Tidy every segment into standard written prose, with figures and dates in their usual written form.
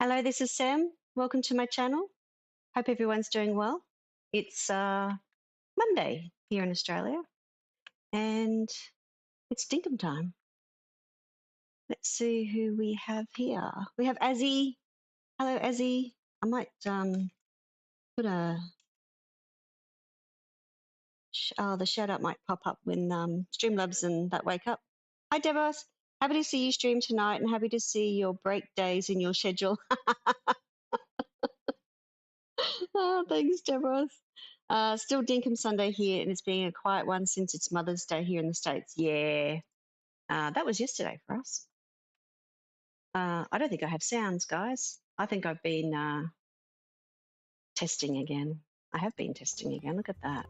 Hello, this is Sam. Welcome to my channel. Hope everyone's doing well. It's Monday here in Australia and it's Dinkum time. Let's see who we have here. We have Azzy. Hello, Azzy. I might put a... the shout out might pop up when Streamlabs and that wake up. Hi, Devos. Happy to see you stream tonight and happy to see your break days in your schedule. Oh, thanks, Deborah. Still Dinkum Sunday here, and it's been a quiet one since it's Mother's Day here in the States. Yeah, that was yesterday for us. I don't think I have sounds, guys. I think I've been testing again. I have been testing again. Look at that.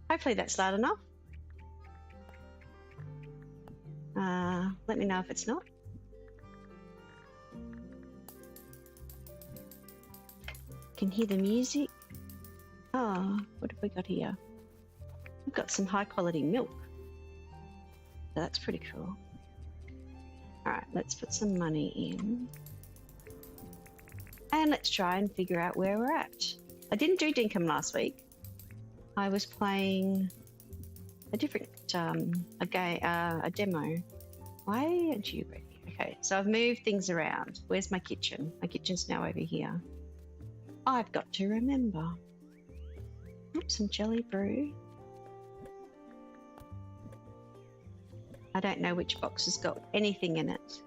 Hopefully that's loud enough. Let me know if it's not. Can hear the music. Oh, what have we got here? We've got some high quality milk. So that's pretty cool. All right, let's put some money in. And let's try and figure out where we're at. I didn't do Dinkum last week. I was playing a different, a demo. Why aren't you ready? Okay, so I've moved things around. Where's my kitchen? My kitchen's now over here. I've got to remember. Oops, some jelly brew. I don't know which box has got anything in it. It's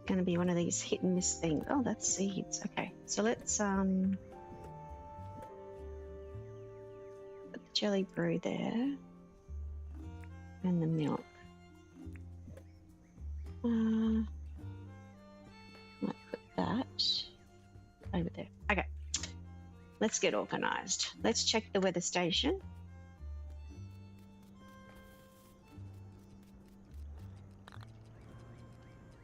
going to be one of these hit and miss things. Oh, that's seeds. Okay, so let's put the jelly brew there and the milk. Might put that over there. Okay, let's get organized. Let's check the weather station.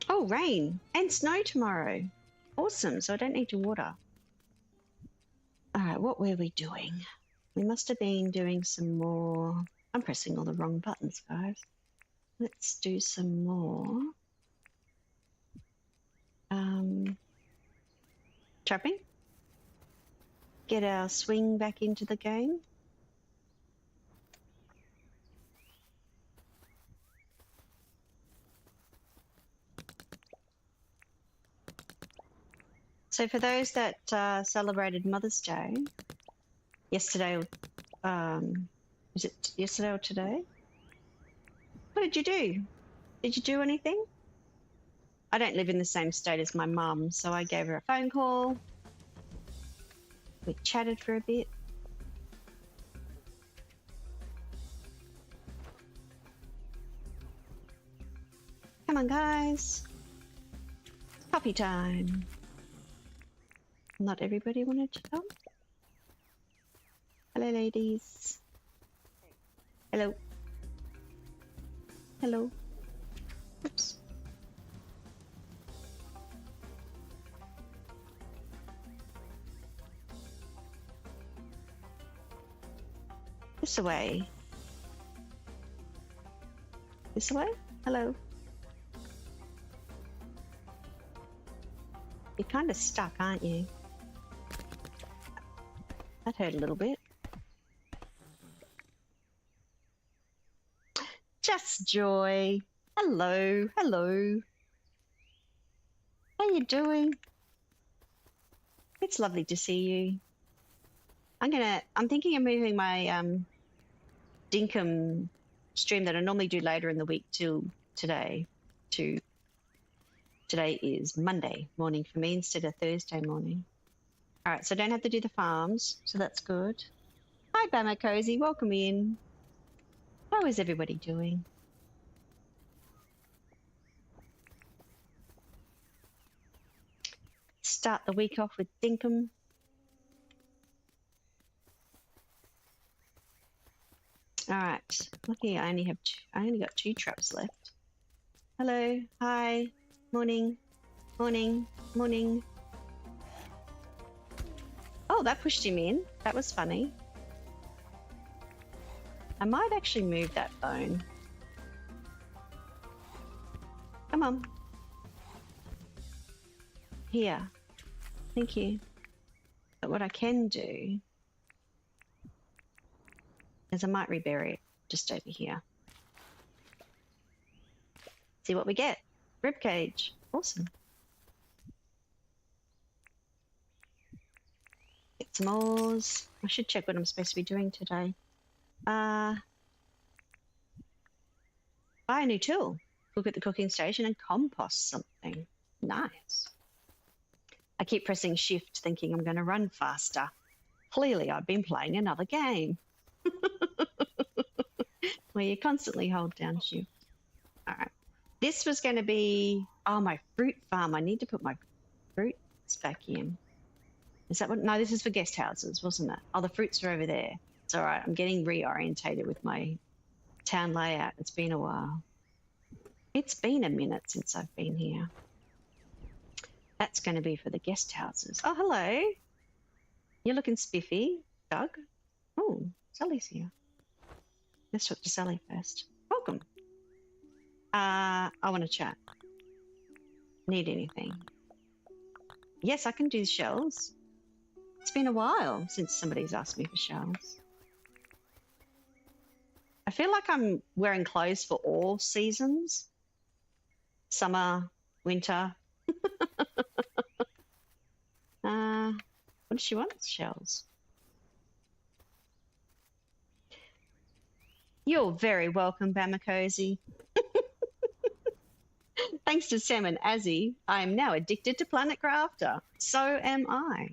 Oh, rain and snow tomorrow. Awesome, so I don't need to water. All right, what were we doing? We must have been doing some more. I'm pressing all the wrong buttons, guys. Let's do some more. Trapping. Get our swing back into the game. So for those that celebrated Mother's Day yesterday, is it yesterday or today? What did you do? Did you do anything? I don't live in the same state as my mum, so I gave her a phone call. We chatted for a bit. Come on, guys. Coffee time. Not everybody wanted to come. Hello, ladies. Hello. Hello. Oops. This way. This way? Hello. You're kind of stuck, aren't you? That hurt a little bit. Just Joy. Hello. Hello. How you doing? It's lovely to see you. I'm thinking of moving my Dinkum stream that I normally do later in the week till today. Today is Monday morning for me instead of Thursday morning. All right, so I don't have to do the farms, so that's good. Hi, Bama Cozy, welcome in. How is everybody doing? Start the week off with Dinkum. All right, lucky I only got 2 traps left. Hello, hi, morning, morning, morning. Oh, that pushed him in. That was funny. I might actually move that bone. Come on. Here. Thank you. But what I can do is I might rebury it just over here. See what we get. Ribcage. Awesome. Get some ores. I should check what I'm supposed to be doing today. Buy a new tool. Cook at the cooking station and compost something. Nice. I keep pressing shift thinking I'm going to run faster. Clearly I've been playing another game. Where you constantly hold down shift. All right. This was going to be, oh, my fruit farm. I need to put my fruits back in. Is that what? No, this is for guest houses, wasn't it? Oh, the fruits are over there. It's all right. I'm getting reorientated with my town layout. It's been a while. It's been a minute since I've been here. That's going to be for the guest houses. Oh, hello. You're looking spiffy, Doug. Oh, Sally's here. Let's talk to Sally first. Welcome. I want to chat. Need anything? Yes, I can do shells. It's been a while since somebody's asked me for shells. I feel like I'm wearing clothes for all seasons. Summer, winter. What does she want? Shells. You're very welcome, Bamacozy. Thanks to Sam and Azzy, I am now addicted to Planet Crafter. So am I.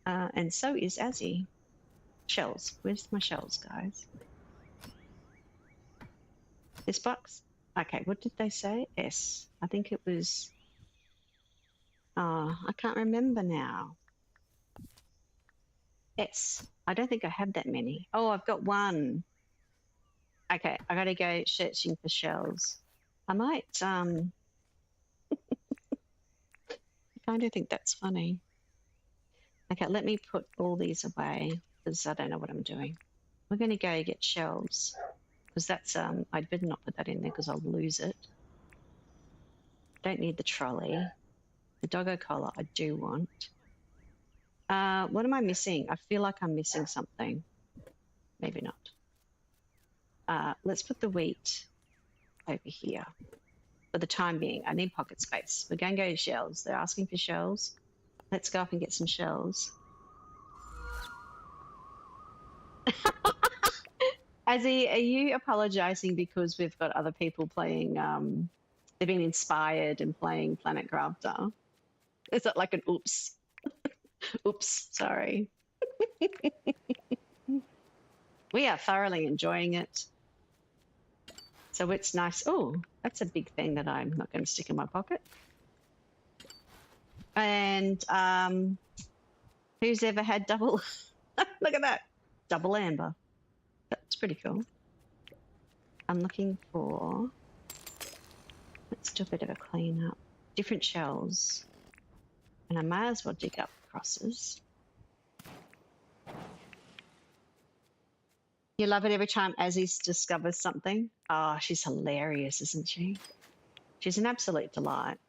And so is Azzy. Shells. Where's my shells, guys? This box? Okay, what did they say? S. I think it was... Oh, I can't remember now. S. I don't think I have that many. Oh, I've got one. Okay, I gotta go searching for shells. I might, I don't think that's funny. Okay, let me put all these away because I don't know what I'm doing. We're gonna go get shells because that's, I'd better not put that in there because I'll lose it. Don't need the trolley. The doggo collar I do want. What am I missing? I feel like I'm missing something. Maybe not. Let's put the wheat over here for the time being. I need pocket space. We're going to go to shells. They're asking for shells. Let's go up and get some shells. Azzy, are you apologising because we've got other people playing, they've been inspired and playing Planet Crafter? Is that like an oops? Oops, sorry. We are thoroughly enjoying it. So it's nice. Oh, that's a big thing that I'm not going to stick in my pocket. And who's ever had double? Look at that. Double amber. That's pretty cool. I'm looking for... Let's do a bit of a clean up. Different shells. And I may as well dig up crosses. You love it every time Azzy discovers something. Oh, she's hilarious, isn't she? She's an absolute delight.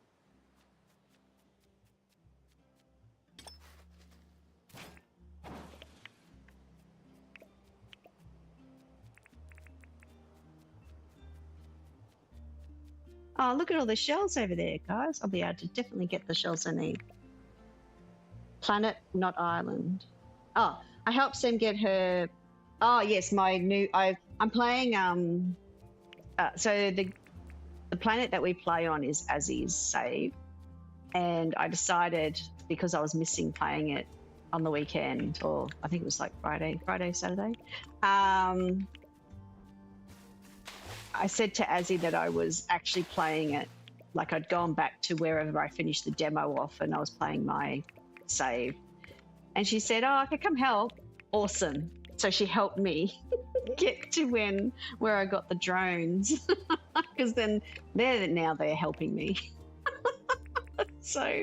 Oh, look at all the shells over there, guys. I'll be able to definitely get the shells I need. Planet, not island. Oh, I helped Sam get her... Oh, yes, my new... I'm playing... so the planet that we play on is Azzy's save. And I decided, because I was missing playing it on the weekend, or I think it was like Friday, Saturday, I said to Azzy that I was actually playing it, like I'd gone back to wherever I finished the demo off and I was playing my save. And she said, oh, I could come help. Awesome. So she helped me get to where I got the drones, because then they're helping me. So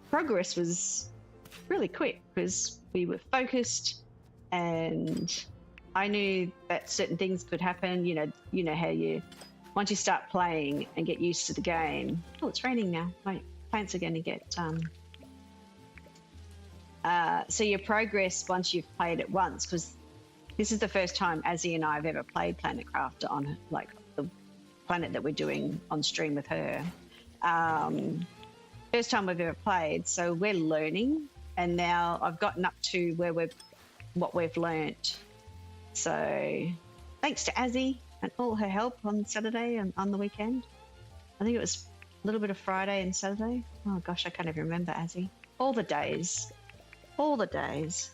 progress was really quick because we were focused and I knew that certain things could happen. You know how you once you start playing and get used to the game. Oh, it's raining now. My plants are going to get so your progress once you've played it once, because this is the first time Azzy and I have ever played Planet Crafter on like the planet that we're doing on stream with her. First time we've ever played, so we're learning, and now I've gotten up to where what we've learnt. So thanks to Azzy and all her help on Saturday and on the weekend. I think it was a little bit of Friday and Saturday. Oh gosh, I can't even remember, Azzy. All the days. All the days.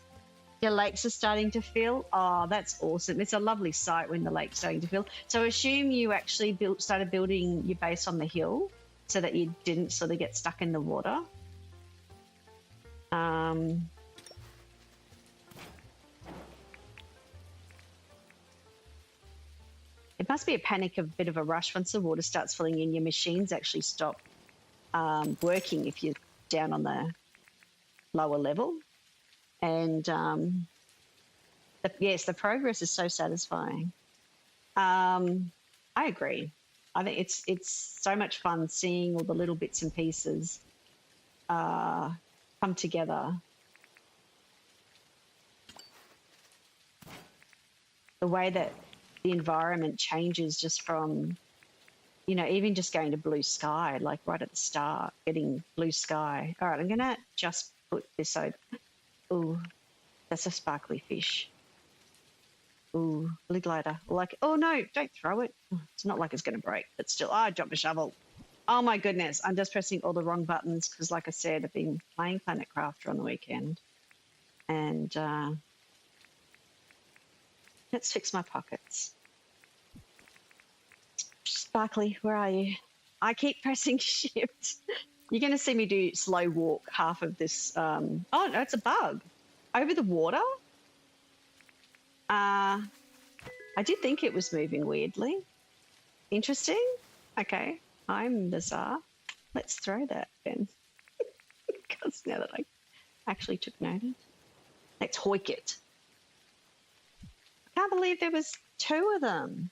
Your lakes are starting to fill. Oh, that's awesome. It's a lovely sight when the lake's starting to fill. So assume you actually started building your base on the hill so that you didn't sort of get stuck in the water. It must be a panic, a bit of a rush. Once the water starts filling in, your machines actually stop working if you're down on the lower level. And yes, the progress is so satisfying. I agree. I think it's so much fun seeing all the little bits and pieces come together. The way that the environment changes just from, you know, even just going to blue sky, like right at the start, getting blue sky. All right, I'm going to just put this over. Ooh, that's a sparkly fish. Ooh, blue glider. Like, oh no, don't throw it. It's not like it's going to break, but still, I dropped a shovel. Oh my goodness, I'm just pressing all the wrong buttons because, like I said, I've been playing Planet Crafter on the weekend. And let's fix my pockets. Sparkly, where are you? I keep pressing shift. You're going to see me do slow walk half of this. Oh, no, it's a bug. Over the water? I did think it was moving weirdly. Interesting. Okay, I'm bizarre. Let's throw that then. Because now that I actually took notice. Let's hoik it. I can't believe there was 2 of them.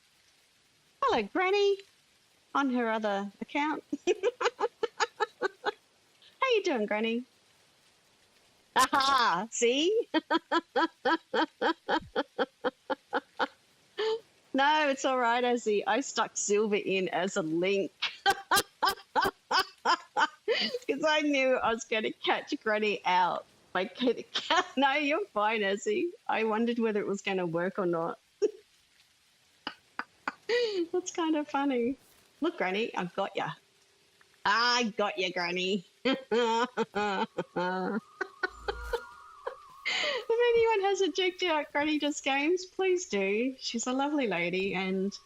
Hello, Granny. On her other account. How you doing, Granny? Aha! See? No, it's all right, Azzy. I stuck Silver in as a link. Because I knew I was going to catch Granny out. Like, no, you're fine, Azzy. I wondered whether it was going to work or not. That's kind of funny. Look, Granny, I got ya. I got ya, Granny. If anyone hasn't checked out Granny Does Games, please do. She's a lovely lady, and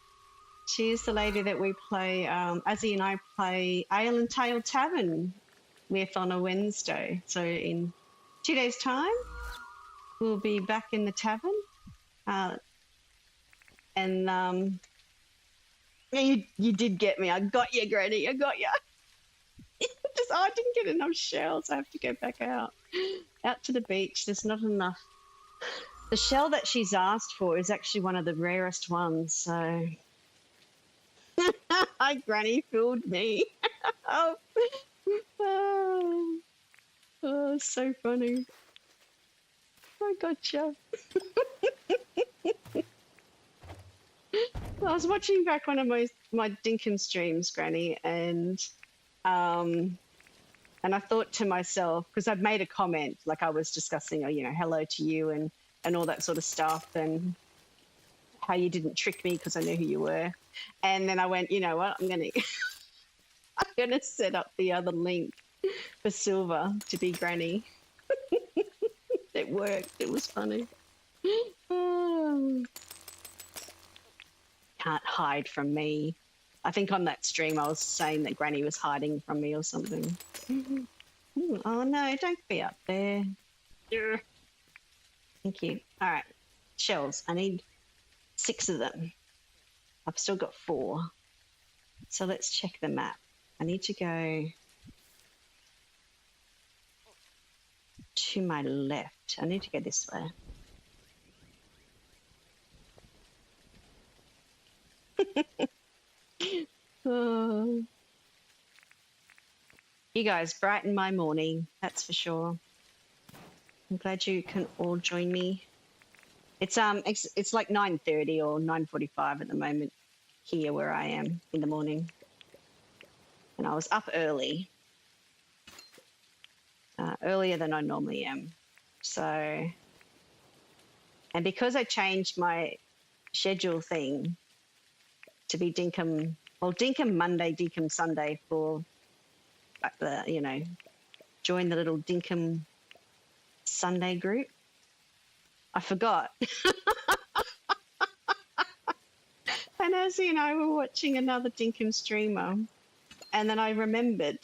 she's the lady that we play, Azzy and I play Ale and Tail Tavern with on a Wednesday. So in 2 days' time, we'll be back in the tavern. You did get me. I got you, Granny. I got you. I didn't get enough shells. I have to go back out to the beach. There's not enough. The shell that she's asked for is actually one of the rarest ones. So, hi, Granny fooled me. Oh, so funny. I gotcha. I was watching back one of my Dinkum streams, Granny, and I thought to myself, because I'd made a comment, like I was discussing, you know, hello to you and all that sort of stuff, and how you didn't trick me because I knew who you were. And then I went, you know what, I'm gonna set up the other link for Silver to be Granny. It worked. It was funny. Can't hide from me. I think on that stream I was saying that Granny was hiding from me or something. Oh no, don't be up there. Thank you. All right, shells. I need 6 of them. I've still got 4. So let's check the map. I need to go to my left. I need to go this way. Oh. You guys brighten my morning, that's for sure. I'm glad you can all join me. It's like 9:30 or 9:45 at the moment here where I am in the morning. And I was up early, earlier than I normally am. So, and because I changed my schedule thing to be Dinkum, well, Dinkum Monday, Dinkum Sunday for the, you know, join the little Dinkum Sunday group. I forgot. And as you know, we're watching another Dinkum streamer. And then I remembered.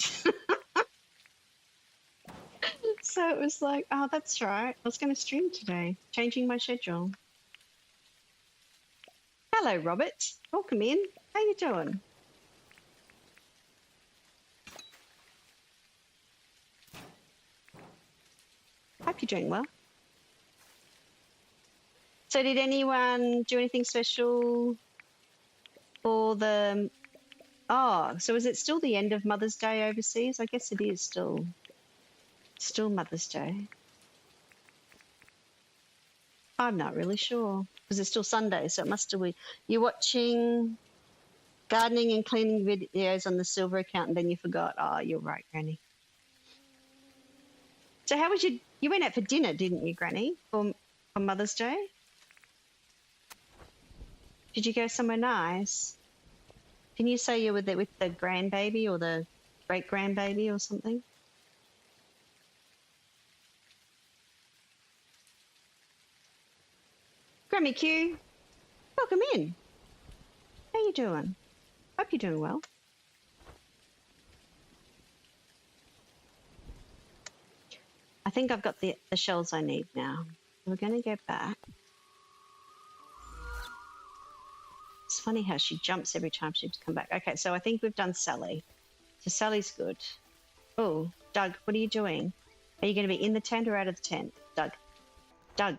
So it was like, oh, that's right. I was going to stream today, changing my schedule. Hello, Robert. Welcome in. How you doing? Hope you're doing well. So did anyone do anything special for the... Oh, so is it still the end of Mother's Day overseas? I guess it is still Mother's Day. I'm not really sure because it's still Sunday, so it must still be. You're watching gardening and cleaning videos on the Silver account, and then you forgot. Oh, you're right, Granny. So how was you went out for dinner, didn't you, Granny, for Mother's Day? Did you go somewhere nice? Can you say you were there with the grandbaby or the great-grandbaby or something? Grammy Q, welcome in. How you doing? Hope you're doing well. I think I've got the shells I need now. We're going to go back. It's funny how she jumps every time she comes back. Okay, so I think we've done Sally. So Sally's good. Oh, Doug, what are you doing? Are you going to be in the tent or out of the tent? Doug. Doug.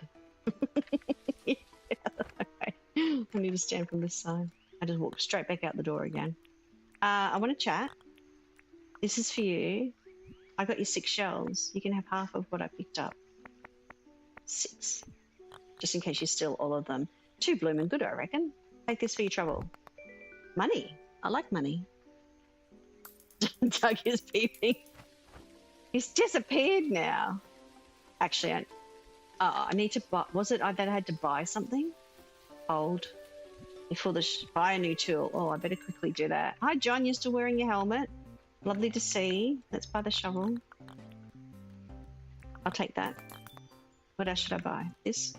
Yeah, okay. I need to stand from this side. I just walked straight back out the door again. I want to chat. This is for you. I got you 6 shells. You can have half of what I picked up. 6. Just in case you steal all of them. 2 blooming good, I reckon. Take this for your trouble. Money. I like money. Doug is peeping. He's disappeared now. Actually, I need to buy... Was it that I had to buy something? Old. Before buy a new tool. Oh, I better quickly do that. Hi, John. You're still wearing your helmet. Lovely to see. Let's buy the shovel. I'll take that. What else should I buy? This.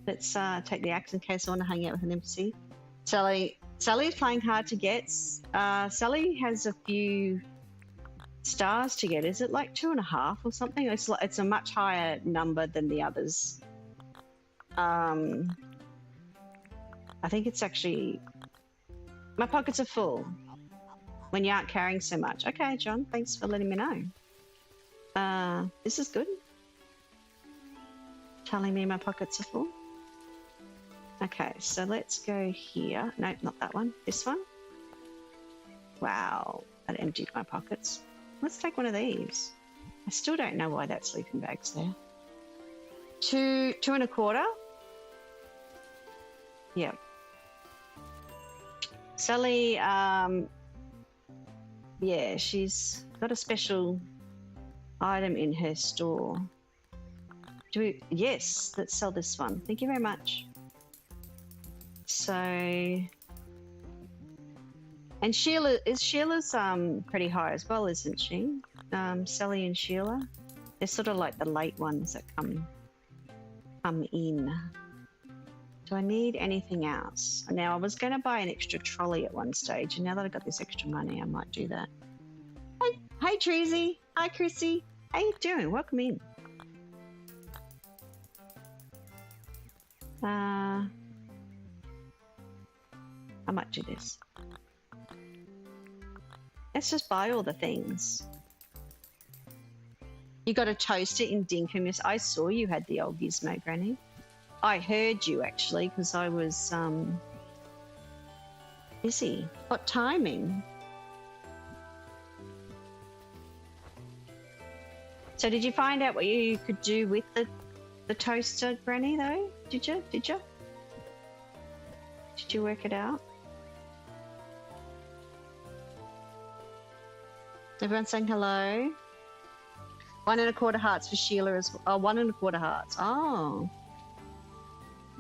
Let's take the axe in case I want to hang out with an NPC. Sally is playing hard to get. Sally has a few stars to get. Is it like 2.5 or something? It's a much higher number than the others. I think it's actually... My pockets are full when you aren't carrying so much. Okay, John, thanks for letting me know. This is good. Telling me my pockets are full. Okay, so let's go here. No, not that one. This one. Wow, that emptied my pockets. Let's take one of these. I still don't know why that sleeping bag's there. 2 1/4. Yeah. Sally, yeah, she's got a special item in her store. Yes, let's sell this one. Thank you very much. So, and Sheila's pretty high as well, isn't she? Sally and Sheila, they're sort of like the late ones that come in. Do I need anything else? Now, I was going to buy an extra trolley at one stage, and now that I've got this extra money, I might do that. Hey Treasy. Hi, Chrissy. How you doing? Welcome in. I might do this. Let's just buy all the things. You got a toaster in Dinkum. Yes, I saw you had the old gizmo, Granny. I heard you actually because I was Busy. What timing? So did you find out what you could do with the toaster, Granny, though? Did you? Did you work it out? Everyone saying hello. 1 1/4 hearts for Sheila as well. Oh, 1 1/4 hearts. Oh.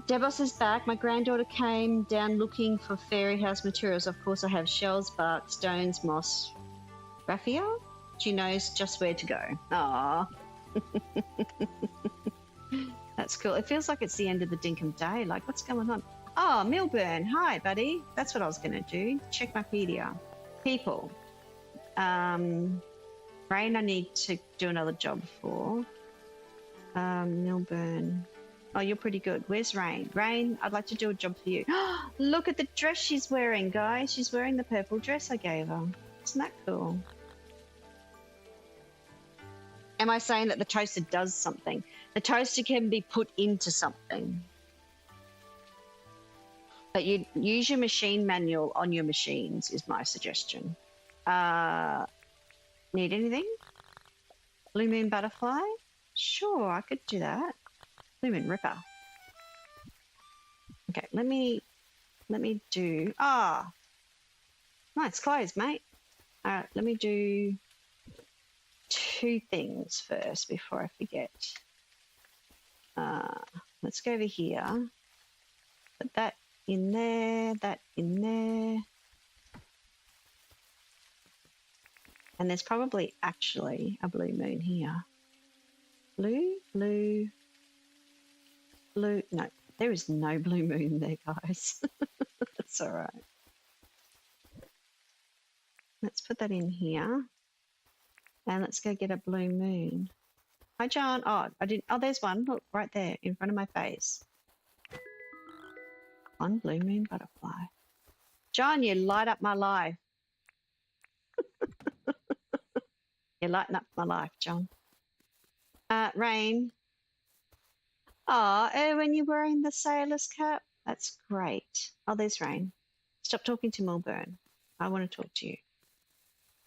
Debos is back. My granddaughter came down looking for fairy house materials. Of course, I have shells, bark, stones, moss, raffia. She knows just where to go. Aww. That's cool. It feels like it's the end of the Dinkum day. Like, what's going on? Oh, Milburn. Hi, buddy. That's what I was going to do. Check my PDR. People. Rain, I need to do another job for. Milburn. Oh, you're pretty good. Where's Rain? Rain, I'd like to do a job for you. Look at the dress she's wearing, guys. She's wearing the purple dress I gave her. Isn't that cool? Am I saying that the toaster does something? The toaster can be put into something. But you use your machine manual on your machines is my suggestion. Need anything? Blue Moon Butterfly? Sure, I could do that. Blue Moon Ripper. Okay, let me do... Ah! Nice clothes, mate. All right, let me do 2 things first before I forget. Let's go over here. Put that in there, that in there. And there's probably actually a blue moon here. Blue, blue, blue. No, there is no blue moon there, guys. That's all right. Let's put that in here. And let's go get a blue moon. Hi, John. Oh, I didn't. Oh, there's one. Look, right there in front of my face. One blue moon butterfly. John, you light up my life. You're lighting up my life, John. Rain. Oh, when you're wearing the sailor's cap. That's great. Oh, there's Rain. Stop talking to Melbourne. I want to talk to you.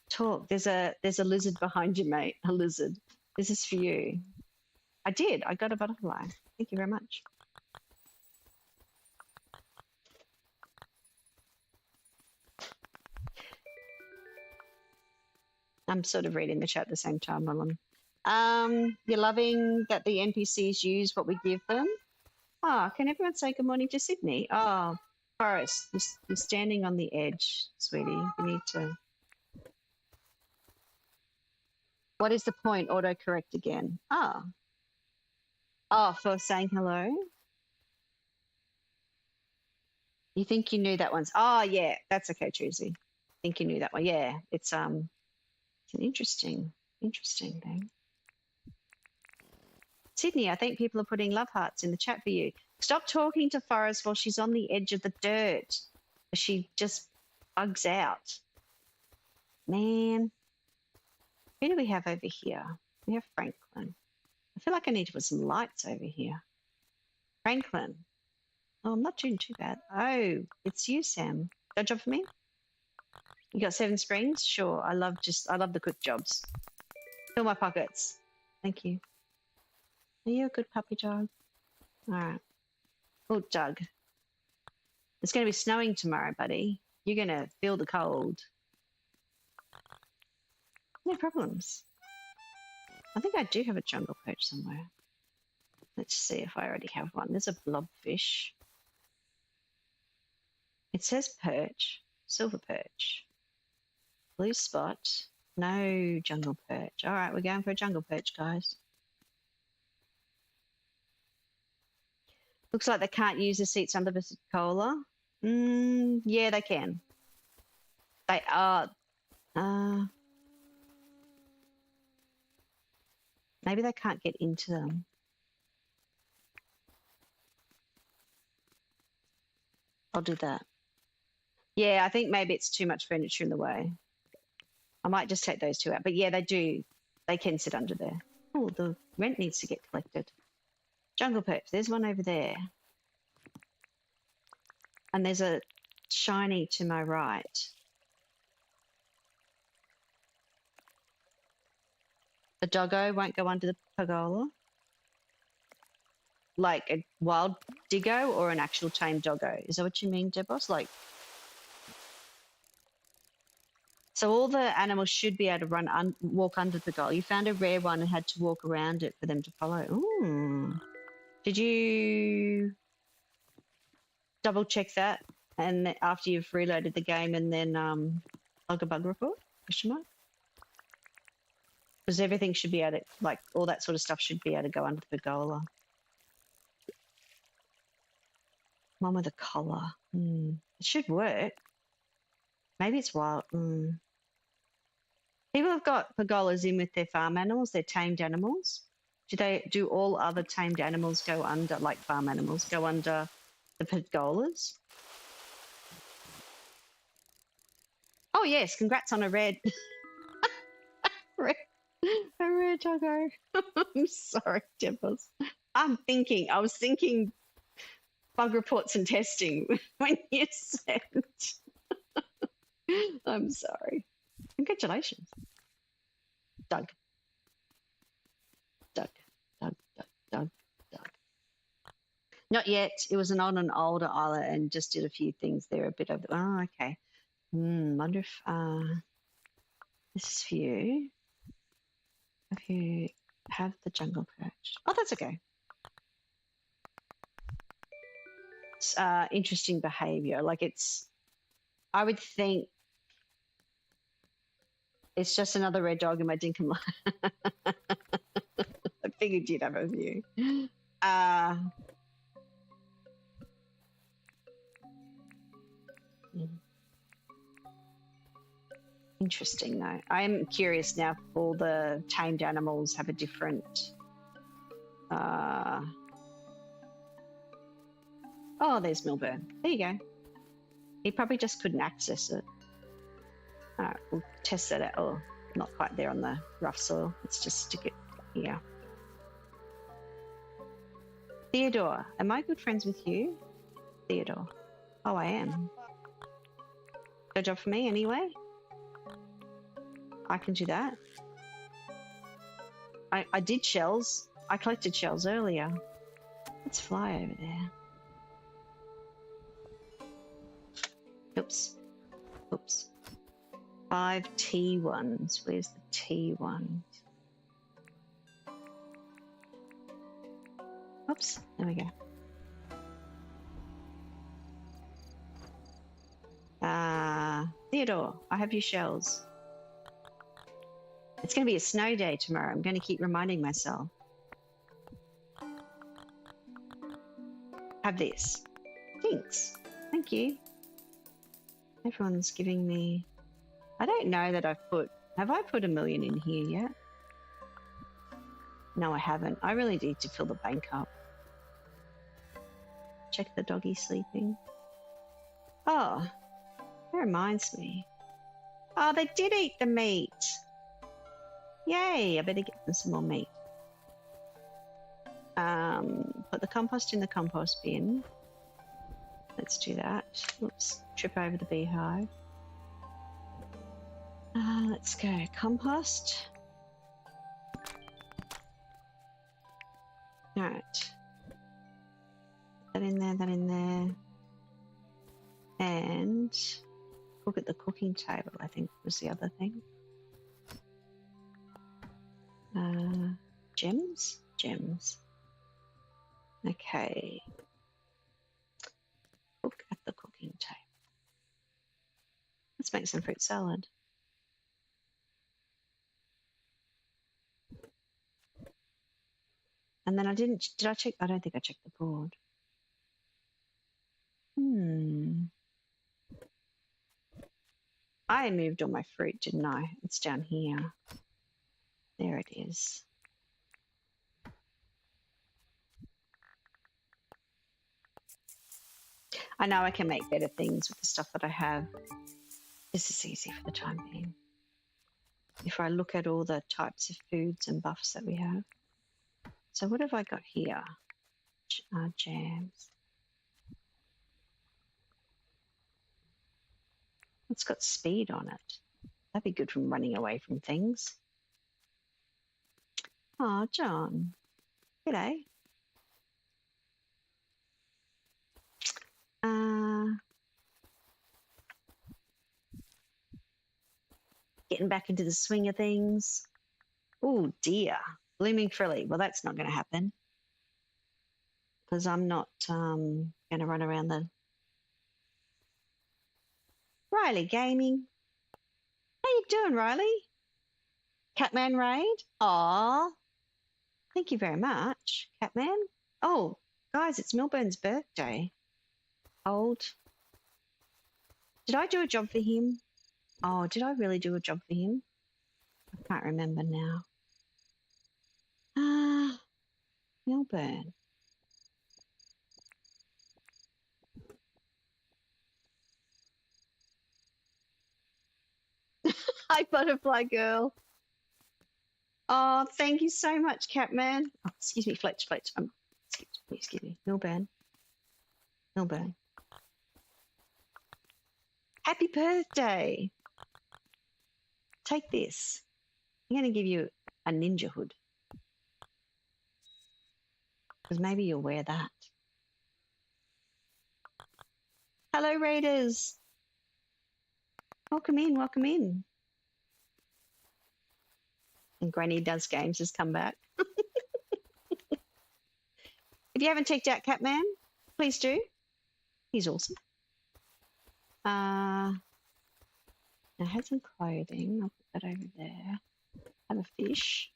Talk. There's a lizard behind you, mate. A lizard. This is for you. I did. I got a butterfly. Thank you very much. I'm sort of reading the chat at the same time while you're loving that the NPCs use what we give them. Oh, can everyone say good morning to Sydney? Oh, Forrest, you're standing on the edge, sweetie. You need to... What is the point? Autocorrect again. Oh. Oh, for saying hello? You think you knew that one? Oh, yeah, that's okay, Truzy. I think you knew that one. Yeah, it's an interesting thing. Sydney, I think people are putting love hearts in the chat for you. Stop talking to Forrest while she's on the edge of the dirt. She just bugs out. Man. Who do we have over here? We have Franklin. I feel like I need to put some lights over here. Franklin. Oh, I'm not doing too bad. Oh, it's you, Sam. Got a job for me? You got 7 screens? Sure. I love the quick jobs. Fill my pockets. Thank you. Are you a good puppy dog? All right. Oh, Doug. It's going to be snowing tomorrow, buddy. You're going to feel the cold. No problems. I think I do have a jungle perch somewhere. Let's see if I already have one. There's a blobfish. It says perch. Silver perch. Blue spot. No jungle perch. All right, we're going for a jungle perch, guys. Looks like they can't use the seats under the cola. Yeah, they can. They are. Maybe they can't get into them. I'll do that. Yeah, I think maybe it's too much furniture in the way. I might just take those 2 out. But yeah, they do. They can sit under there. Oh, the rent needs to get collected. Jungle perch. There's one over there. And there's a shiny to my right. The doggo won't go under the pergola? Like a wild diggo or an actual tame doggo? Is that what you mean, Debos? Like, so all the animals should be able to walk under the pergola. You found a rare one and had to walk around it for them to follow. Ooh. Did you double check that and after you've reloaded the game and then log a bug report? Question mark? Because everything should be able to, like, all that sort of stuff should be able to go under the pergola. One with a collar. It should work. Maybe it's wild. People have got pergolas in with their farm animals, their tamed animals. Do all other tamed animals go under, like farm animals, go under the pergolas? Oh yes, congrats on a red, a red doggo. I'm sorry, Dimples. I was thinking bug reports and testing when you said. I'm sorry. Congratulations. Doug. Not yet. It was on an older island and just did a few things there. A bit of, oh, okay. Wonder if this is for you. If you have the jungle perch. Oh, that's okay. It's interesting behavior. Like I would think it's just another red dog in my Dinkum line. I figured you'd have a view. Interesting though. I'm curious now if all the tamed animals have a different oh, there's Milburn. There you go. He probably just couldn't access it. All right, we'll test that out. Oh, not quite there on the rough soil. Let's just stick it here. Theodore, am I good friends with you? Theodore. Oh, I am. Good job for me anyway. I can do that. I did shells. I collected shells earlier. Let's fly over there. Oops. Oops. 5 T1s. Where's the T1s? Oops. There we go. Theodore, I have your shells. It's going to be a snow day tomorrow. I'm going to keep reminding myself. Have this. Thanks. Thank you. Everyone's giving me... I don't know that have I put 1 million in here yet? No, I haven't. I really need to fill the bank up. Check the doggy sleeping. Oh, that reminds me. Oh, they did eat the meat. Yay, I better get them some more meat. Put the compost in the compost bin. Let's do that. Oops, trip over the beehive. Let's go. Compost. All right. That in there, that in there. And cook at the cooking table, I think was the other thing. Gems? Gems. Okay. Cook at the cooking table. Let's make some fruit salad. And then did I check? I don't think I checked the board. I moved all my fruit, didn't I? It's down here. There it is. I know I can make better things with the stuff that I have. This is easy for the time being. If I look at all the types of foods and buffs that we have. So what have I got here? Jams. It's got speed on it. That'd be good from running away from things. Oh, John. G'day. Getting back into the swing of things. Oh, dear. Blooming frilly. Well, that's not going to happen. Because I'm not going to run around the... Riley Gaming. How you doing, Riley? Catman Raid? Aw. Thank you very much, Catman. Oh, guys, it's Milburn's birthday. Old. Did I do a job for him? Oh, did I really do a job for him? I can't remember now. Milburn. Hi, Butterfly Girl. Oh, thank you so much, Catman. Oh, excuse me, Fletch. Excuse me, Milburn. Happy birthday. Take this. I'm going to give you a ninja hood. Because maybe you'll wear that. Hello, Raiders. Welcome in. And Granny Does Games has come back. If you haven't checked out Catman, please do. He's awesome. I had some clothing. I'll put that over there. I have a fish.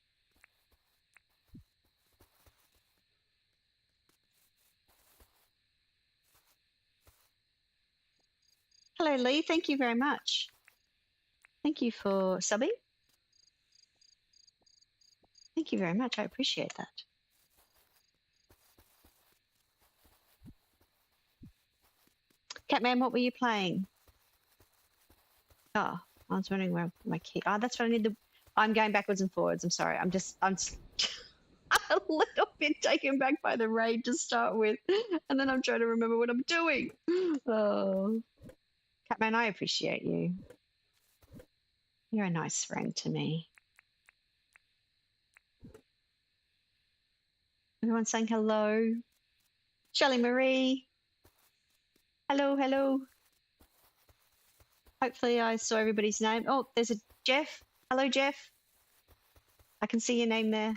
Hello, Lee. Thank you very much. Thank you for subbing. Thank you very much. I appreciate that. Catman, what were you playing? Oh, I was wondering where my key. Oh, that's what I need. I'm going backwards and forwards. I'm sorry. I'm a little bit taken back by the raid to start with, and then I'm trying to remember what I'm doing. Oh, Catman, I appreciate you. You're a nice friend to me. Everyone saying hello. Shelley Marie. Hello. Hopefully I saw everybody's name. Oh, there's a Jeff. Hello, Jeff. I can see your name there.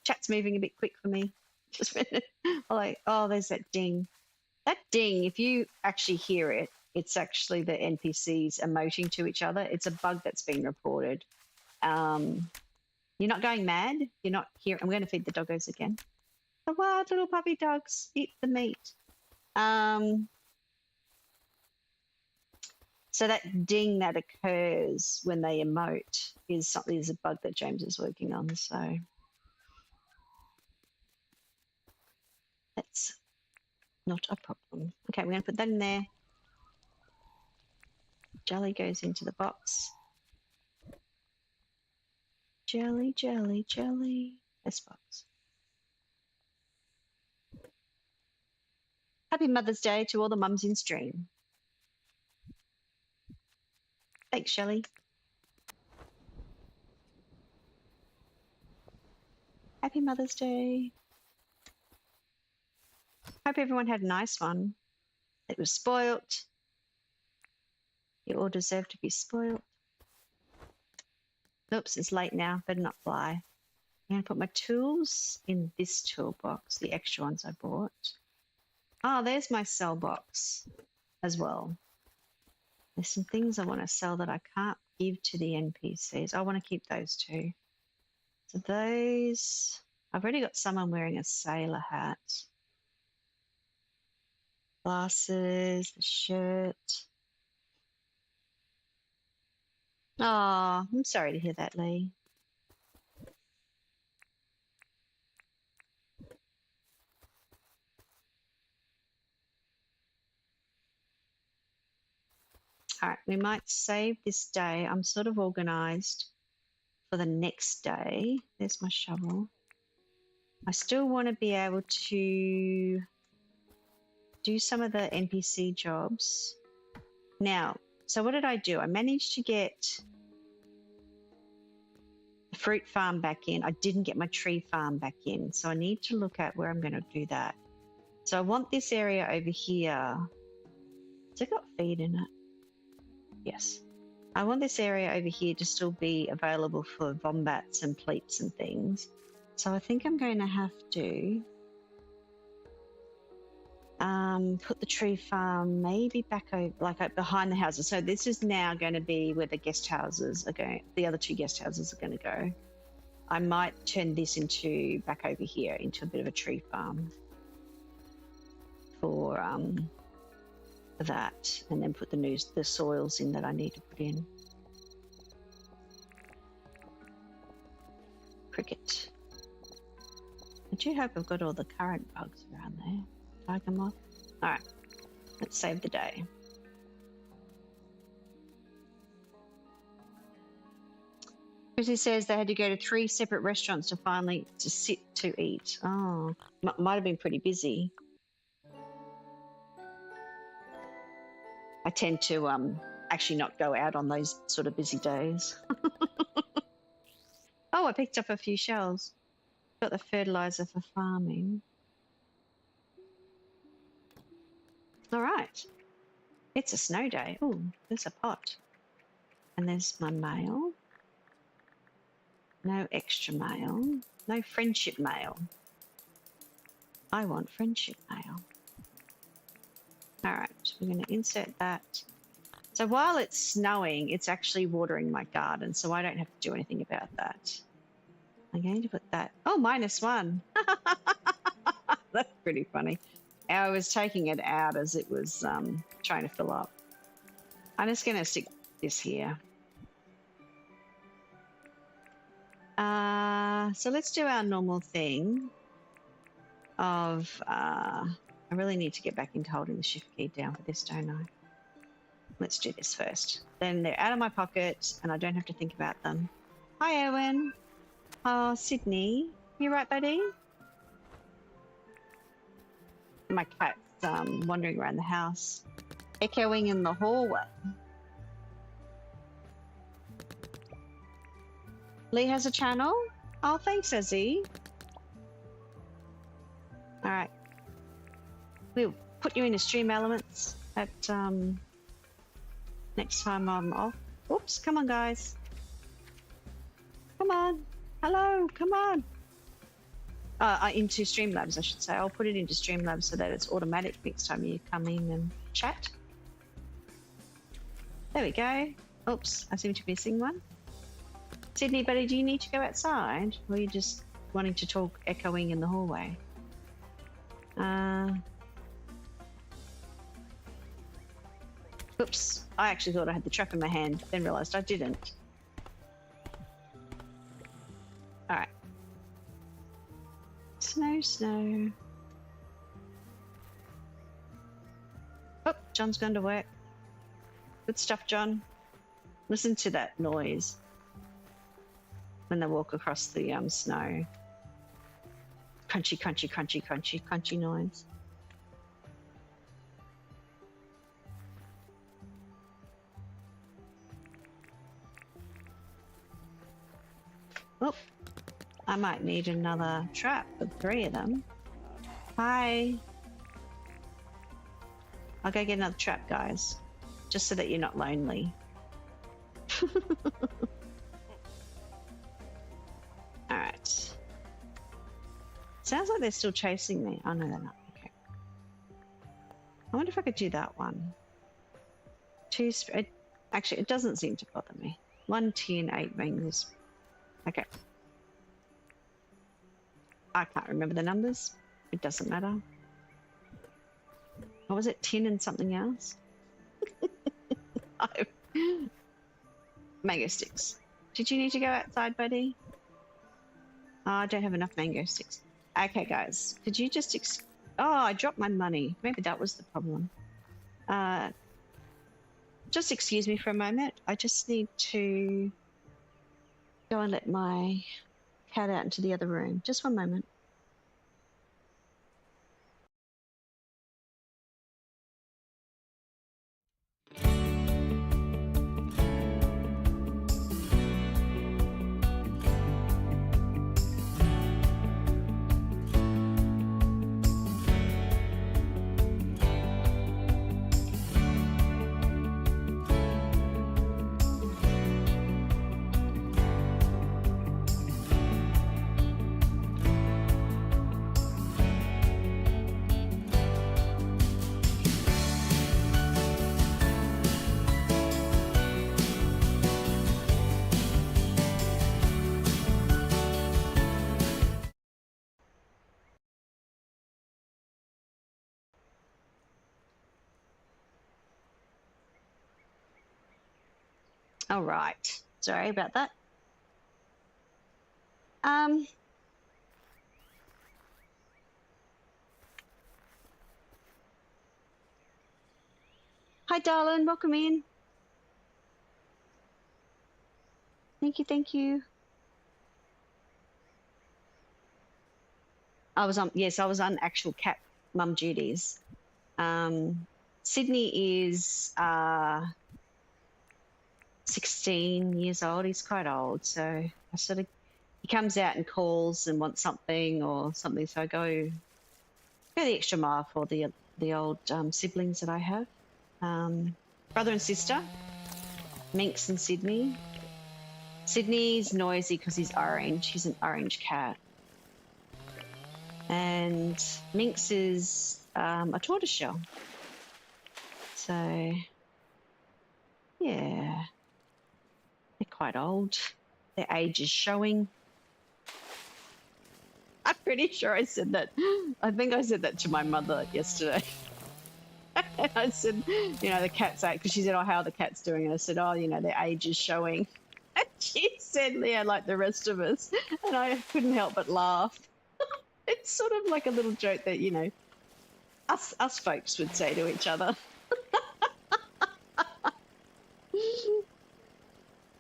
Chat's moving a bit quick for me. Just a minute. Oh, there's that ding. That ding, if you actually hear it, it's actually the NPCs emoting to each other. It's a bug that's been reported. You're not going mad. You're not here. I'm going to feed the doggos again. The wild little puppy dogs eat the meat. So that ding that occurs when they emote is a bug that James is working on. So that's not a problem. Okay, we're going to put that in there. Jelly goes into the box. Jelly. This box. Happy Mother's Day to all the mums in stream. Thanks, Shelley. Happy Mother's Day. Hope everyone had a nice one. It was spoilt. You all deserve to be spoilt. Oops, it's late now. Better not fly. I'm going to put my tools in this toolbox, the extra ones I bought. Oh, there's my sell box as well. There's some things I want to sell that I can't give to the NPCs. I want to keep those too. So those, I've already got someone wearing a sailor hat. Glasses, the shirt. Oh, I'm sorry to hear that, Lee. All right, we might save this day. I'm sort of organized for the next day. There's my shovel. I still want to be able to do some of the NPC jobs. Now, So what did I do? I managed to get the fruit farm back in. I didn't get my tree farm back in. So I need to look at where I'm going to do that. So I want this area over here. Has it got feed in it? Yes. I want this area over here to still be available for wombats and pleats and things. So I think I'm going to have to put the tree farm maybe back over, like behind the houses. So this is now going to be where the guest houses are going. The other two guest houses are going to go. I might turn this into back over here into a bit of a tree farm for that, and then put the soils in that I need to put in. Cricket. I do hope I've got all the current bugs around there. Tiger moth. All right, let's save the day. Chrissy says they had to go to 3 separate restaurants to finally sit to eat. Oh, might have been pretty busy. I tend to actually not go out on those sort of busy days. Oh, I picked up a few shells. Got the fertilizer for farming. All right. It's a snow day. Oh, there's a pot. And there's my mail. No extra mail. No friendship mail. I want friendship mail. All right, we're going to insert that. So while it's snowing, it's actually watering my garden, so I don't have to do anything about that. I'm going to put that. Oh, -1. That's pretty funny. I was taking it out as it was trying to fill up. I'm just going to stick this here. So let's do our normal thing of... I really need to get back into holding the shift key down for this, don't I? Let's do this first. Then they're out of my pocket and I don't have to think about them. Hi, Owen. Oh, Sydney. You right, buddy? My cat's wandering around the house, echoing in the hallway. Lee has a channel? Oh, thanks, Ezzy. All right. We'll put you into stream elements at next time I'm off. Oops, come on, guys. Come on. Hello, come on. Into Streamlabs, I should say. I'll put it into Streamlabs so that it's automatic next time you come in and chat. There we go. Oops, I seem to be missing one. Sydney, buddy, do you need to go outside? Or are you just wanting to talk echoing in the hallway? Oops, I actually thought I had the trap in my hand, then realised I didn't. Alright. Snow, snow. Oh, John's gone to work. Good stuff, John. Listen to that noise when they walk across the snow. Crunchy, crunchy, crunchy, crunchy, crunchy noise. Oh, I might need another trap with 3 of them. Hi. I'll go get another trap, guys, just so that you're not lonely. All right. Sounds like they're still chasing me. Oh, no, they're not. Okay. I wonder if I could do that one. 2... Actually, it doesn't seem to bother me. 1 tin, 8 mangoes. Okay. I can't remember the numbers. It doesn't matter. What was it? 10 and something else? Mango sticks. Did you need to go outside, buddy? Oh, I don't have enough mango sticks. Okay, guys. Could you just... Oh, I dropped my money. Maybe that was the problem. Just excuse me for a moment. I just need to go and let my cat out into the other room. Just one moment. All right. Sorry about that. Hi, darling. Welcome in. Thank you. Thank you. I was on actual cat mum duties. Sydney is 16 years old. He's quite old, so he comes out and calls and wants something or something. So I go the extra mile for the old siblings that I have. Brother and sister, Minx and Sydney. Sydney's noisy because he's orange. He's an orange cat. And Minx is a tortoiseshell. So, yeah, they're quite old. Their age is showing. I'm pretty sure I said that. I think I said that to my mother yesterday. And I said, the cat's age, because she said, oh, how are the cats doing? And I said, oh, their age is showing. And she said, yeah, like the rest of us. And I couldn't help but laugh. It's sort of like a little joke that, us folks would say to each other.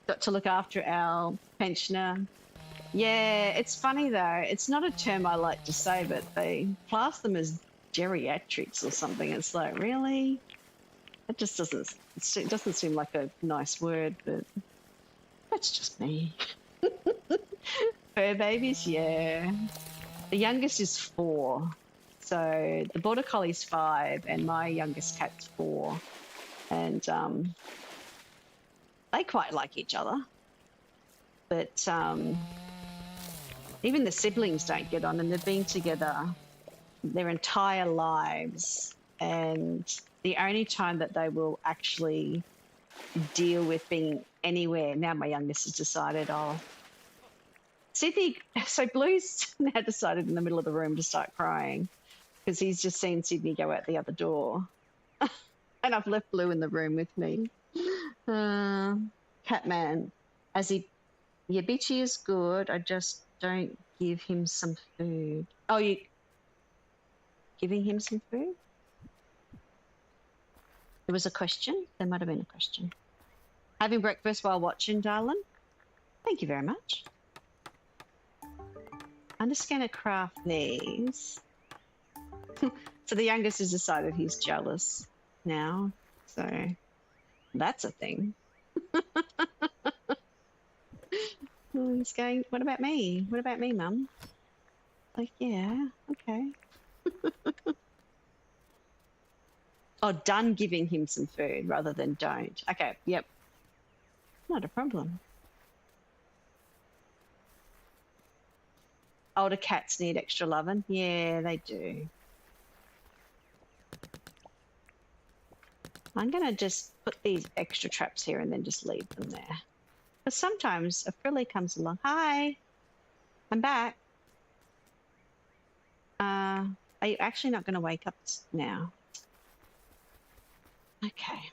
Got to look after our pensioner. Yeah, it's funny though. It's not a term I like to say, but they class them as geriatrics or something. It's like, really? It doesn't seem like a nice word, but that's just me. Fur babies, yeah. The youngest is 4. So the border collie's 5 and my youngest cat's 4. And they quite like each other. But even the siblings don't get on, and they've been together their entire lives. And the only time that they will actually deal with being anywhere, now my youngest has decided, Sydney, so Blue's now decided in the middle of the room to start crying because he's just seen Sydney go out the other door. And I've left Blue in the room with me. Catman, yeah, Bitchy is good. I just don't give him some food. Oh, you giving him some food? There was a question. There might have been a question. Having breakfast while watching, darling? Thank you very much. I'm just going to craft these. So the youngest has decided he's jealous now. So that's a thing. He's going, what about me? What about me, Mum? Like, yeah, okay. Oh, done giving him some food rather than don't. Okay, yep. Not a problem. Older cats need extra loving. Yeah, they do. I'm going to just put these extra traps here and then just leave them there. But sometimes a frilly comes along. Hi, I'm back. Are you actually not going to wake up now? Okay.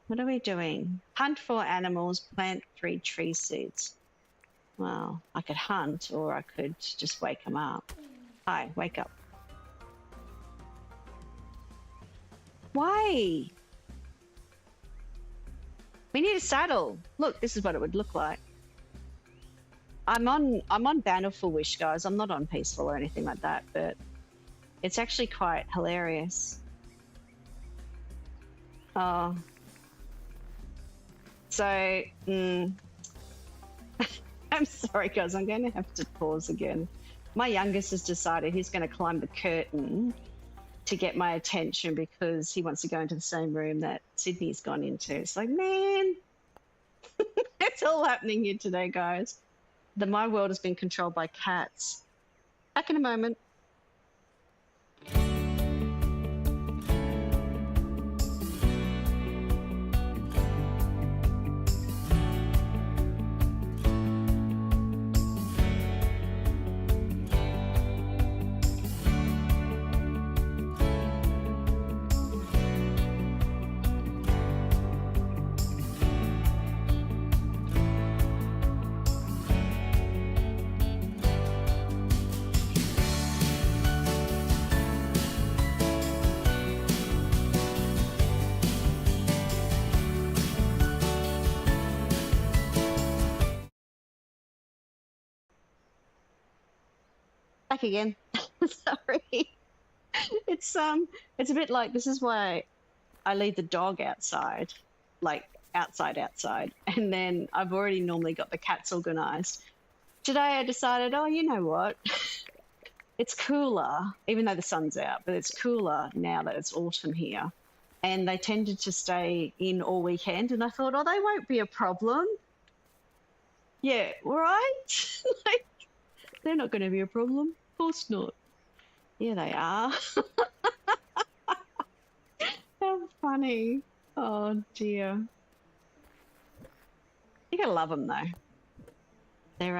What are we doing? Hunt 4 animals, plant 3 tree seeds. Well, I could hunt or I could just wake them up. Hi, wake up. Why? We need a saddle. Look, this is what it would look like. I'm on Bountiful Wish, guys. I'm not on Peaceful or anything like that, but it's actually quite hilarious. Oh. So, I'm sorry, guys. I'm going to have to pause again. My youngest has decided he's going to climb the curtain to get my attention because he wants to go into the same room that Sydney's gone into. It's like, man, it's all happening here today, guys. My world has been controlled by cats. Back in a moment. Back again. Sorry. It's it's a bit like, this is why I leave the dog outside, like outside, and then I've already normally got the cats organized. Today I decided, oh, you know what? It's cooler, even though the sun's out, but it's cooler now that it's autumn here. And they tended to stay in all weekend, and I thought, oh, they won't be a problem. Yeah, right? Like, they're not going to be a problem. Of course not. Yeah, they are. How funny. Oh, dear. You gotta love them, though. They're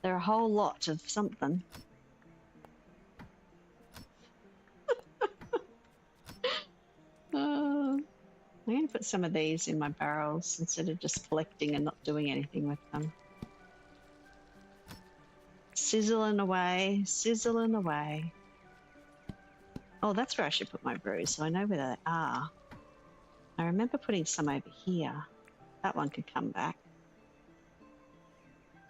a whole lot of something. I'm going to put some of these in my barrels instead of just collecting and not doing anything with them. Sizzling away, sizzling away. Oh, that's where I should put my brews, so I know where they are. I remember putting some over here. That one could come back.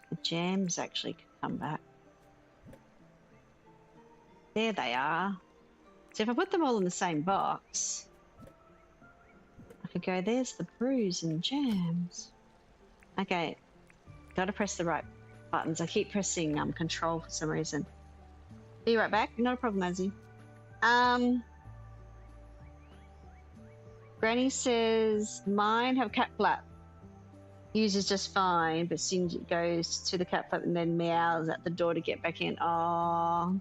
The jams actually could come back. There they are. So if I put them all in the same box, I could go, there's the brews and jams. Okay, gotta press the right buttons. I keep pressing control for some reason. Be right back. Not a problem, Azzy. Granny says, mine have cat flap. Uses just fine, but soon it goes to the cat flap and then meows at the door to get back in. Oh,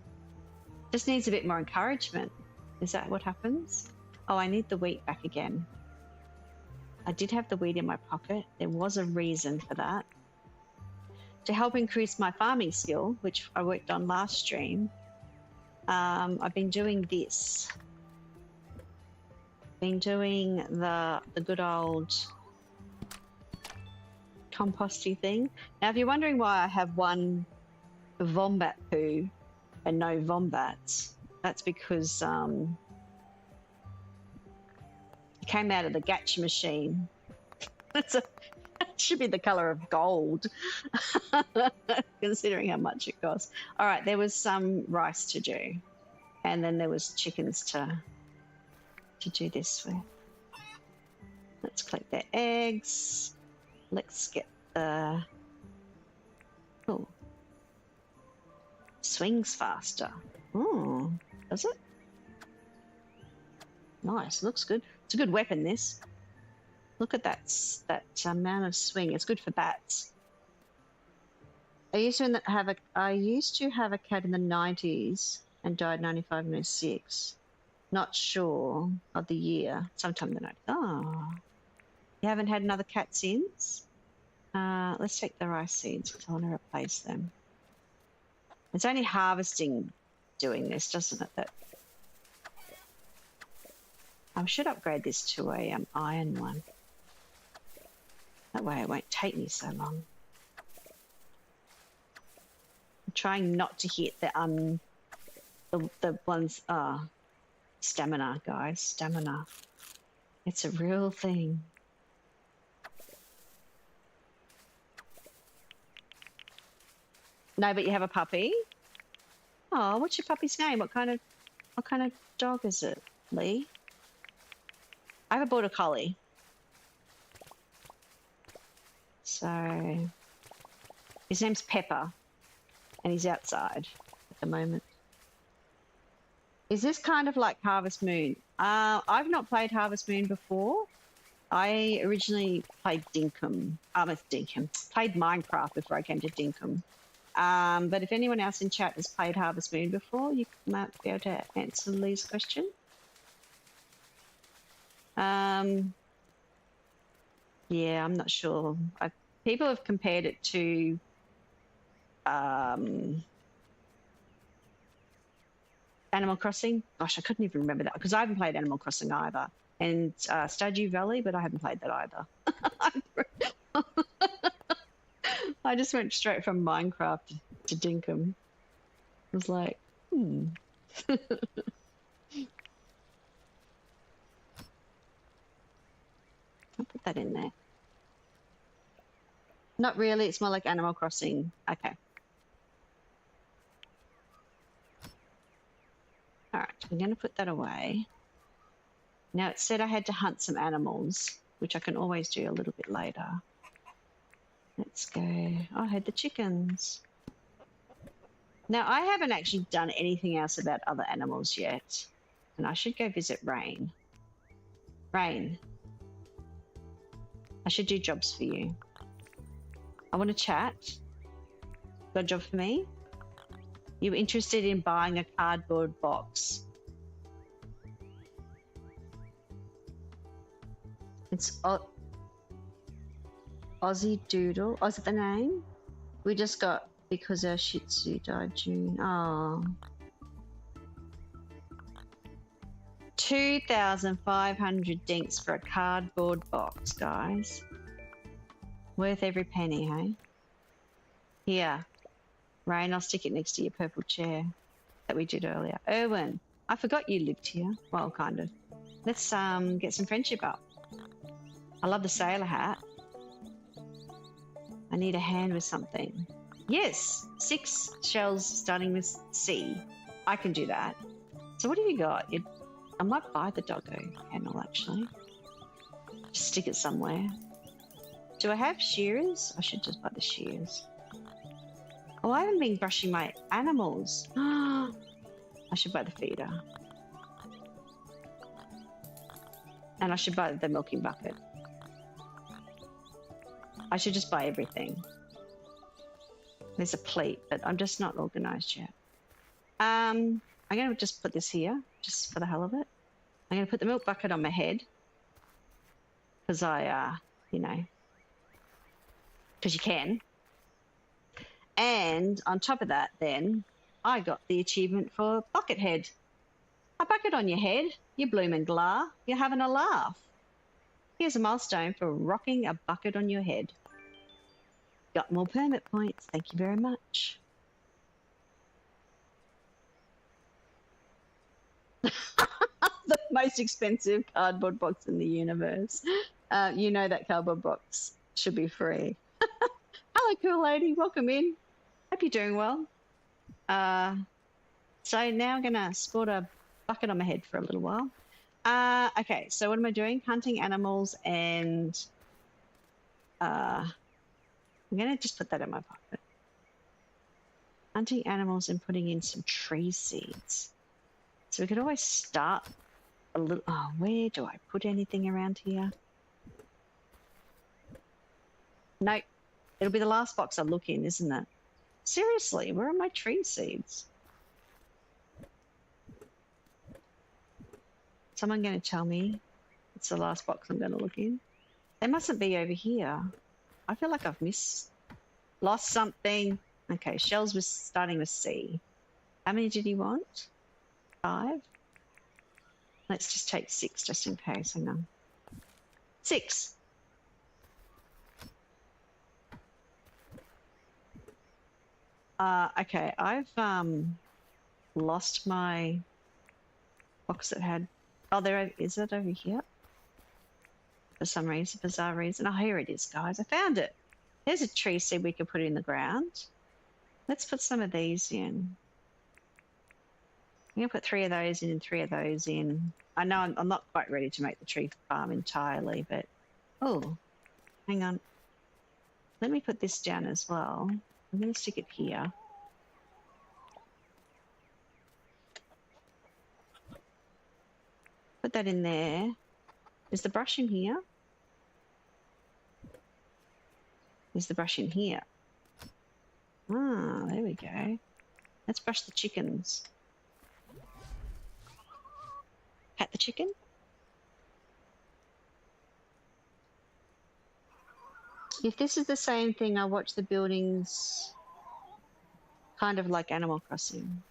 just needs a bit more encouragement. Is that what happens? Oh, I need the wheat back again. I did have the wheat in my pocket. There was a reason for that. To help increase my farming skill, which I worked on last stream, I've been doing this. Been doing the good old composty thing. Now, if you're wondering why I have one vombat poo and no vombats, that's because it came out of the gacha machine. It should be the color of gold, considering how much it costs. All right, there was some rice to do, and then there was chickens to do this with. Let's collect their eggs. Let's get the... Oh. Swings faster. Oh, does it? Nice, looks good. It's a good weapon, this. Look at that amount of swing. It's good for bats. I used to have a cat in the 90s and died 95 and 06. Not sure of the year. Sometime in the 90s. Oh. You haven't had another cat since? Let's take the rice seeds because I want to replace them. It's only harvesting doing this, doesn't it? That I should upgrade this to a iron one. That way it won't take me so long. I'm trying not to hit the ones. Stamina, guys, stamina. It's a real thing. No, but you have a puppy. Oh, what's your puppy's name? What kind of dog is it, Lee? I have a border collie. So his name's Pepper, and he's outside at the moment. Is this kind of like Harvest Moon? I've not played Harvest Moon before. I originally played Dinkum. Played Minecraft before I came to Dinkum. But if anyone else in chat has played Harvest Moon before, you might be able to answer Lee's question. Yeah, I'm not sure. People have compared it to Animal Crossing. Gosh, I couldn't even remember that because I haven't played Animal Crossing either. And Stardew Valley, but I haven't played that either. I just went straight from Minecraft to Dinkum. I was like, I'll put that in there. Not really, it's more like Animal Crossing. Okay. All right, I'm going to put that away. Now, it said I had to hunt some animals, which I can always do a little bit later. Let's go. Oh, I had the chickens. Now, I haven't actually done anything else about other animals yet. And I should go visit Rain. Rain, I should do jobs for you. I want to chat. Got a job for me? You interested in buying a cardboard box? It's Aussie Doodle. Oh, is it the name? We just got because our Shih Tzu died June. Oh. 2,500 dinks for a cardboard box, guys. Worth every penny, hey? Here. Rain, I'll stick it next to your purple chair that we did earlier. Erwin, I forgot you lived here. Well, kind of. Let's get some friendship up. I love the sailor hat. I need a hand with something. Yes, 6 shells starting with C. I can do that. So what have you got? I might buy the doggo kennel, actually. Just stick it somewhere. Do I have shearers? I should just buy the shears. Oh, I haven't been brushing my animals. I should buy the feeder. And I should buy the milking bucket. I should just buy everything. There's a plate, but I'm just not organised yet. I'm going to just put this here, just for the hell of it. I'm going to put the milk bucket on my head. Because you know, because you can. And on top of that, then, I got the achievement for bucket head. A bucket on your head, you blooming glar, you're having a laugh. Here's a milestone for rocking a bucket on your head. Got more permit points, thank you very much. The most expensive cardboard box in the universe. You know that cardboard box should be free. Hello, cool lady, welcome in. Hope you're doing well. So now I'm gonna sport a bucket on my head for a little while. Okay, so what am I doing? Hunting animals and I'm gonna just put that in my pocket. Hunting animals and putting in some tree seeds. So we could always start a little. Oh, where do I put anything around here? Nope. It'll be the last box I look in, isn't it? Seriously, where are my tree seeds? Someone going to tell me it's the last box I'm going to look in? They mustn't be over here. I feel like I've lost something. Okay, shells was starting with C. How many did he want? 5? Let's just take 6 just in case. Hang on. 6. Okay, I've lost my box that had. Oh, is it over here? For some reason, bizarre reason. Oh, here it is, guys. I found it. There's a tree seed we can put in the ground. Let's put some of these in. I'm going to put 3 of those in and 3 of those in. I know I'm not quite ready to make the tree farm entirely, but... Oh, hang on. Let me put this down as well. I'm going to stick it here. Put that in there. Is the brush in here? Is the brush in here? Ah, there we go. Let's brush the chickens. Pat the chicken. If this is the same thing, I watch the buildings kind of like Animal Crossing.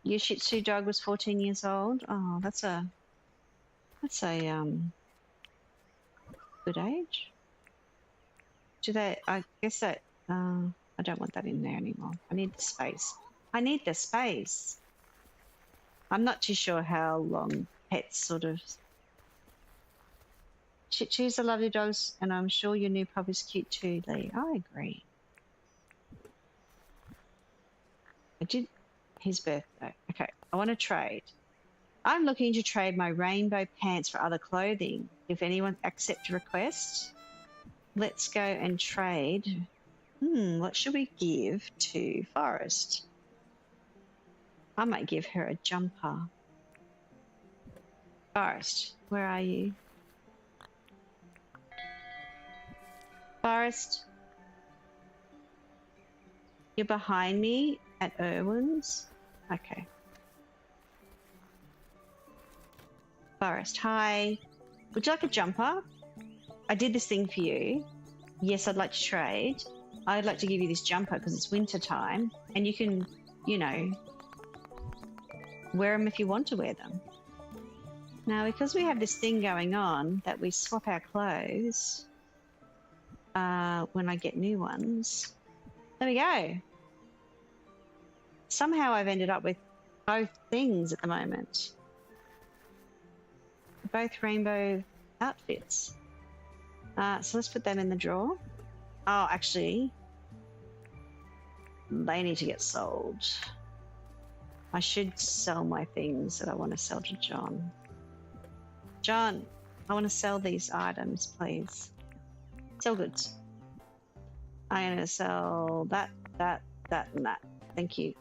Your Shih Tzu dog was 14 years old. Oh, that's a good age. Do they? I guess that. I don't want that in there anymore. I need the space. I need the space. I'm not too sure how long pets sort of Shih Tzus are lovely dogs, and I'm sure your new pup is cute too, Lee. I agree. I did his birthday. Okay, I want to trade. I'm looking to trade my rainbow pants for other clothing. If anyone accepts a request, let's go and trade. What should we give to Forest? I might give her a jumper. Forest, where are you? Forest, you're behind me at Irwin's. Okay. Forest, hi. Would you like a jumper? I did this thing for you. Yes, I'd like to trade. I'd like to give you this jumper because it's winter time and you can, you know, wear them if you want to wear them. Now, because we have this thing going on that we swap our clothes when I get new ones. There we go. Somehow I've ended up with both things at the moment. Both rainbow outfits. So let's put them in the drawer. Oh, actually, they need to get sold. I should sell my things that I want to sell to John. John, I want to sell these items, please. Sell goods. I'm going to sell that, and that. Thank you.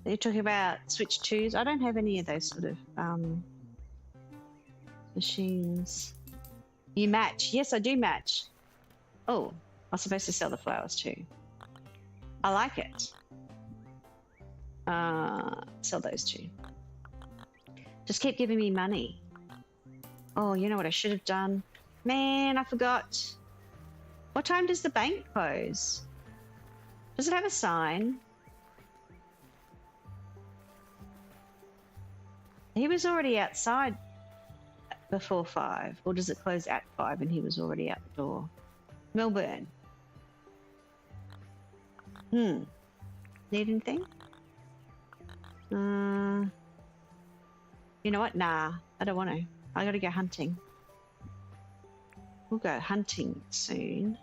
You're talking about Switch 2s. I don't have any of those sort of machines. You match. Yes, I do match. Oh, I was supposed to sell the flowers too. I like it. Sell those two. Just keep giving me money. Oh, you know what I should have done? Man, I forgot. What time does the bank close? Does it have a sign? He was already outside before 5. Or does it close at 5 and he was already out the door? Melbourne. Need anything? You know what? Nah, I don't want to. I gotta go hunting. We'll go hunting soon.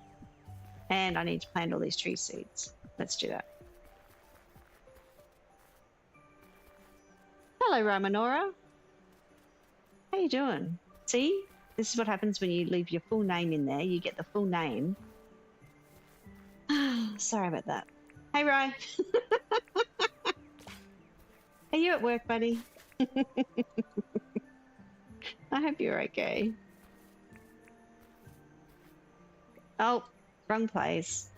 And I need to plant all these tree seeds. Let's do that. Hello, Romanora. How you doing? See? This is what happens when you leave your full name in there. You get the full name. Sorry about that. Hey, Rye. Are you at work, buddy? I hope you're okay. Oh, wrong place.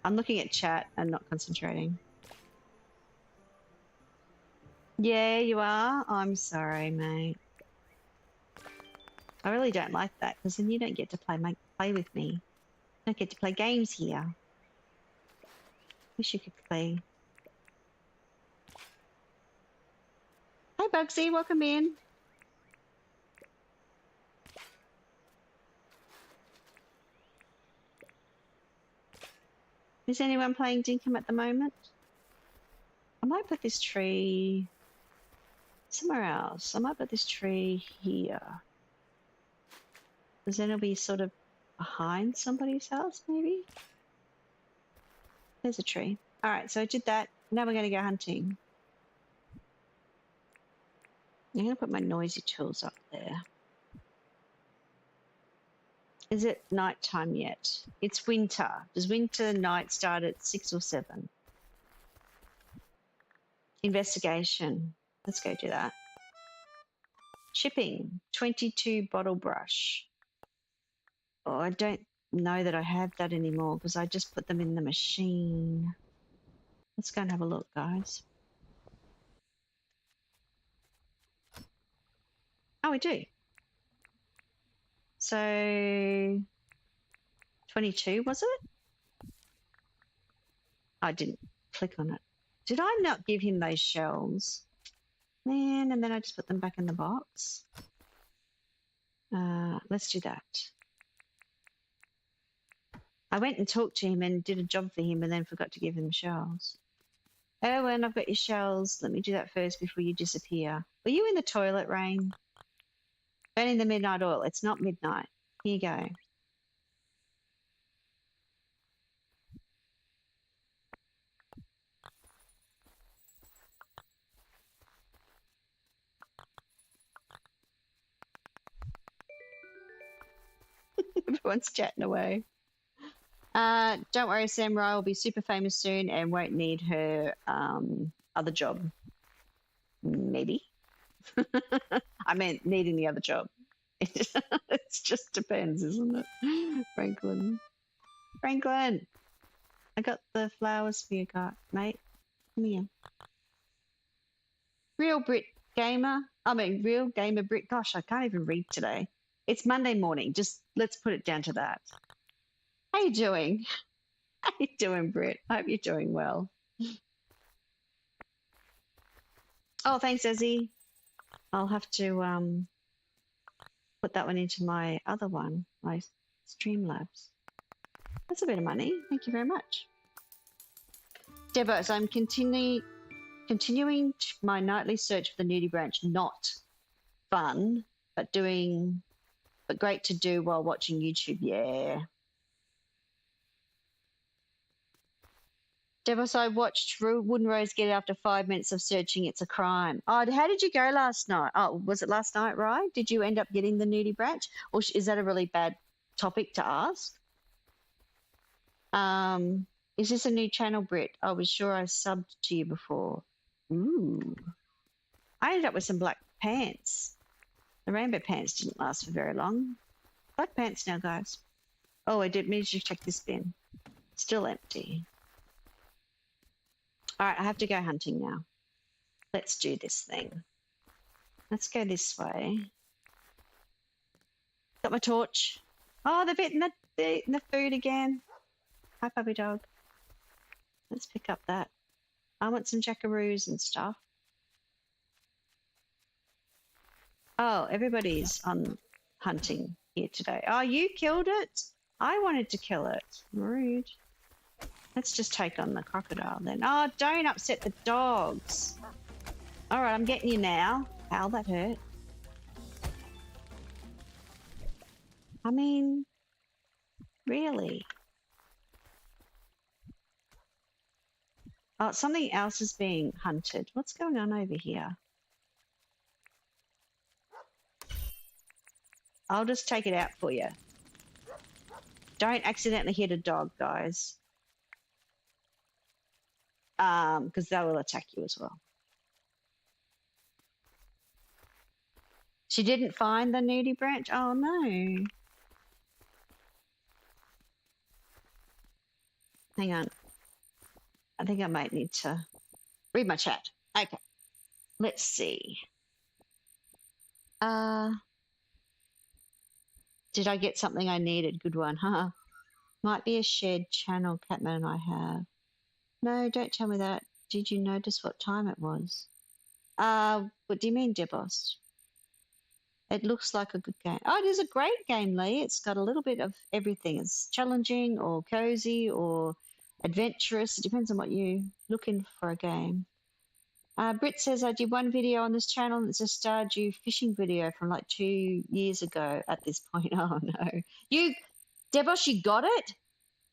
I'm looking at chat and not concentrating. Yeah, you are? I'm sorry, mate. I really don't like that because then you don't get to play with me. You don't get to play games here. Wish you could play. Hi, Bugsy. Welcome in. Is anyone playing Dinkum at the moment? I might put this tree somewhere else. I might put this tree here. Because then it'll be sort of behind somebody's house, maybe? There's a tree. All right, so I did that. Now we're going to go hunting. I'm going to put my noisy tools up there. Is it night time yet? It's winter. Does winter night start at 6 or 7? Investigation. Let's go do that. Shipping. 22 bottle brush. Oh, I don't know that I have that anymore because I just put them in the machine. Let's go and have a look, guys. Oh, we do. So 22, was it? I didn't click on it. Did I not give him those shells? Man, and then I just put them back in the box. Let's do that. I went and talked to him and did a job for him and then forgot to give him shells. Oh, and I've got your shells. Let me do that first before you disappear. Were you in the toilet, Rain? Burning the midnight oil. It's not midnight. Here you go. Everyone's chatting away. Don't worry, Samurai will be super famous soon and won't need her other job. Maybe. I meant needing the other job. It just depends, isn't it? Franklin. Franklin! I got the flowers for you, mate. Come here. Real Brit Gamer. Real Gamer Brit. Gosh, I can't even read today. It's Monday morning. Just let's put it down to that. How you doing? How you doing, Brit? I hope you're doing well. Oh, thanks, Ezzy. I'll have to put that one into my other one, my Streamlabs. That's a bit of money. Thank you very much. Debos, I'm continuing my nightly search for the nudie branch. Not fun, but great to do while watching YouTube. Yeah. Devos, I watched Wooden Rose get it after 5 minutes of searching. It's a crime. Oh, how did you go last night? Oh, was it last night, right? Did you end up getting the nudie branch? Or is that a really bad topic to ask? Is this a new channel, Brit? I was sure I subbed to you before. Ooh. I ended up with some black pants. The rainbow pants didn't last for very long. Black pants now, guys. Oh, I did manage to check this bin. Still empty. All right, I have to go hunting now. Let's do this thing. Let's go this way. Got my torch. Oh, they've eaten the food again. Hi, puppy dog. Let's pick up that. I want some jackaroos and stuff. Oh, everybody's on hunting here today. Oh, you killed it? I wanted to kill it. Rude. Let's just take on the crocodile then. Oh, don't upset the dogs. All right, I'm getting you now. Ow, that hurt. I mean, really? Oh, something else is being hunted. What's going on over here? I'll just take it out for you. Don't accidentally hit a dog, guys. Because they will attack you as well. She didn't find the nudie branch? Oh, no. Hang on. I think I might need to read my chat. Okay. Let's see. Did I get something I needed? Good one, huh? Might be a shared channel Catman and I have. No, don't tell me that. Did you notice what time it was? What do you mean, Debos? It looks like a good game. Oh, it is a great game, Lee. It's got a little bit of everything. It's challenging or cozy or adventurous. It depends on what you're looking for a game. Britt says, I did one video on this channel and it's a Stardew fishing video from like 2 years ago at this point. Oh, no. Debos, you got it?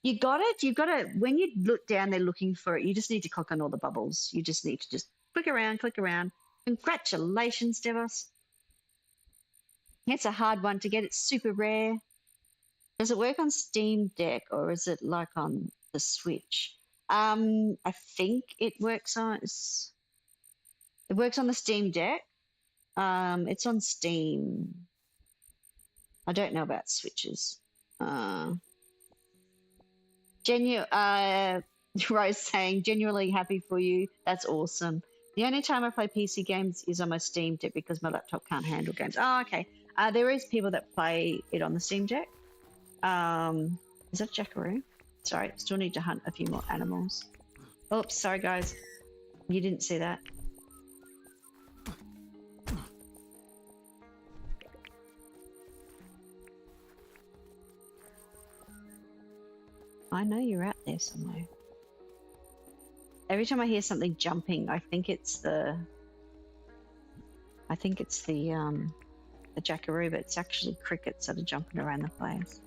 You got it? You've got to, when you look down there looking for it, you just need to click on all the bubbles. You just need to just click around, click around. Congratulations, Devos. It's a hard one to get. It's super rare. Does it work on Steam Deck or is it like on the Switch? I think it works on the Steam Deck. It's on Steam. I don't know about Switches. Rose saying, genuinely happy for you. That's awesome. The only time I play PC games is on my Steam Deck because my laptop can't handle games. Oh, okay. There is people that play it on the Steam Deck. Is that Jackaroo? Sorry, still need to hunt a few more animals. Oops, sorry guys. You didn't see that. I know you're out there somewhere. Every time I hear something jumping, I think it's the I think it's the jackaroo, but it's actually crickets that are jumping around the place.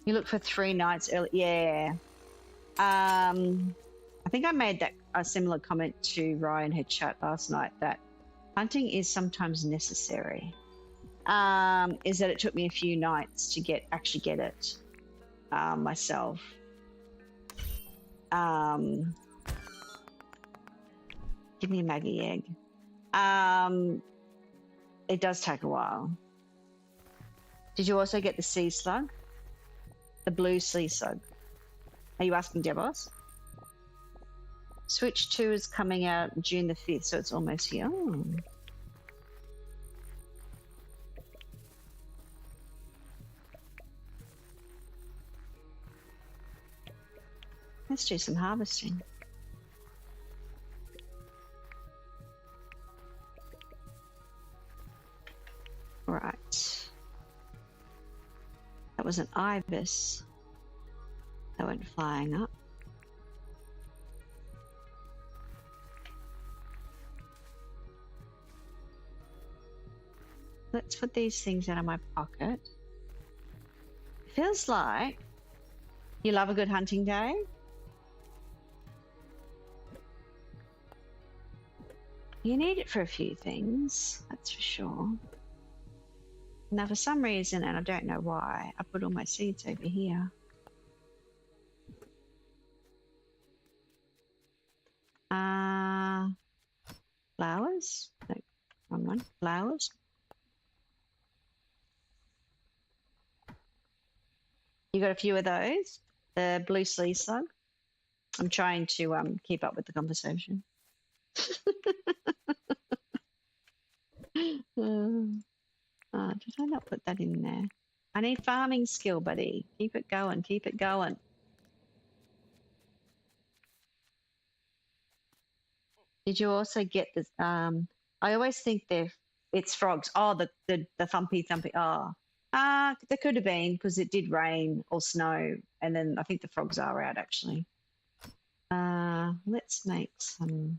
You look for 3 nights early. Yeah. I think I made that a similar comment to Ryan her chat last night, that hunting is sometimes necessary. Is that it took me a few nights to actually get it myself. Give me a Maggie egg. It does take a while. Did you also get the sea slug? The blue sea slug? Are you asking Devos? Switch 2 is coming out June the 5th, so it's almost here. Oh. Let's do some harvesting. Right. That was an ibis that went flying up. Let's put these things out of my pocket. Feels like you love a good hunting day. You need it for a few things, that's for sure. Now, for some reason, and I don't know why, I put all my seeds over here. Flowers? No, wrong one. Flowers. You got a few of those? The blue sea slug? I'm trying to keep up with the conversation. Did I not put that in there? I need farming skill, buddy. Keep it going, keep it going. Did you also get this? I always think it's frogs. Oh, the thumpy. Oh, there could have been, because it did rain or snow, and then I think the frogs are out actually. Let's make some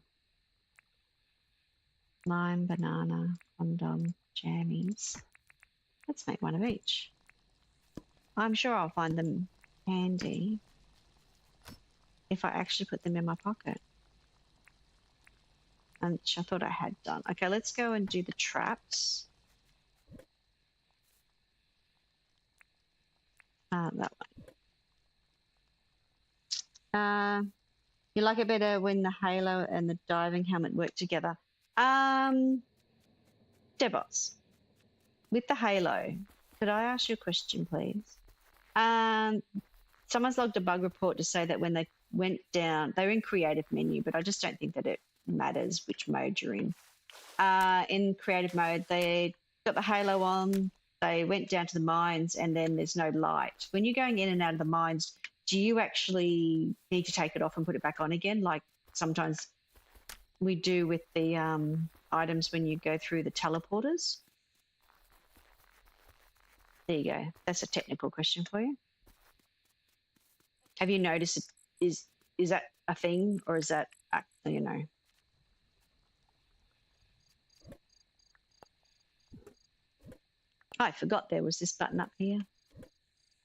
lime, banana, condom, jammies. Let's make one of each. I'm sure I'll find them handy if I actually put them in my pocket. Which I thought I had done. Okay, let's go and do the traps. That one. You like it better when the halo and the diving helmet work together? Devos, with the halo, could I ask you a question, please? Someone's logged a bug report to say that when they went down, they were in creative menu, but I just don't think that it matters which mode you're in. In creative mode, they got the halo on, they went down to the mines, and then there's no light. When you're going in and out of the mines, do you actually need to take it off and put it back on again, like sometimes we do with the items when you go through the teleporters? There you go. That's a technical question for you. Have you noticed is that a thing, or is that, you know? I forgot there was this button up here.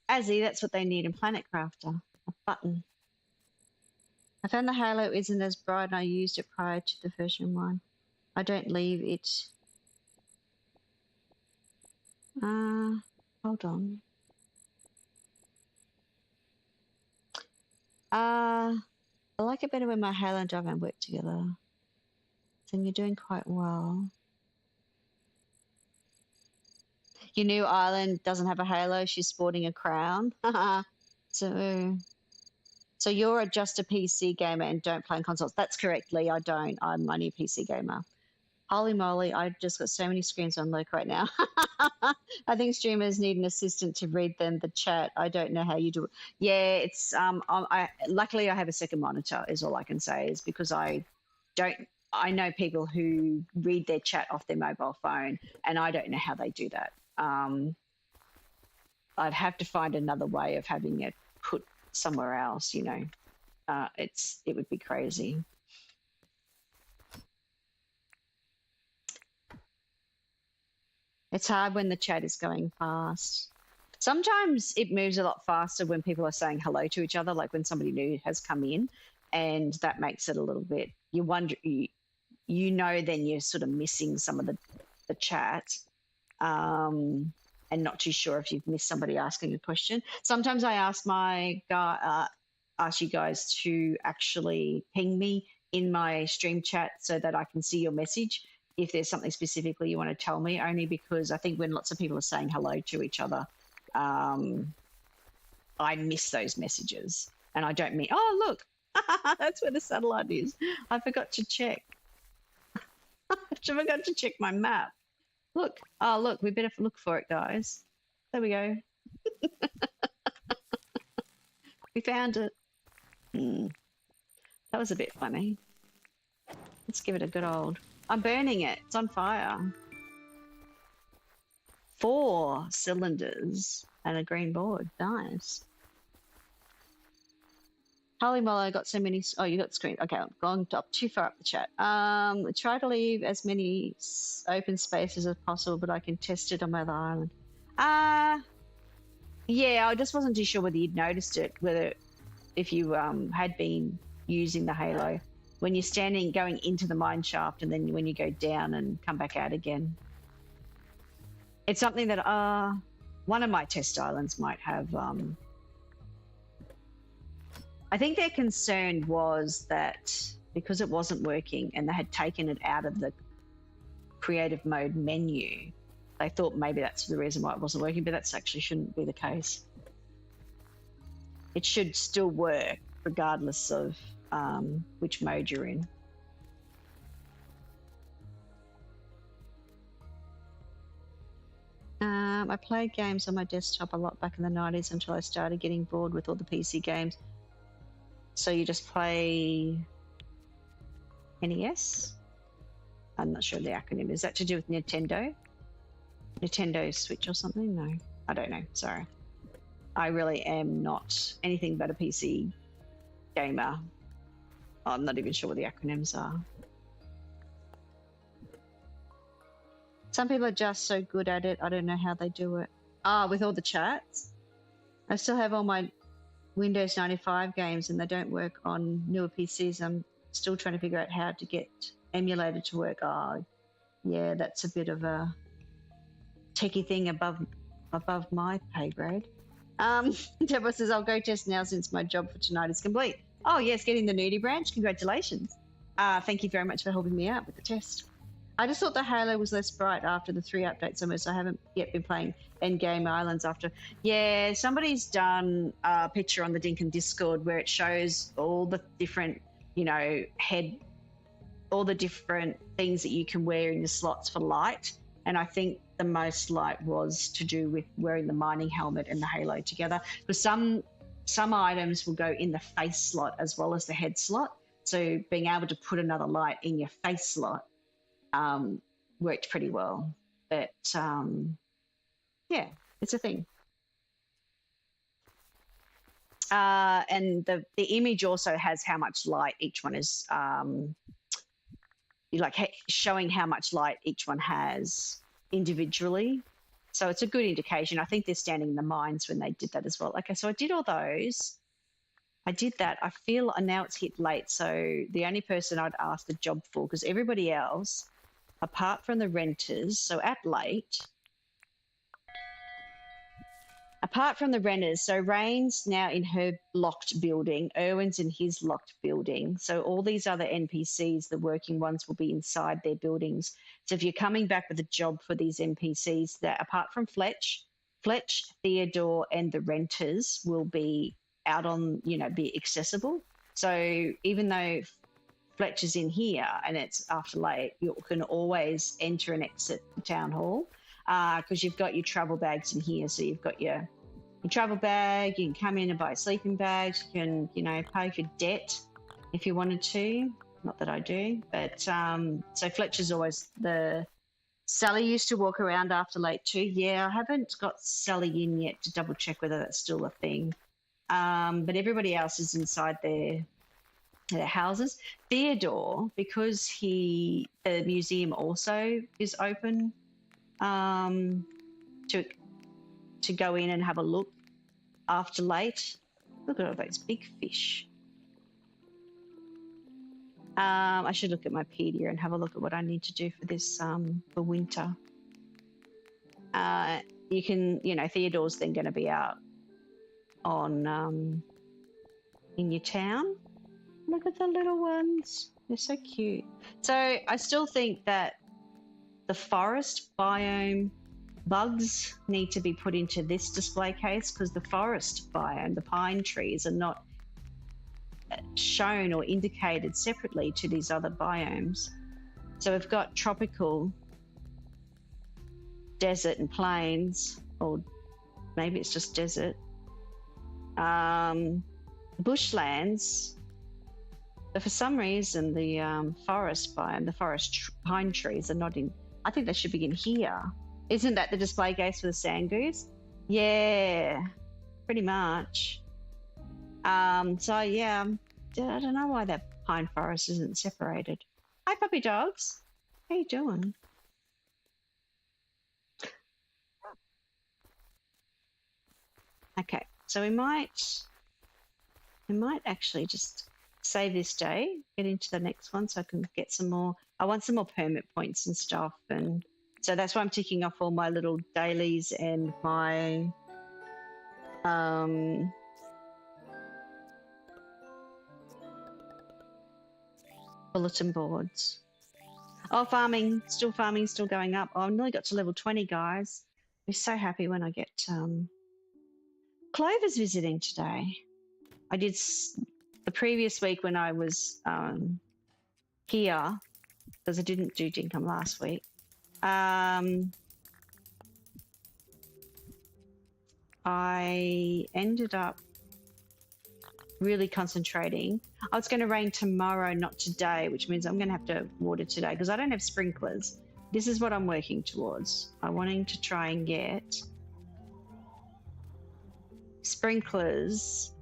Azzy, that's what they need in Planet Crafter, a button. I found the halo isn't as bright and I used it prior to the version 1. I don't leave it. Hold on. I like it better when my halo and diamond work together. Then you're doing quite well. Your new island doesn't have a halo. She's sporting a crown. So you're just a PC gamer and don't play on consoles. That's correct, Lee. I don't. I'm only a PC gamer. Holy moly, I've just got so many screens on lock right now. I think streamers need an assistant to read them, the chat. I don't know how you do it. Yeah, it's luckily I have a second monitor is all I can say, is because I know people who read their chat off their mobile phone, and I don't know how they do that. I'd have to find another way of having it put somewhere else, you know. it would be crazy. It's hard when the chat is going fast. Sometimes it moves a lot faster when people are saying hello to each other, like when somebody new has come in, and that makes it a little bit. You wonder, you know, then you're sort of missing some of the chat, and not too sure if you've missed somebody asking a question. Sometimes I ask ask you guys to actually ping me in my stream chat so that I can see your message if there's something specifically you want to tell me, only because I think when lots of people are saying hello to each other, I miss those messages. And I don't mean, oh, look, that's where the satellite is. I forgot to check. I forgot to check my map. Look, oh, look, we better look for it, guys. There we go. We found it. That was a bit funny. Let's give it a good old. I'm burning it. It's on fire. 4 cylinders and a green board. Nice. Holy moly, I got so many. Oh, you got the screen. Okay, I'm going up too far up the chat. Try to leave as many open spaces as possible, but I can test it on my other island. Yeah, I just wasn't too sure whether you'd noticed it, if you had been using the halo when you're standing going into the mine shaft, and then when you go down and come back out again. It's something that one of my test islands might have. I think their concern was that because it wasn't working and they had taken it out of the creative mode menu, they thought maybe that's the reason why it wasn't working, but that's actually shouldn't be the case. It should still work regardless of which mode you're in. I played games on my desktop a lot back in the 90s until I started getting bored with all the PC games. So you just play NES? I'm not sure the acronym. Is that to do with Nintendo? Nintendo Switch or something? No, I don't know. Sorry. I really am not anything but a PC gamer. I'm not even sure what the acronyms are. Some people are just so good at it. I don't know how they do it. With all the chats. I still have all my Windows 95 games and they don't work on newer PCs. I'm still trying to figure out how to get emulator to work. Yeah, that's a bit of a techie thing above my pay grade. Deborah says, I'll go test now since my job for tonight is complete. Oh, yes, getting the nudie branch. Congratulations. Thank you very much for helping me out with the test. I just thought the Halo was less bright after the 3 updates almost. I haven't yet been playing Endgame Islands after. Yeah, somebody's done a picture on the Dinkum Discord where it shows all the different, all the different things that you can wear in your slots for light. And I think the most light was to do with wearing the mining helmet and the halo together. Because some items will go in the face slot as well as the head slot. So being able to put another light in your face slot worked pretty well. But yeah, it's a thing. And the image also has how much light each one is, showing how much light each one has individually. So it's a good indication. I think they're standing in the mines when they did that as well. Okay, so I did all those. I did that. I feel now it's hit late. So the only person I'd ask the job for, because everybody else, apart from the renters, so at late, apart from the renters, so Rain's now in her locked building, Erwin's in his locked building. So all these other NPCs, the working ones, will be inside their buildings. So if you're coming back with a job for these NPCs, that apart from Fletch, Theodore, and the renters will be out on, be accessible. So even though Fletch is in here and it's after late, you can always enter and exit the town hall because you've got your travel bags in here. So you've got your travel bag, you can come in and buy sleeping bags, you can, pay for debt if you wanted to. Not that I do, but so Fletch is always Sally used to walk around after late too. Yeah, I haven't got Sally in yet to double check whether that's still a thing. But everybody else is inside their houses. Theodore, because the museum also is open to go in and have a look after late. Look at all those big fish. I should look at my pedia and have a look at what I need to do for this for winter. You can, Theodore's then going to be out on in your town. Look at the little ones. They're so cute. So I still think that the forest biome bugs need to be put into this display case, because the forest biome, the pine trees, are not shown or indicated separately to these other biomes. So we've got tropical, desert and plains, or maybe it's just desert, bushlands, but for some reason the forest biome, the forest pine trees are not in. I think they should be in here. Isn't that the display case for the sand goose? Yeah, pretty much. So yeah, I don't know why that pine forest isn't separated. Hi, puppy dogs. How you doing? Okay, so we might actually just save this day, get into the next one, so I can get some more. I want some more permit points and stuff, and so that's why I'm ticking off all my little dailies and my bulletin boards. Oh, farming, still going up. Oh, I nearly got to level 20, guys. I'll be so happy when I get Clover's visiting today. I did the previous week when I was here, because I didn't do Dinkum last week. I ended up really concentrating. Oh, it's going to rain tomorrow, not today, which means I'm going to have to water today because I don't have sprinklers. This is what I'm working towards. I'm wanting to try and get sprinklers,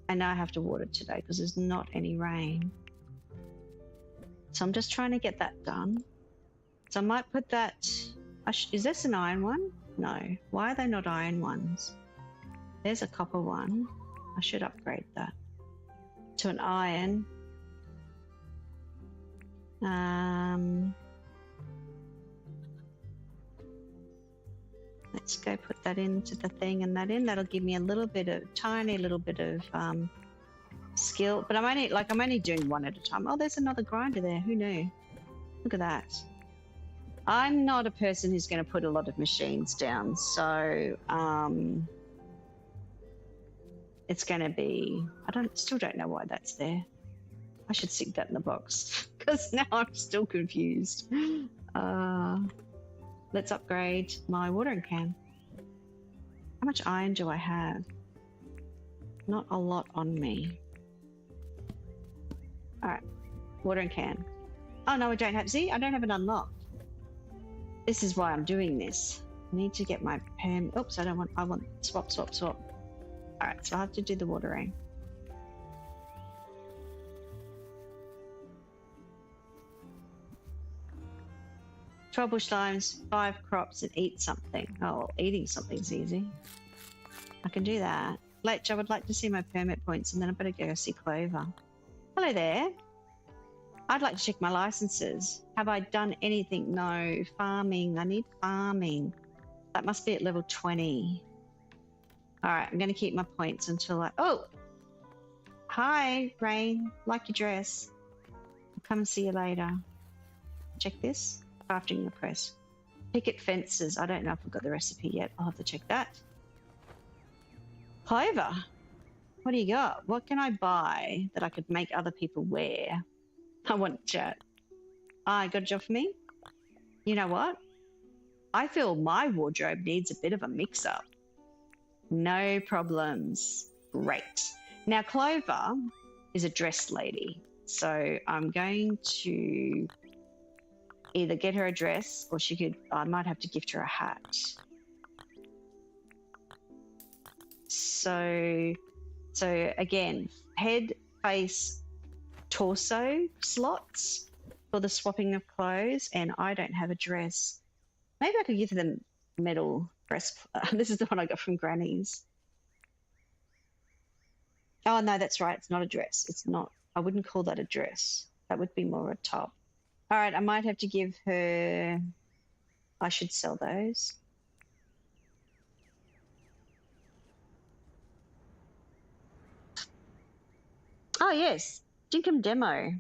and now I have to water today because there's not any rain. So I'm just trying to get that done. So I might put that. Is this an iron one? No. Why are they not iron ones? There's a copper one. I should upgrade that to an iron. Let's go put that into the thing and that in. That'll give me a little bit of, tiny little bit of skill. But I'm only doing one at a time. Oh, there's another grinder there. Who knew? Look at that. I'm not a person who's going to put a lot of machines down, so it's going to be. Still don't know why that's there. I should stick that in the box because now I'm still confused. Let's upgrade my watering can. How much iron do I have? Not a lot on me. All right, watering can. Oh no, I don't have. See, I don't have it unlocked. This is why I'm doing this. I need to get my pen. Oops, I want swap. All right, so I have to do the watering. "12 bush limes, 5 crops, and eat something." Oh, eating something's easy. I can do that. Fletch, I would like to see my permit points, and then I better go see Clover. Hello there. I'd like to check my licenses. Have I done anything? No. Farming. I need farming. That must be at level 20. All right, I'm going to keep my points until Oh! Hi, Rain. Like your dress. I'll come and see you later. Check this. Crafting the press. Picket fences. I don't know if I've got the recipe yet. I'll have to check that. Clover, what do you got? What can I buy that I could make other people wear? I want to chat. I got a job for me? You know what? I feel my wardrobe needs a bit of a mix-up. No problems. Great. Now, Clover is a dressed lady, so I'm going to either get her a dress or I might have to gift her a hat. So again, head, face, torso slots for the swapping of clothes, and I don't have a dress. Maybe I could give them metal dress. This is the one I got from Granny's. Oh, no, that's right. It's not a dress. It's not. I wouldn't call that a dress. That would be more a top. All right, I might have to give her. I should sell those. Oh, yes. Dinkum demo.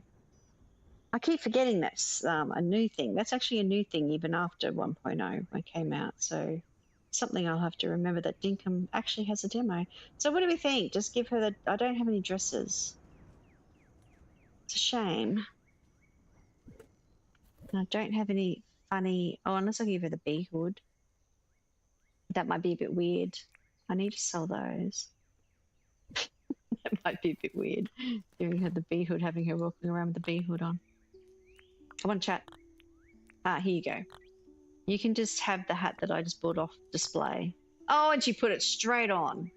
I keep forgetting that's a new thing. That's actually a new thing even after 1.0 when it came out. So something I'll have to remember, that Dinkum actually has a demo. So what do we think? Just give her the... I don't have any dresses. It's a shame. I don't have any funny... Oh, unless I give her the bee hood. That might be a bit weird. I need to sell those. That might be a bit weird. Giving her the bee hood, having her walking around with the bee hood on. I want to chat. Here you go. You can just have the hat that I just bought off display. Oh, and she put it straight on.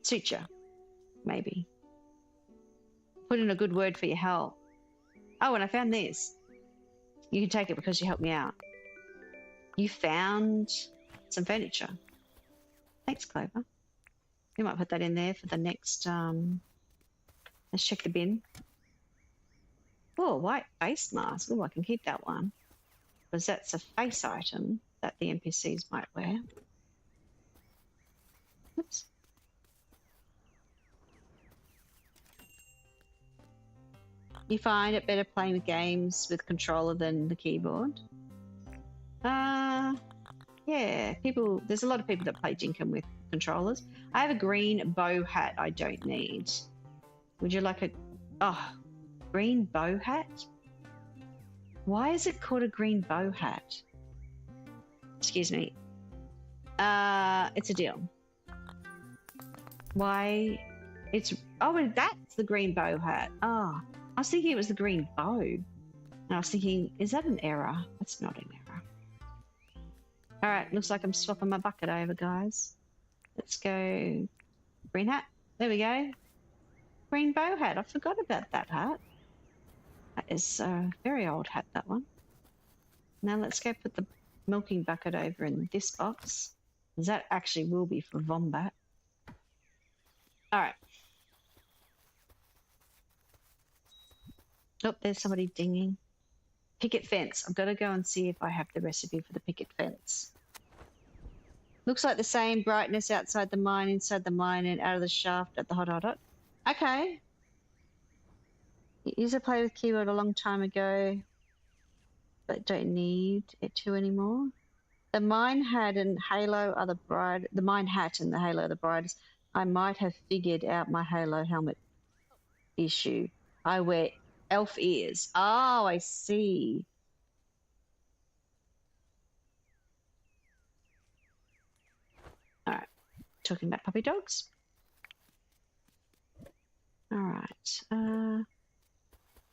Suit you, maybe. Put in a good word for your help. Oh, and I found this. You can take it because you helped me out. You found some furniture. Thanks, Clover. You might put that in there for the next... let's check the bin. Oh, white face mask. Oh, I can keep that one. Because that's a face item that the NPCs might wear. Oops. You find it better playing the games with controller than the keyboard? Yeah, there's a lot of people that play Dinkum with controllers. I have a green bow hat I don't need. Would you like a... Oh, green bow hat? Why is it called a green bow hat? Excuse me. It's a deal. Why? It's... Oh, that's the green bow hat. Oh, I was thinking it was the green bow. And I was thinking, is that an error? That's not an error. All right, looks like I'm swapping my bucket over, guys. Let's go green hat. There we go. Green bow hat. I forgot about that hat. That is a very old hat, that one. Now let's go put the milking bucket over in this box. That actually will be for Vombat. All right. Oh, there's somebody dinging. Picket fence. I've got to go and see if I have the recipe for the picket fence. Looks like the same brightness outside the mine, inside the mine, and out of the shaft at the hot. Okay. Used to play with keyboard a long time ago, but don't need it to anymore. The mine hat and Halo are the bride. The mine hat and the Halo are the brides. I might have figured out my Halo helmet issue. I wear elf ears. Oh, I see. All right. Talking about puppy dogs. All right.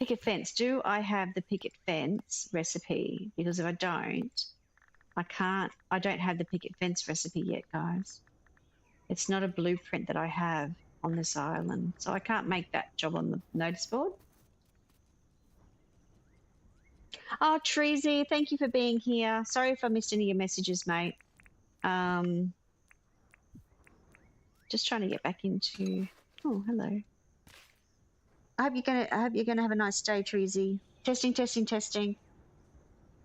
Picket fence. Do I have the picket fence recipe? Because if I don't, I don't have the picket fence recipe yet, guys. It's not a blueprint that I have on this island, so I can't make that job on the notice board. Oh, Treasy, thank you for being here. Sorry if I missed any of your messages, mate. Just trying to get back into... Oh, hello. I hope you're gonna have a nice day, Treasy. Testing.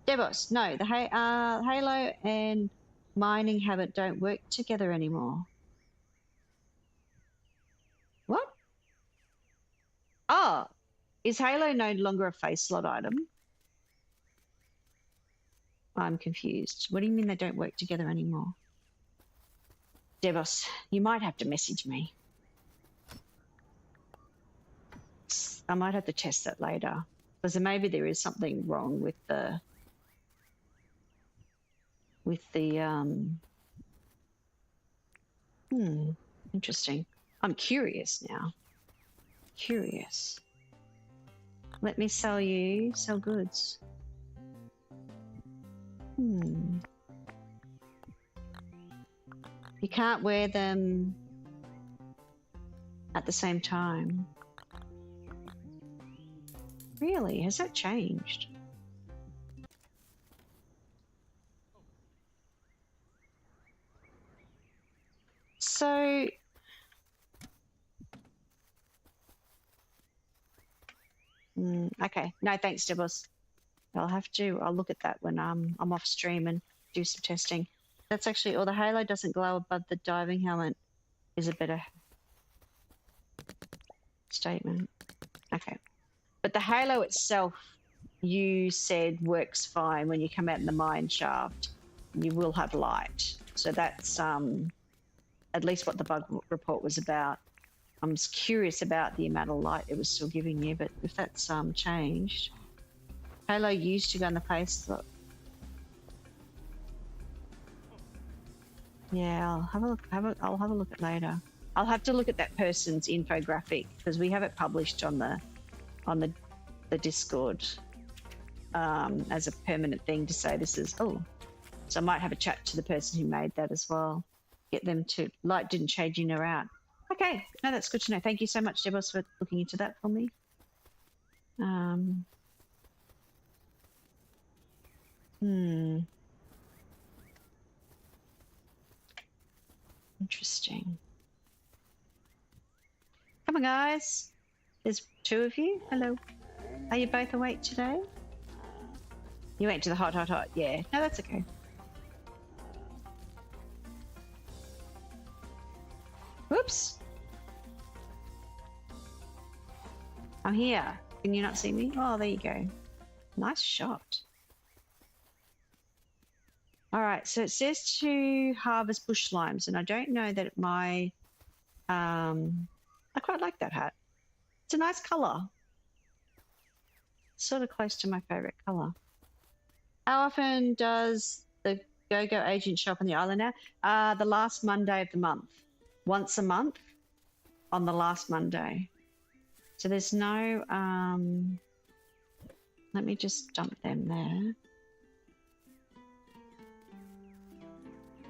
Debos, no, the Halo and mining habit don't work together anymore. What? Oh, is Halo no longer a face slot item? I'm confused. What do you mean they don't work together anymore? Debos, you might have to message me. I might have to test that later, because maybe there is something wrong with the interesting. I'm curious now. Curious. Let me sell goods. You can't wear them at the same time. Really? Has that changed? So... okay. No, thanks, Dibbles. I'll look at that when I'm off stream and do some testing. That's actually, or the halo doesn't glow above the diving helmet is a better statement. Okay. But the halo itself, you said works fine when you come out in the mine shaft. You will have light. So that's at least what the bug report was about. I'm just curious about the amount of light it was still giving you, but if that's changed. Halo used to go in the place. Yeah, I'll have a look. I'll have a look at later. I'll have to look at that person's infographic because we have it published on the Discord as a permanent thing to say this is. Oh, so I might have a chat to the person who made that as well. Get them to light didn't change in or out. Okay, no, that's good to know. Thank you so much, Debos, for looking into that for me. Interesting. Come on, guys. There's two of you. Hello. Are you both awake today? You went to the hot. Yeah. No, that's okay. Whoops. I'm here. Can you not see me? Oh, there you go. Nice shot. All right, so it says to harvest bush limes, and I don't know that I quite like that hat. It's a nice colour. Sort of close to my favourite colour. How often does the Go-Go agent shop on the island now? The last Monday of the month. Once a month on the last Monday. So there's no, let me just dump them there.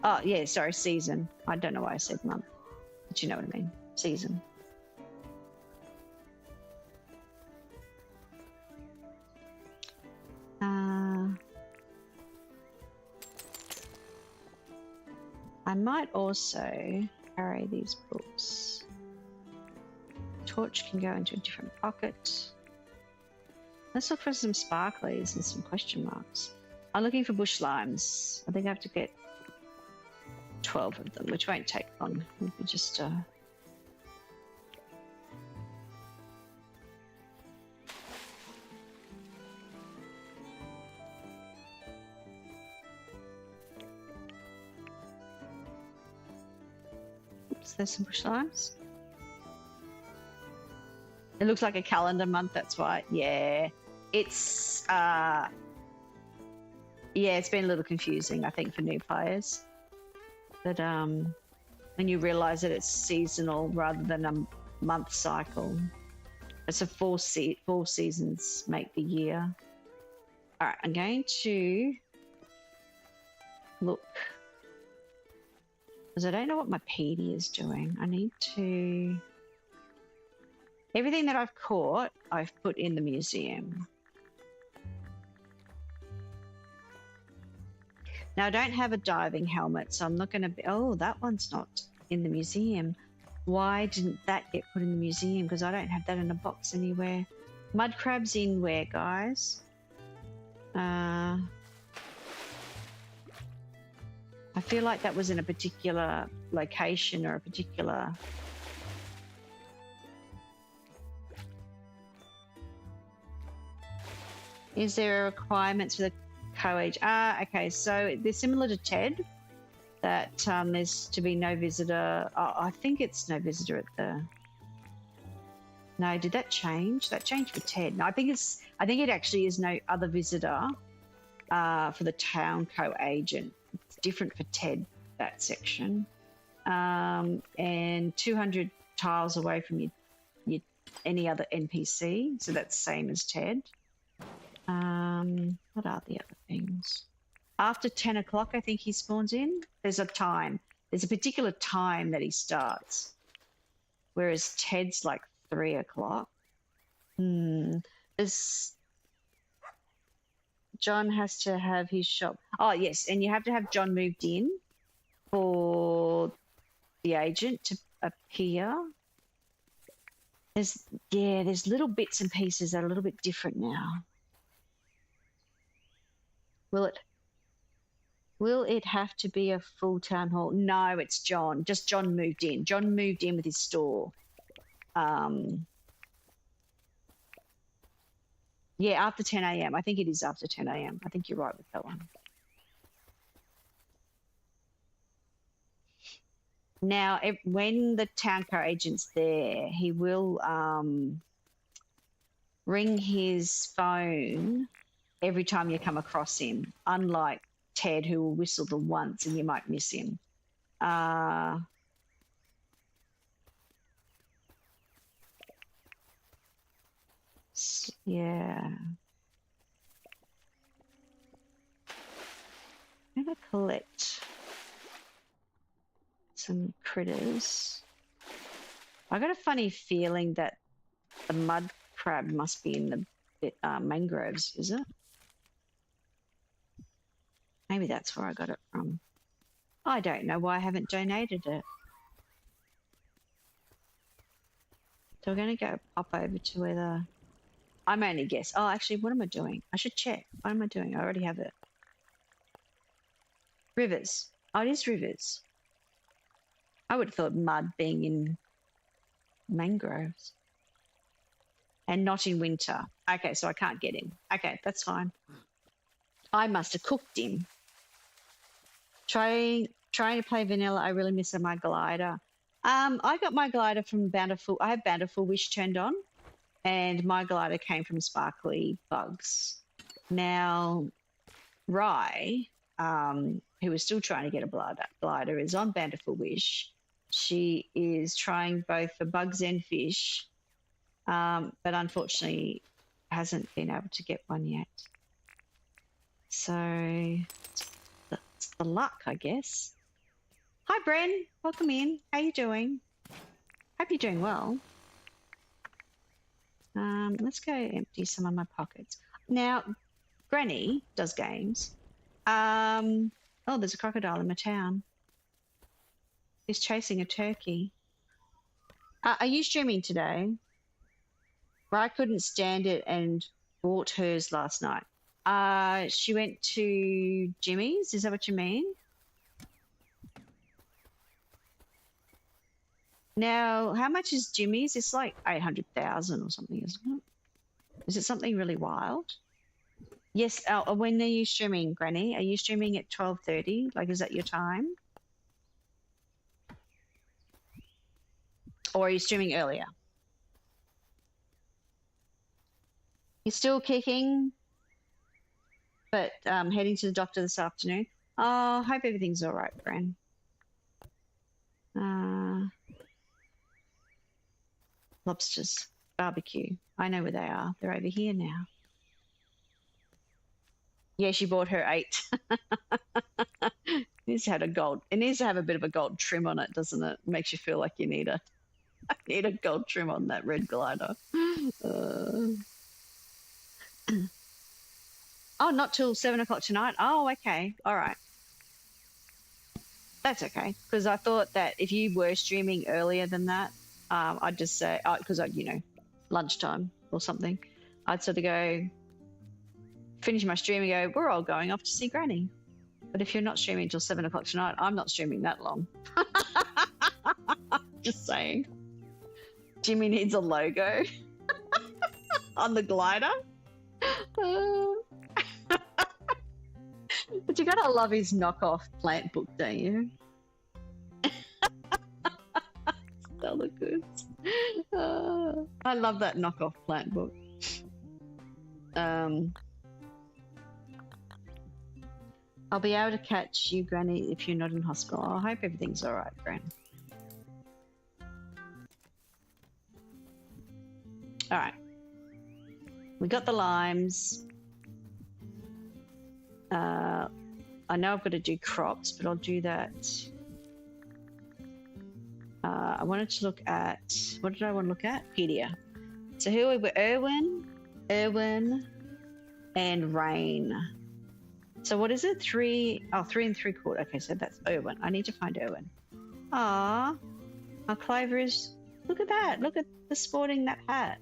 Oh, yeah, sorry, season. I don't know why I said month, but you know what I mean. Season. I might also carry these books. Torch can go into a different pocket. Let's look for some sparklies and some question marks. I'm looking for bush limes. I think I have to get 12 of them, which won't take long. Let me just oops, there's some bush limes. It looks like a calendar month, that's why. Yeah. It's yeah, it's been a little confusing, I think, for new players. But when you realise that it's seasonal rather than a month cycle, it's a four seasons make the year. All right, I'm going to look because I don't know what my PD is doing. I need to. Everything that I've caught, I've put in the museum. Now, I don't have a diving helmet, so I'm not going to be... Oh, that one's not in the museum. Why didn't that get put in the museum? Because I don't have that in a box anywhere. Mud crabs in where, guys? I feel like that was in a particular location or a particular... Is there a requirement for the co-age? Okay, so they're similar to TED, that there's to be no visitor. I think it's no visitor at the... No, did that change? That changed for TED. No, I think it actually is no other visitor for the town co-agent. It's different for TED, that section. And 200 tiles away from your any other NPC, so that's same as TED. What are the other things? After 10 o'clock, I think he spawns in. There's a time. There's a particular time that he starts. Whereas Ted's like 3 o'clock. Is John has to have his shop. Oh, yes. And you have to have John moved in for the agent to appear. There's little bits and pieces that are a little bit different now. Will it have to be a full town hall? No, it's John. Just John moved in. John moved in with his store. Yeah, after 10 a.m. I think it is after 10 a.m. I think you're right with that one. Now, when the town car agent's there, he will ring his phone every time you come across him, unlike Ted, who will whistle the once and you might miss him. Yeah. I'm going to collect some critters. I got a funny feeling that the mud crab must be in the mangroves, is it? Maybe that's where I got it from. I don't know why I haven't donated it. So we're going to go pop over to where the... I'm only guess. Oh, actually, what am I doing? I should check. What am I doing? I already have it. Rivers. Oh, it is rivers. I would have thought mud being in mangroves. And not in winter. Okay, so I can't get him. Okay, that's fine. I must have cooked him. Trying to play vanilla. I really miss my glider. I got my glider from Bountiful. I have Bountiful Wish turned on, and my glider came from Sparkly Bugs. Now, Rye, who is still trying to get a glider, is on Bountiful Wish. She is trying both for bugs and fish, but unfortunately hasn't been able to get one yet. So that's the luck, I guess. Hi, Bren. Welcome in. How you doing? Hope you're doing well. Let's go empty some of my pockets. Now, Granny does games. Oh, there's a crocodile in my town. He's chasing a turkey. Are you streaming today? I couldn't stand it and bought hers last night. She went to Jimmy's. Is that what you mean? Now, how much is Jimmy's? It's like 800,000 or something, isn't it? Is it something really wild? Yes. When are you streaming, Granny? Are you streaming at 12:30? Like, is that your time? Or are you streaming earlier? You're still kicking, but heading to the doctor this afternoon. Oh, hope everything's all right, Bran. Lobsters, barbecue. I know where they are. They're over here now. Yeah, she bought her 8. It needs to have it needs to have a bit of a gold trim on it, doesn't it? Makes you feel like you need a gold trim on that red glider. Oh, not till 7 o'clock tonight. Oh, okay. All right. That's okay. Because I thought that if you were streaming earlier than that, I'd just say, because lunchtime or something, I'd sort of go, finish my stream and go, we're all going off to see Granny. But if you're not streaming till 7 o'clock tonight, I'm not streaming that long. Just saying. Jimmy needs a logo on the glider. But you gotta love his knockoff plant book, don't you? Sell the goods. I love that knockoff plant book. I'll be able to catch you, Granny, if you're not in hospital. I hope everything's all right, Gran. All right. We got the limes. I know I've got to do crops, but I'll do that. I wanted to look at, what did I want to look at? Pedia. So here we were, Erwin, Erwin, and Rain. So what is it? 3 and 3/4. Okay, so that's Erwin. I need to find Erwin. Ah, our Clover is. Look at that. Look at the sporting that hat.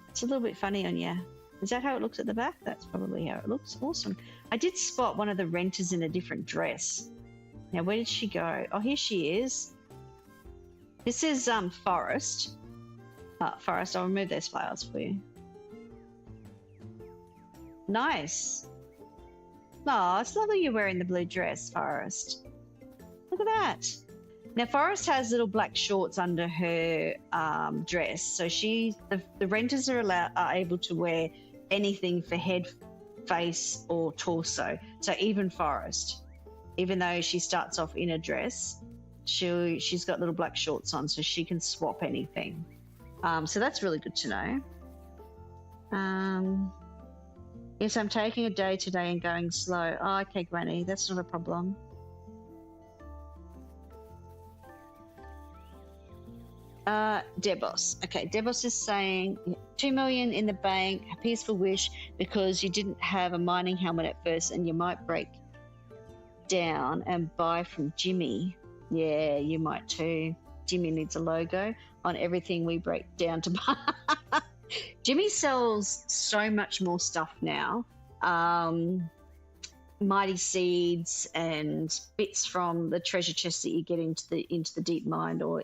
It's a little bit funny on you. Is that how it looks at the back? That's probably how it looks. Awesome. I did spot one of the renters in a different dress. Now, where did she go? Oh, here she is. This is Forest. Forest, I'll remove those flowers for you. Nice. Oh, it's lovely you're wearing the blue dress, Forest. Look at that. Now, Forest has little black shorts under her dress, so the renters are able to wear anything for head, face, or torso. So even Forest, even though she starts off in a dress, she's got little black shorts on, so she can swap anything. So that's really good to know. Yes, I'm taking a day today and going slow. Oh, okay, Granny, that's not a problem. Debos. Okay, Debos is saying 2 million in the bank, a peaceful wish because you didn't have a mining helmet at first and you might break down and buy from Jimmy. Yeah, you might too. Jimmy needs a logo on everything we break down to buy. Jimmy sells so much more stuff now. Mighty seeds and bits from the treasure chest that you get into the deep mine, or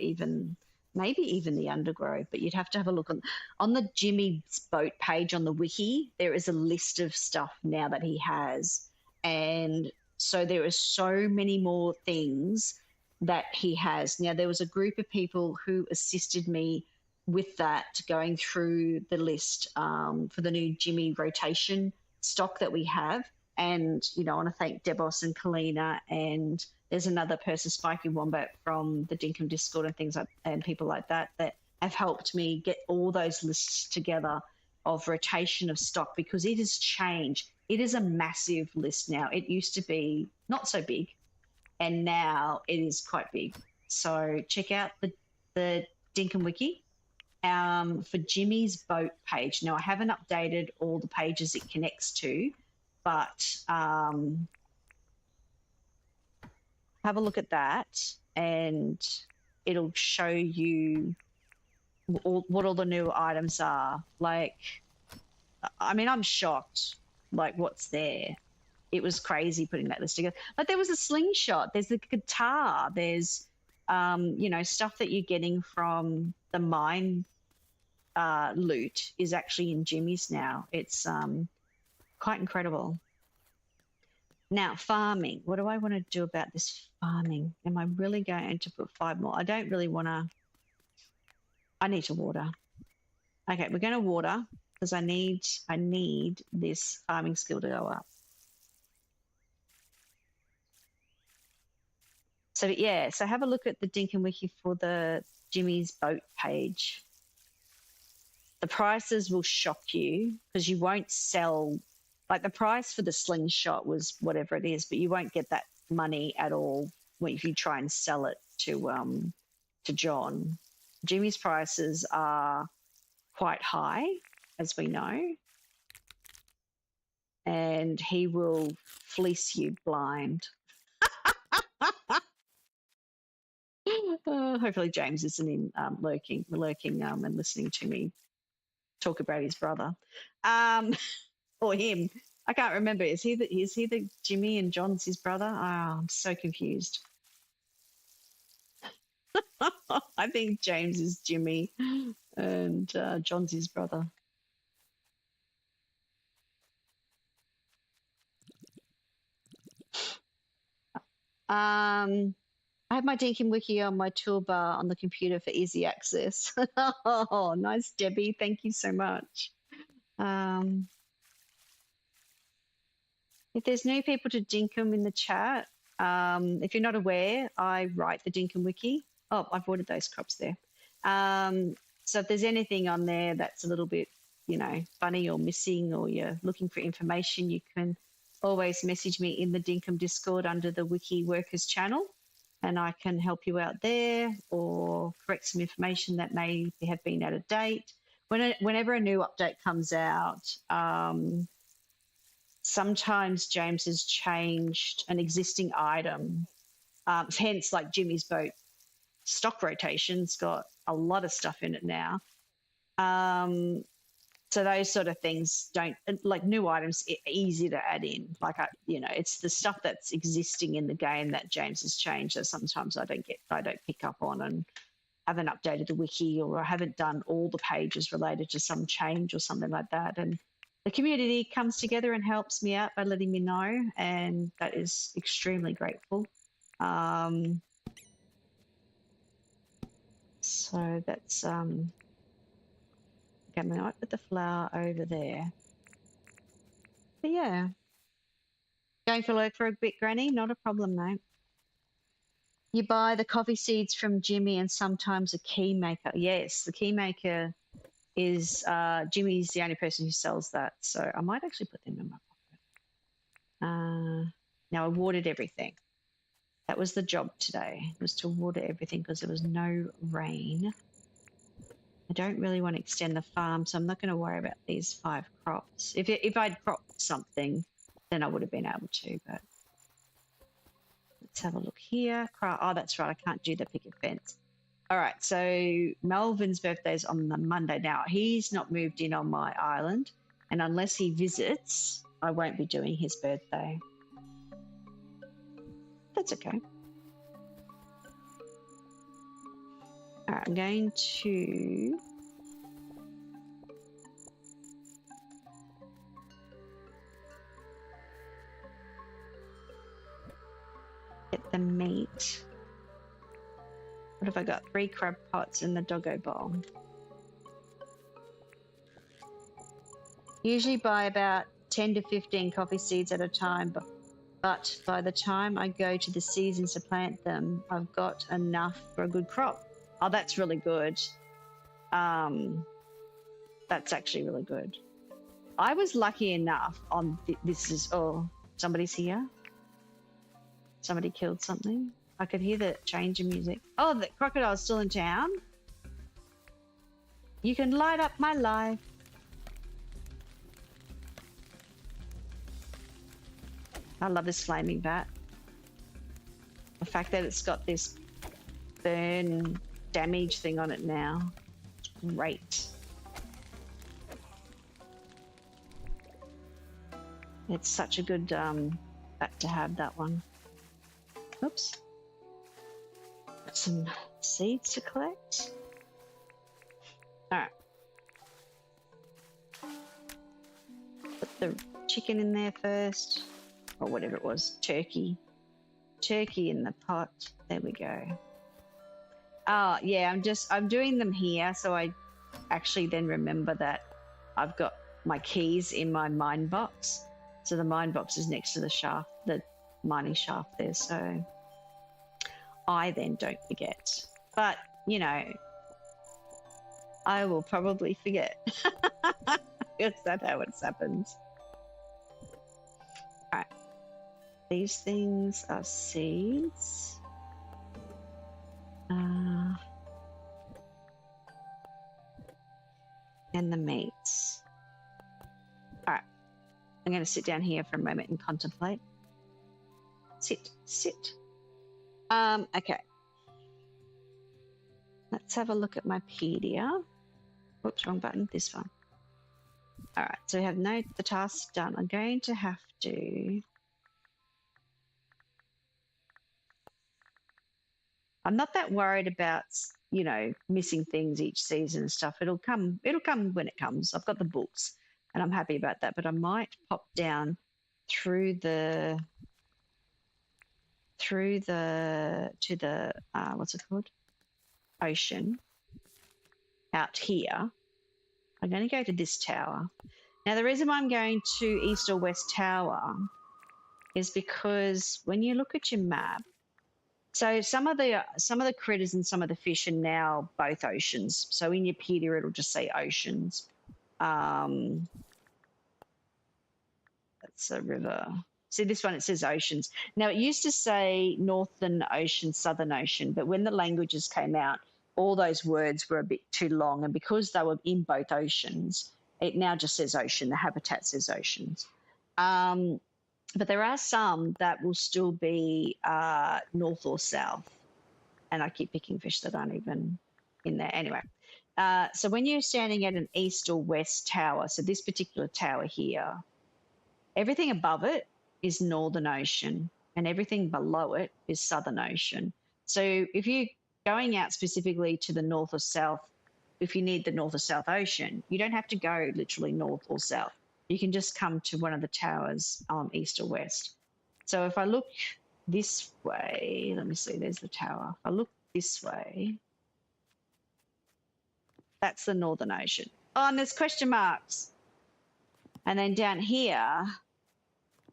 maybe even the undergrowth, but you'd have to have a look on the Jimmy's boat page on the wiki. There is a list of stuff now that he has, and so there are so many more things that he has. Now, there was a group of people who assisted me with that, going through the list for the new Jimmy rotation stock that we have. And, I want to thank Debos and Kalina, and there's another person, Spiky Wombat, from the Dinkum Discord and people like that have helped me get all those lists together of rotation of stock, because it has changed. It is a massive list now. It used to be not so big, and now it is quite big. So check out the Dinkum Wiki for Jimmy's boat page. Now, I haven't updated all the pages it connects to, but have a look at that, and it'll show you what all the new items are. Like, I mean, I'm shocked, like, what's there. It was crazy putting that list together. Like, there was a slingshot, there's a guitar, there's, stuff that you're getting from the mine loot is actually in Jimmy's now. It's quite incredible. Now, farming. What do I want to do about this farming? Am I really going to put 5 more? I don't really want to. I need to water. Okay, we're going to water because I need this farming skill to go up. So yeah, so have a look at the Dinkum Wiki for the Jimmy's boat page. The prices will shock you because you won't sell. Like, the price for the slingshot was whatever it is, but you won't get that money at all if you try and sell it to John. Jimmy's prices are quite high, as we know, and he will fleece you blind. Hopefully James isn't in lurking and listening to me talk about his brother. Or him. I can't remember. Is he the Jimmy and John's his brother? Oh, I'm so confused. I think James is Jimmy and John's his brother. I have my Dinkum Wiki on my toolbar on the computer for easy access. Oh, nice, Debbie. Thank you so much. If there's new people to Dinkum in the chat, if you're not aware, I write the Dinkum Wiki. Oh, I've ordered those crops there. So if there's anything on there that's a little bit, funny or missing, or you're looking for information, you can always message me in the Dinkum Discord under the Wiki Workers channel, and I can help you out there or correct some information that may have been out of date. whenever a new update comes out, sometimes James has changed an existing item. Hence, like Jimmy's boat stock rotation's got a lot of stuff in it now. So those sort of things don't, like new items, easy to add in. Like it's the stuff that's existing in the game that James has changed that sometimes I don't pick up on and haven't updated the wiki, or I haven't done all the pages related to some change or something like that. And the community comes together and helps me out by letting me know, and that is extremely grateful. So that's okay, I might put the flower over there. But yeah, going for work for a bit, Granny, not a problem, mate. You buy the coffee seeds from Jimmy and sometimes a key maker. Yes, the key maker is Jimmy's the only person who sells that. So I might actually put them in my pocket. Now I watered everything. That was the job today, was to water everything because there was no rain. I don't really want to extend the farm, so I'm not going to worry about these 5 crops. If I'd cropped something, then I would have been able to, but let's have a look here. Oh, that's right, I can't do the picket fence. All right, so Melvin's birthday is on the Monday. Now, he's not moved in on my island, and unless he visits, I won't be doing his birthday. That's okay. All right, I'm going to get the meat. What have I got? 3 crab pots in the doggo bowl. Usually buy about 10 to 15 coffee seeds at a time, but by the time I go to the seasons to plant them, I've got enough for a good crop. Oh, that's really good. That's actually really good. I was lucky enough on somebody's here. Somebody killed something. I could hear the change in music. Oh, the crocodile's still in town. You can light up my life. I love this flaming bat. The fact that it's got this burn damage thing on it now. Great. It's such a good bat to have, that one. Oops. Got some seeds to collect. All right. Put the chicken in there first, or whatever it was, turkey. Turkey in the pot. There we go. Oh, yeah, I'm doing them here, so I actually then remember that I've got my keys in my mine box. So the mine box is next to the shaft, the mining shaft there, so I then don't forget. But, you know, I will probably forget. Is that how it happens? All right. These things are seeds. And the meats. All right. I'm going to sit down here for a moment and contemplate. Sit. Okay. Let's have a look at my pedia. Oops, wrong button. This one. All right. So we have the task done. I'm going to have to. I'm not that worried about, you know, missing things each season and stuff. It'll come when it comes. I've got the books and I'm happy about that, but I might pop down through the to the what's it called? Ocean out here. I'm going to go to this tower. Now, the reason why I'm going to East or West Tower is because when you look at your map, so some of the critters and some of the fish are now both oceans. So in your pedia, it'll just say oceans. That's a river. See this one, it says oceans. Now, it used to say Northern Ocean, Southern Ocean, but when the languages came out, all those words were a bit too long, and because they were in both oceans, it now just says ocean. The habitat says oceans. But there are some that will still be north or south, and I keep picking fish that aren't even in there. Anyway, so when you're standing at an east or west tower, so this particular tower here, everything above it is Northern Ocean, and everything below it is Southern Ocean. So if you're going out specifically to the north or south, if you need the north or south ocean, you don't have to go literally north or south. You can just come to one of the towers, east or west. So if I look this way, let me see, there's the tower. If I look this way, that's the Northern Ocean. Oh, and there's question marks. And then down here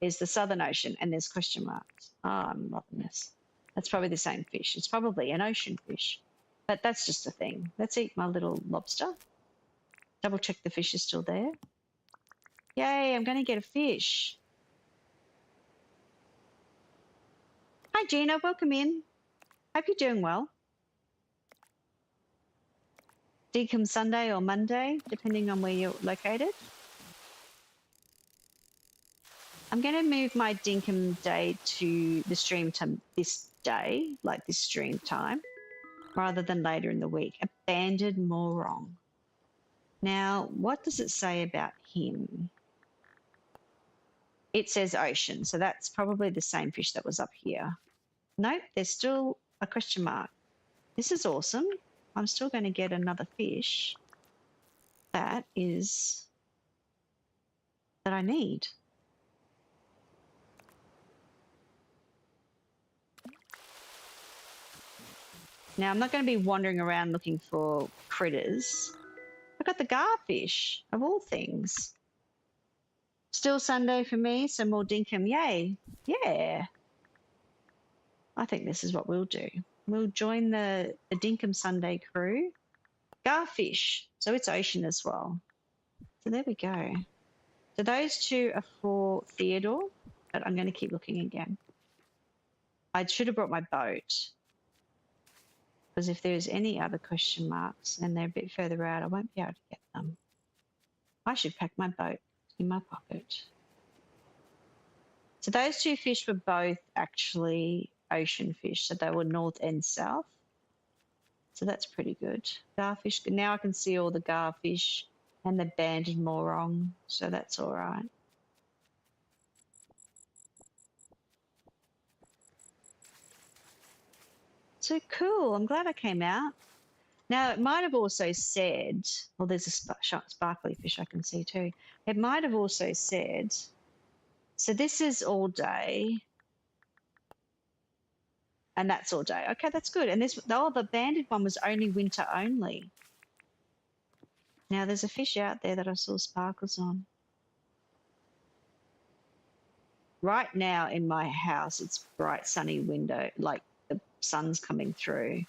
is the Southern Ocean, and there's question marks. Oh, I'm loving this. That's probably the same fish. It's probably an ocean fish, but that's just a thing. Let's eat my little lobster. Double check the fish is still there. Yay, I'm going to get a fish. Hi, Gina. Welcome in. Hope you're doing well. Dinkum Sunday or Monday, depending on where you're located. I'm going to move my Dinkum day to the stream time this day, like this stream time, rather than later in the week. Abandoned moron. Now, what does it say about him? It says ocean, so that's probably the same fish that was up here. Nope, there's still a question mark. This is awesome. I'm still going to get another fish that I need. Now, I'm not going to be wandering around looking for critters. I got the garfish, of all things. Still Sunday for me, so more Dinkum. Yay. Yeah. I think this is what we'll do. We'll join the Dinkum Sunday crew. Garfish. So it's ocean as well. So there we go. So those two are for Theodore, but I'm going to keep looking again. I should have brought my boat, because if there's any other question marks and they're a bit further out, I won't be able to get them. I should pack my boat in my pocket. So those two fish were both actually ocean fish, so they were north and south. So that's pretty good. Garfish, now I can see all the garfish and the banded morong, so that's all right. So cool, I'm glad I came out. Now, it might have also said, well, there's a sparkly fish I can see too. It might have also said, so this is all day, and that's all day. Okay, that's good. And this, oh, the banded one was only winter only. Now, there's a fish out there that I saw sparkles on. Right now in my house, it's bright sunny window, like the sun's coming through.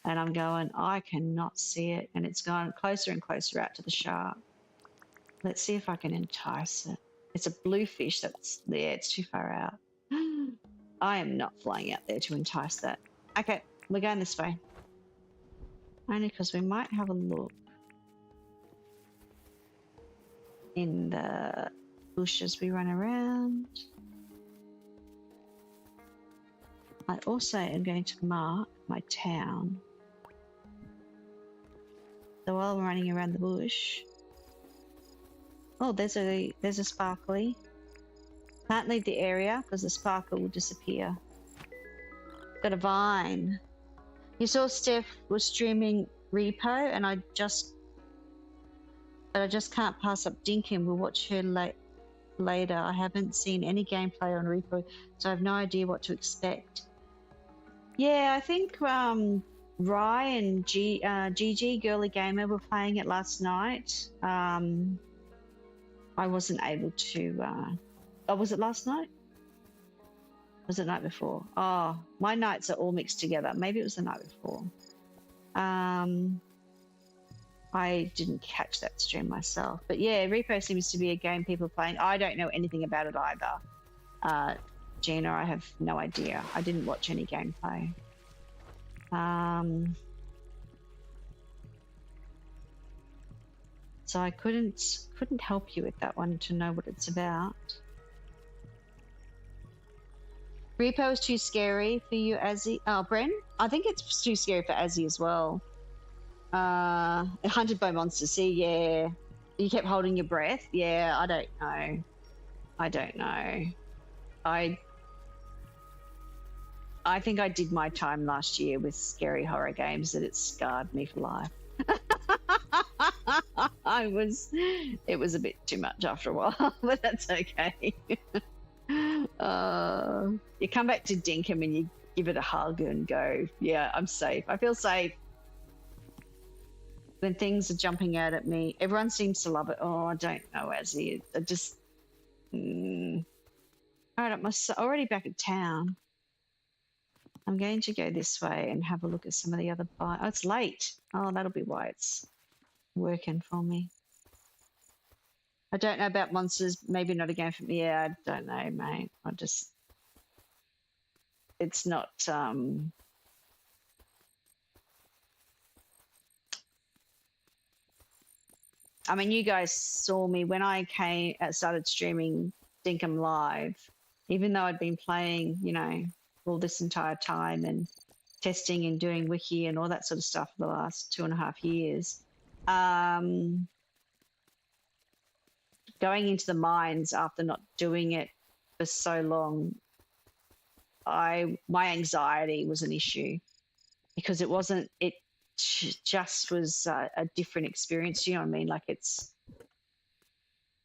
And I'm going, I cannot see it. And it's going closer and closer out to the shark. Let's see if I can entice it. It's a blue fish that's there. It's too far out. I am not flying out there to entice that. Okay, we're going this way. Only because we might have a look in the bush as we run around. I also am going to mark my town. So while we're running around the bush, oh, there's a sparkly. Can't leave the area because the sparkle will disappear. Got a vine. You saw Steph was streaming Repo, and I just can't pass up Dinkum. We'll watch her later. I haven't seen any gameplay on Repo, so I have no idea what to expect. Yeah, I think Rye and GG Girly Gamer were playing it last night. I wasn't able to. Oh, was it last night? Was it the night before? Oh, my nights are all mixed together. Maybe it was the night before. I didn't catch that stream myself. But yeah, Repo seems to be a game people are playing. I don't know anything about it either. Gina, I have no idea. I didn't watch any gameplay. So I couldn't help you with that one to know what it's about. Repo is too scary for you, Azzy. Oh, Bren? I think it's too scary for Azzy as well. Hunted by monsters. See, yeah. You kept holding your breath. Yeah, I don't know. I don't know. I think I did my time last year with scary horror games that it scarred me for life. It was a bit too much after a while, but that's okay. You come back to Dinkum and you give it a hug and go, yeah, I'm safe. I feel safe. When things are jumping out at me, everyone seems to love it. Oh, I don't know, Azzy. I just... All right, I'm already back in town. I'm going to go this way and have a look at some of the other... Oh, it's late. Oh, that'll be why it's working for me. I don't know about monsters. Maybe not a game for me. Yeah, I don't know, mate. I just... It's not... I mean, you guys saw me when I started streaming Dinkum Live, even though I'd been playing, you know, all this entire time and testing and doing wiki and all that sort of stuff for the last 2.5 years. Going into the mines after not doing it for so long, my anxiety was an issue because it just was a different experience. You know what I mean? Like it's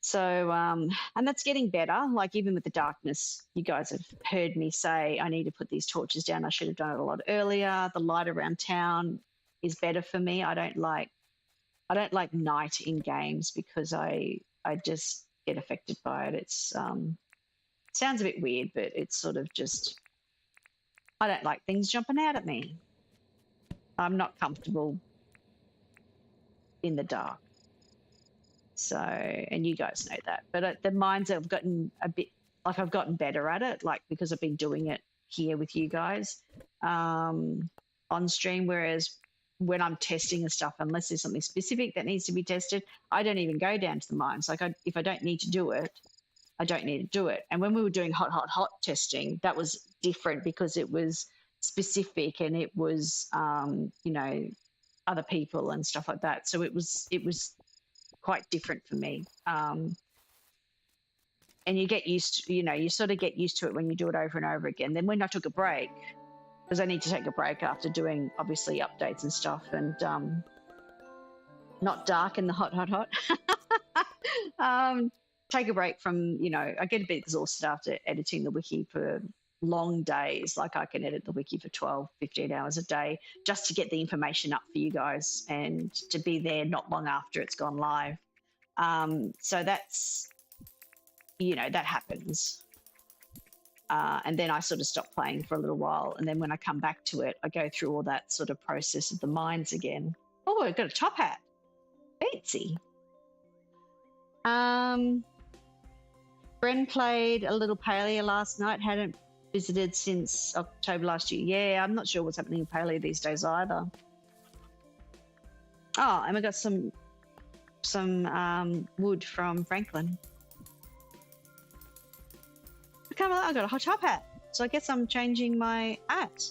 so, and that's getting better. Like even with the darkness, you guys have heard me say, I need to put these torches down. I should have done it a lot earlier. The light around town is better for me. I don't like night in games because I just get affected by it. It's, sounds a bit weird, but it's sort of just, I don't like things jumping out at me. I'm not comfortable in the dark. So, and you guys know that. But the mines have gotten a bit, like I've gotten better at it, like because I've been doing it here with you guys on stream. Whereas when I'm testing and stuff, unless there's something specific that needs to be tested, I don't even go down to the mines. Like if I don't need to do it, I don't need to do it. And when we were doing hot testing, that was different because it was specific and it was you know, other people and stuff like that, so it was quite different for me. And you get used to, you know, you sort of get used to it when you do it over and over again. Then when I took a break, because I need to take a break after doing obviously updates and stuff and not dark in the hot take a break from, you know, I get a bit exhausted after editing the wiki for long days. Like I can edit the wiki for 12, 15 hours a day just to get the information up for you guys and to be there not long after it's gone live. So that's, you know, that happens. And then I sort of stop playing for a little while. And then when I come back to it, I go through all that sort of process of the mines again. Oh, I've got a top hat. Fancy. Bren played a little Palea last night. Hadn't visited since October last year. Yeah, I'm not sure what's happening in Palea these days either. Oh, and we got some wood from Franklin. I got a hot top hat, so I guess I'm changing my hat.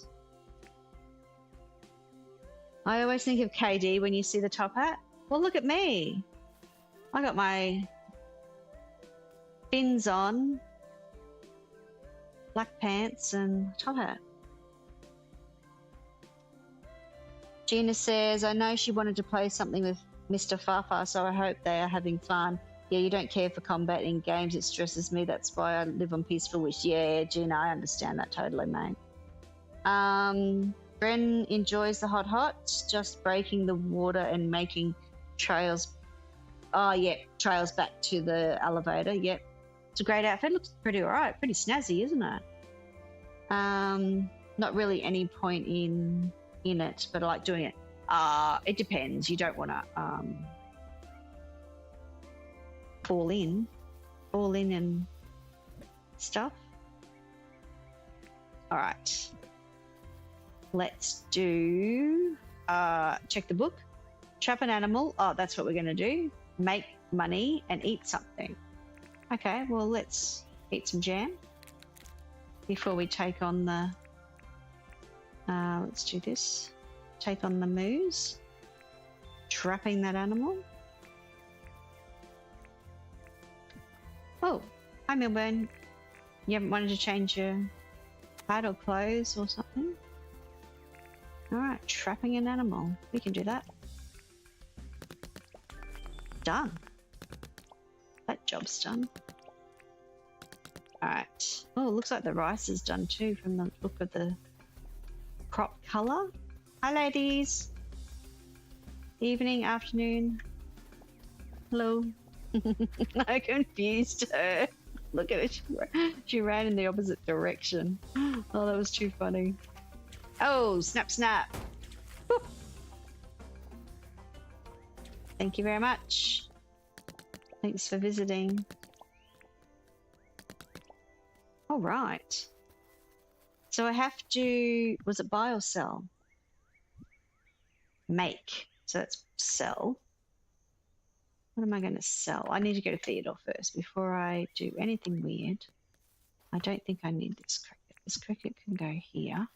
I always think of KD when you see the top hat. Well, look at me. I got my fins on, black pants and top hat. Gina says, I know she wanted to play something with Mr. Fafa, so I hope they are having fun. Yeah, you don't care for combat in games. It stresses me. That's why I live on Peaceful Wish. Yeah, Gina, I understand that totally, mate. Bren enjoys the hot, just breaking the water and making trails. Oh, yeah, trails back to the elevator. Yep. It's a great outfit. Looks pretty all right. Pretty snazzy, isn't it? Not really any point in it, but I like doing it. It depends. You don't want to fall in and stuff. All right. Let's do check the book. Trap an animal. Oh, that's what we're going to do. make money and eat something. Okay, well, let's eat some jam before we take on the... let's do this. Take on the moose. Trapping that animal. Oh, hi Milburn. You haven't wanted to change your hat or clothes or something? Alright, trapping an animal. We can do that. Done. That job's done. Alright. Oh, it looks like the rice is done too from the look of the crop colour. Hi ladies. Evening, afternoon. Hello. I confused her. Look at it. She ran in the opposite direction. Oh, that was too funny. Oh, snap, snap. Woo. Thank you very much. Thanks for visiting. All right. So I have to, was it buy or sell? Make. So that's sell. What am I going to sell? I need to go to Theodore first before I do anything weird. I don't think I need this cricket. This cricket can go here.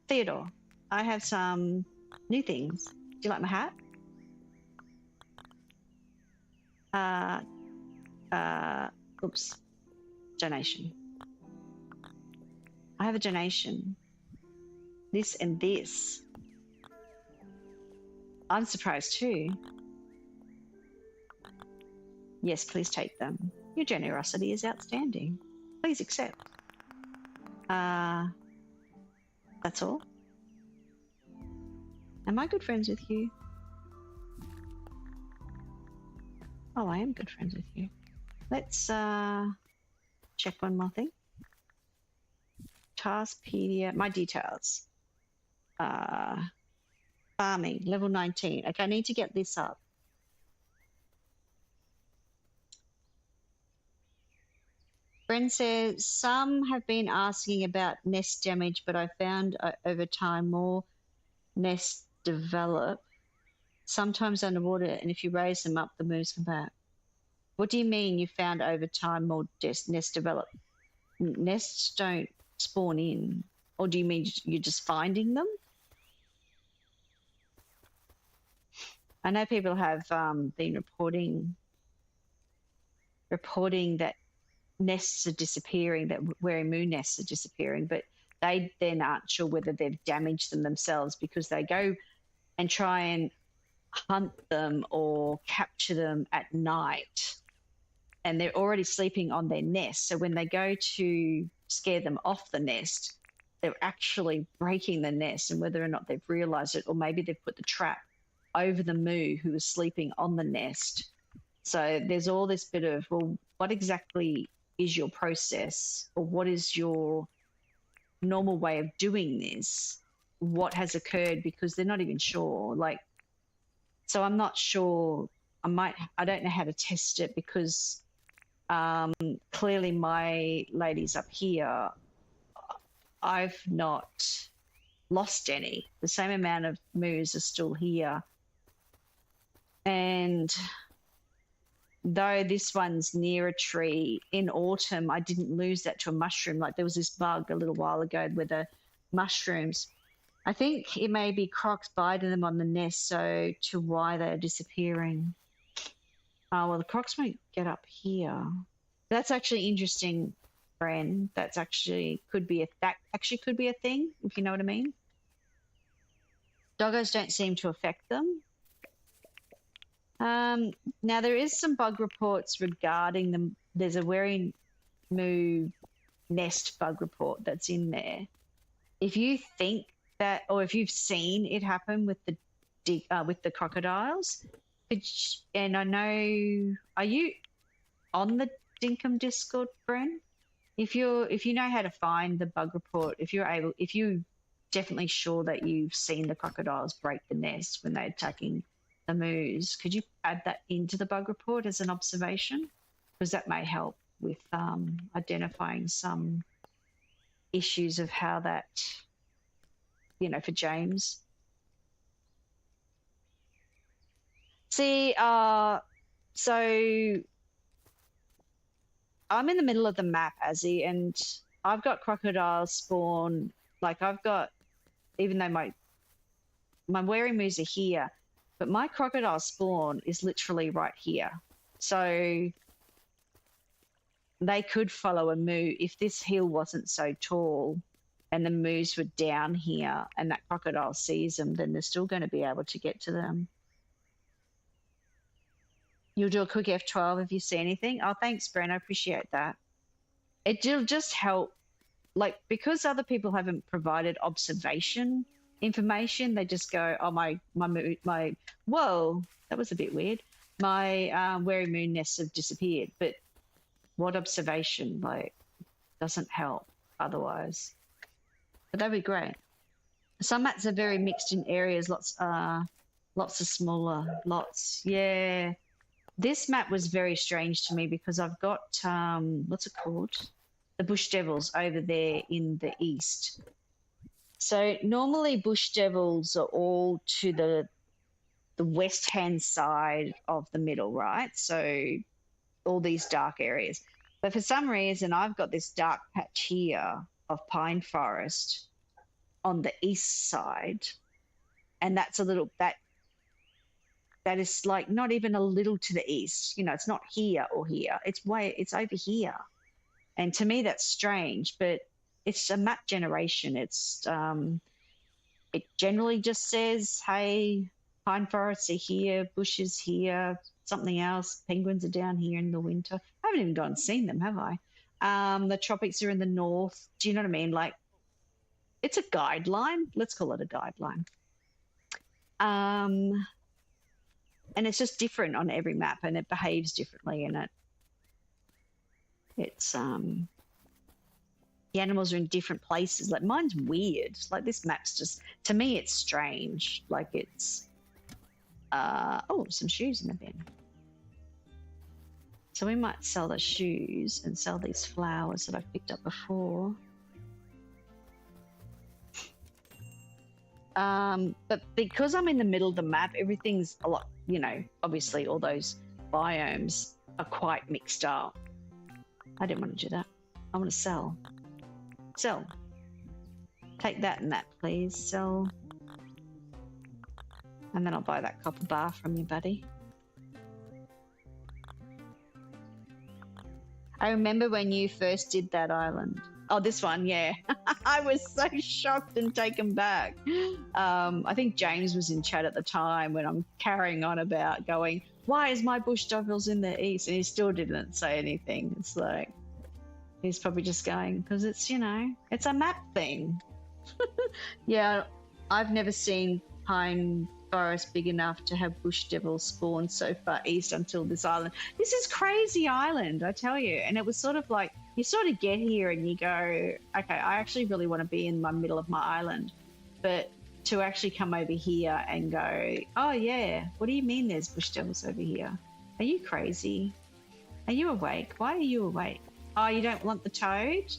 Theodore, I have some new things. Do you like my hat? Oops. Donation. I have a donation. This and this. I'm surprised too. Yes, please take them. Your generosity is outstanding. Please accept. That's all. Am I good friends with you? Oh, I am good friends with you. Let's check one more thing. Taskpedia, my details. Farming, level 19. Okay, I need to get this up. Bren says, some have been asking about nest damage, but I found over time more nests develop, sometimes underwater, and if you raise them up, the moose come back. What do you mean you found over time more nests develop? Nests don't spawn in. Or do you mean you're just finding them? I know people have been reporting that nests are disappearing, that wearing moon nests are disappearing, but they then aren't sure whether they've damaged them themselves because they go and try and hunt them or capture them at night and they're already sleeping on their nest. So when they go to scare them off the nest, they're actually breaking the nest, and whether or not they've realized it, or maybe they've put the trap over the moo who was sleeping on the nest. So there's all this bit of, well, what exactly is your process, or what is your normal way of doing this? What has occurred? Because they're not even sure. Like, so I'm not sure. I don't know how to test it because clearly my ladies up here, I've not lost any. The same amount of moos are still here. And though this one's near a tree, in autumn, I didn't lose that to a mushroom. Like there was this bug a little while ago with the mushrooms. I think it may be crocs biting them on the nest, so to why they're disappearing. Oh, well, the crocs won't get up here. That's actually interesting, Bren. That actually could be a thing, if you know what I mean. Doggos don't seem to affect them. Now there is some bug reports regarding them. There's a wearing moo nest bug report that's in there. If you think that, or if you've seen it happen with the crocodiles, and I know, are you on the Dinkum Discord, Bren? If you know how to find the bug report, if you're definitely sure that you've seen the crocodiles break the nest when they're attacking the moose, could you add that into the bug report as an observation? Because that may help with identifying some issues of how that, for James. See, so I'm in the middle of the map, Azzy, and I've got crocodiles spawn. Like I've got, even though my wary moos are here, but my crocodile spawn is literally right here. So they could follow a moo if this hill wasn't so tall and the moos were down here and that crocodile sees them, then they're still going to be able to get to them. You'll do a quick F12 if you see anything. Oh, thanks, Bren. I appreciate that. It'll just help, like, because other people haven't provided observation information, they just go, oh, my, whoa, that was a bit weird. My wary moon nests have disappeared. But what observation, like, doesn't help otherwise. But that'd be great. Some mats are very mixed in areas, lots of smaller lots. Yeah. This map was very strange to me because I've got, what's it called? The bush devils over there in the east. So normally bush devils are all to the west-hand side of the middle, right? So all these dark areas. But for some reason, I've got this dark patch here of pine forest on the east side. And that's a little, that is like not even a little to the east. You know, it's not here or here. It's over here. And to me, that's strange, but it's a map generation. It's, it generally just says, hey, pine forests are here, bushes here, something else. Penguins are down here in the winter. I haven't even gone and seen them, have I? The tropics are in the north. Do you know what I mean? Like, it's a guideline. Let's call it a guideline. And it's just different on every map, and it behaves differently in it. It's the animals are in different places. Like mine's weird. Like this map's just, to me, it's strange. Like it's oh, some shoes in the bin. So we might sell the shoes and sell these flowers that I've picked up before. But because I'm in the middle of the map, everything's a lot, you know, obviously all those biomes are quite mixed up. I didn't want to do that. I want to sell. Sell. Take that and that, please. Sell. And then I'll buy that copper bar from you, buddy. I remember when you first did that island. Oh, this one, yeah. I was so shocked and taken back. I think James was in chat at the time when I'm carrying on about going, why is my bush devils in the east? And he still didn't say anything. It's like, he's probably just going, because it's, you know, it's a map thing. Yeah, I've never seen pine forest big enough to have bush devils spawn so far east until this island. This is crazy island, I tell you. And it was sort of like, you sort of get here and you go, okay, I actually really want to be in the middle of my island. But to actually come over here and go, oh yeah, what do you mean there's bush devils over here? Are you crazy? Are you awake? Why are you awake? Oh, you don't want the toad?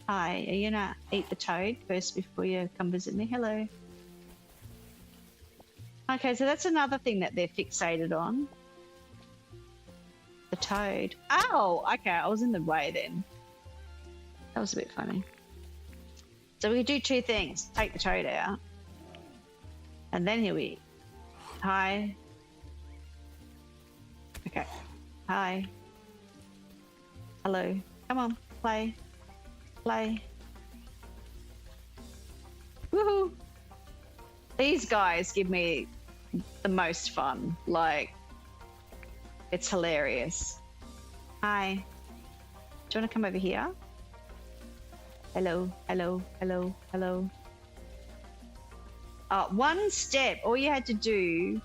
Hi, are you gonna eat the toad first before you come visit me? Hello. Okay, so that's another thing that they're fixated on. The toad. Oh, okay, I was in the way then. That was a bit funny. So we could do two things. Take the toad out. And then he'll eat. Hi. Okay. Hi. Hello. Come on, play. Play. Woohoo! These guys give me the most fun. Like, it's hilarious. Hi. Do you want to come over here? Hello, hello, hello, hello. One step. All you had to do.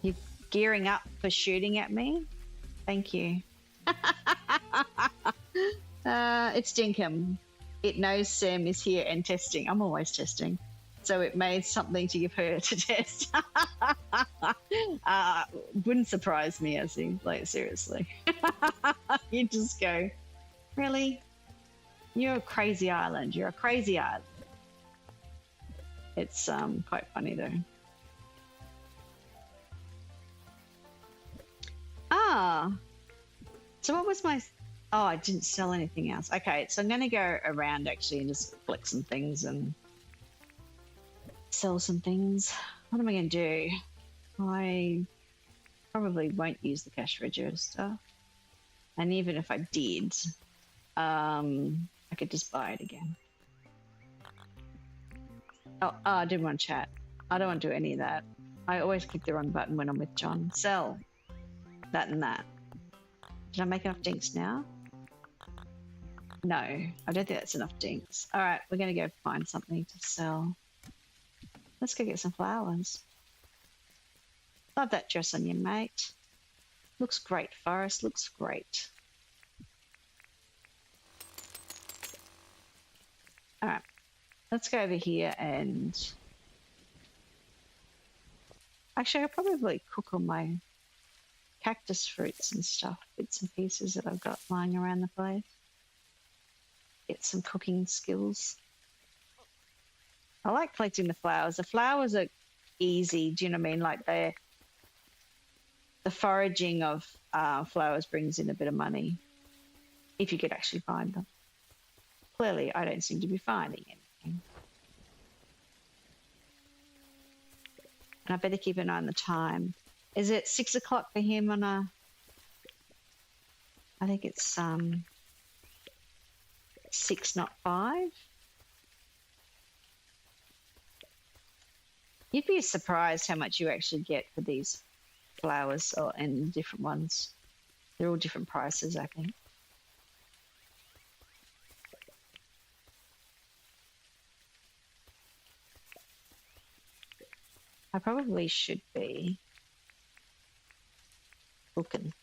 You're gearing up for shooting at me. Thank you. It's Dinkum. It knows Sam is here and testing. I'm always testing. So it made something to give her to test. Wouldn't surprise me, Azzy. Like, seriously. You just go, really? You're a crazy island. You're a crazy island. It's quite funny, though. Ah. So what was my... Oh, I didn't sell anything else. Okay, so I'm going to go around actually and just collect some things and sell some things. What am I going to do? I probably won't use the cash register. And even if I did, I could just buy it again. Oh, I didn't want to chat. I don't want to do any of that. I always click the wrong button when I'm with John. Sell. That and that. Did I make enough dinks now? No, I don't think that's enough dinks. All right, we're going to go find something to sell. Let's go get some flowers. Love that dress on you, mate. Looks great, Forest. Looks great. All right, let's go over here and... Actually, I'll probably cook all my cactus fruits and stuff, bits and pieces that I've got lying around the place. Get some cooking skills. I like collecting the flowers. The flowers are easy, do you know what I mean? Like the foraging of flowers brings in a bit of money if you could actually find them. Clearly, I don't seem to be finding anything. And I better keep an eye on the time. Is it 6 o'clock for him on a... I think it's 6, not 5. You'd be surprised how much you actually get for these flowers and different ones. They're all different prices, I think. I probably should be looking.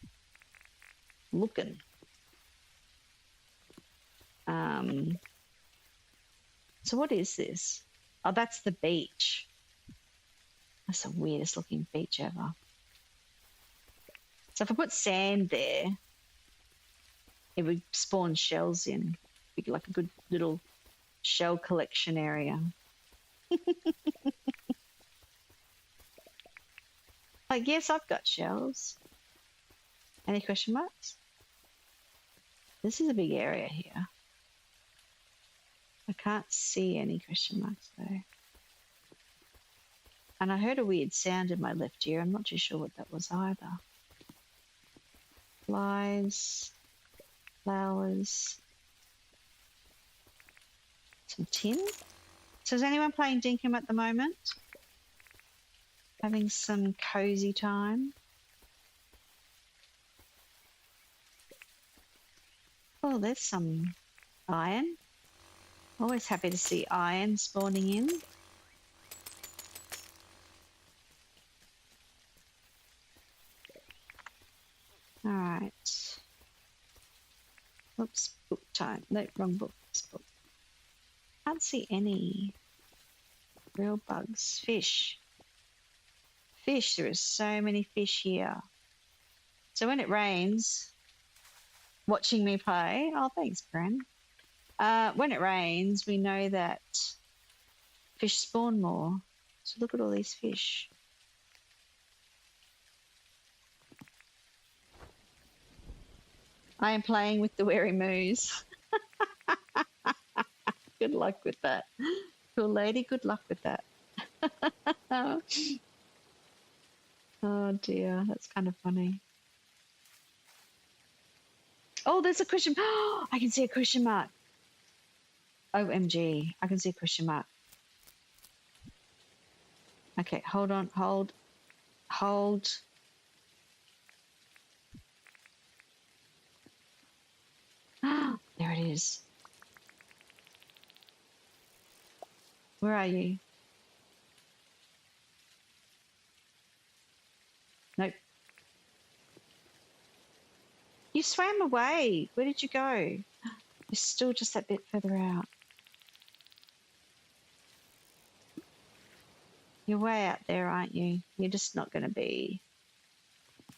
So what is this? Oh, that's the beach. That's the weirdest looking beach ever. So if I put sand there, it would spawn shells in. It'd be like a good little shell collection area. Like, yes, I've got shells. Any question marks? This is a big area here. I can't see any question marks though. And I heard a weird sound in my left ear. I'm not too sure what that was either. Flies, flowers, some tin. So is anyone playing Dinkum at the moment? Having some cozy time? Oh, there's some iron. Always happy to see iron spawning in. All right. Oops, book time. No, wrong book. This book. Can't see any real bugs. Fish. Fish. There are so many fish here. So when it rains, watching me play. Oh, thanks, Bren. When it rains, we know that fish spawn more. So look at all these fish. I am playing with the Wary Moose. Good luck with that. Cool lady, good luck with that. Oh dear, that's kind of funny. Oh, there's a question. I can see a question mark. OMG, I can see a question mark. Okay, hold on, hold. There it is. Where are you? Nope. You swam away. Where did you go? You're still just that bit further out. You're way out there, aren't you? You're just not going to be.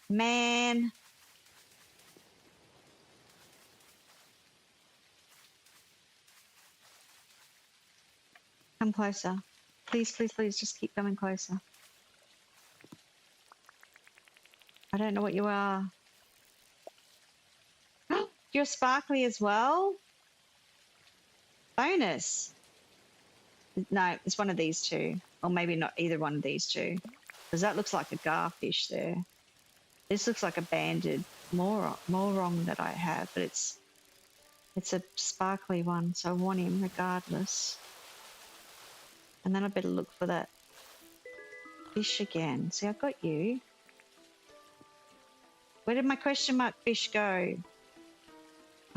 Man. Come closer. Please, please, please, just keep coming closer. I don't know what you are. you're sparkly as well? Bonus. No, it's one of these two. Or maybe not either one of these two. Because that looks like a garfish there. This looks like a banded morong that I have, but it's a sparkly one, so I want him regardless. And then I better look for that fish again. See, I've got you. Where did my question mark fish go?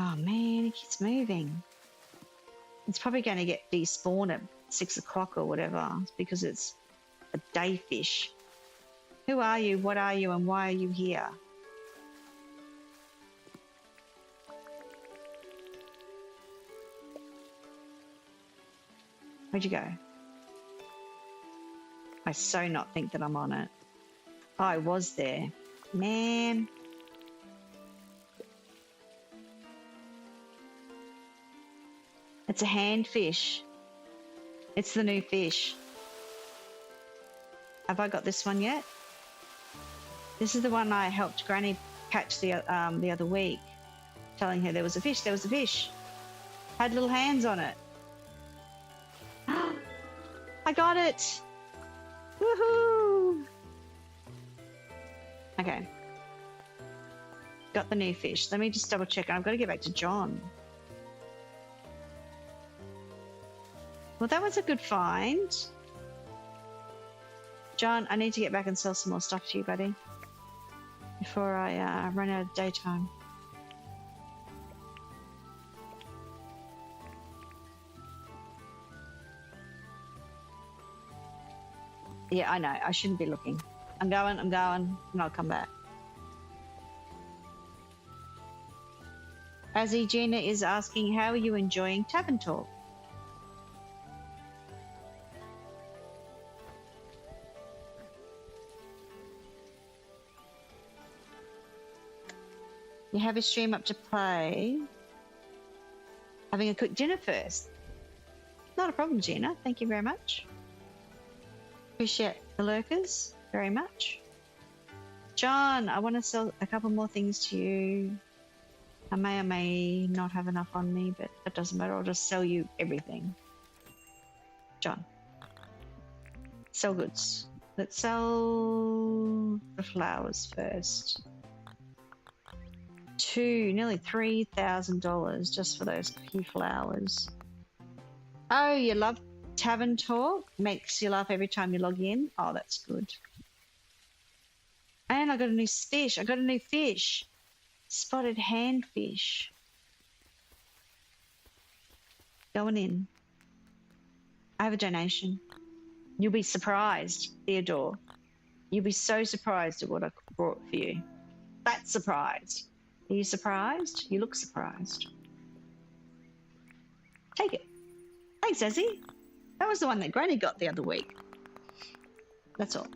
Oh man, it keeps moving. It's probably going to get despawned at 6 o'clock or whatever because it's a day fish. Who are you? What are you? And why are you here? Where'd you go? I so not think that I'm on it. Oh, I was there. Man. It's a handfish. It's the new fish. Have I got this one yet? This is the one I helped Granny catch the other week, telling her there was a fish. There was a fish. Had little hands on it. I got it. Woohoo! Okay. Got the new fish. Let me just double check. I've got to get back to John. Well, that was a good find. John, I need to get back and sell some more stuff to you, buddy, before I run out of daytime. Yeah, I know. I shouldn't be looking. I'm going, and I'll come back. Azzy Gina is asking, how are you enjoying Tavern Talk? You have a stream up to play. Having a quick dinner first. Not a problem, Gina. Thank you very much. Appreciate the lurkers very much. John, I want to sell a couple more things to you. I may or may not have enough on me, but that doesn't matter. I'll just sell you everything. John. Sell goods. Let's sell the flowers first. Nearly $3,000 just for those few flowers. Oh, you love Tavern Talk? Makes you laugh every time you log in? Oh, that's good. And I got a new fish. I got a new fish. Spotted handfish. Going in. I have a donation. You'll be surprised, Theodore. You'll be so surprised at what I brought for you. That's surprised. Are you surprised? You look surprised. Take it. Thanks, Ezzy. That was the one that Granny got the other week. That's all.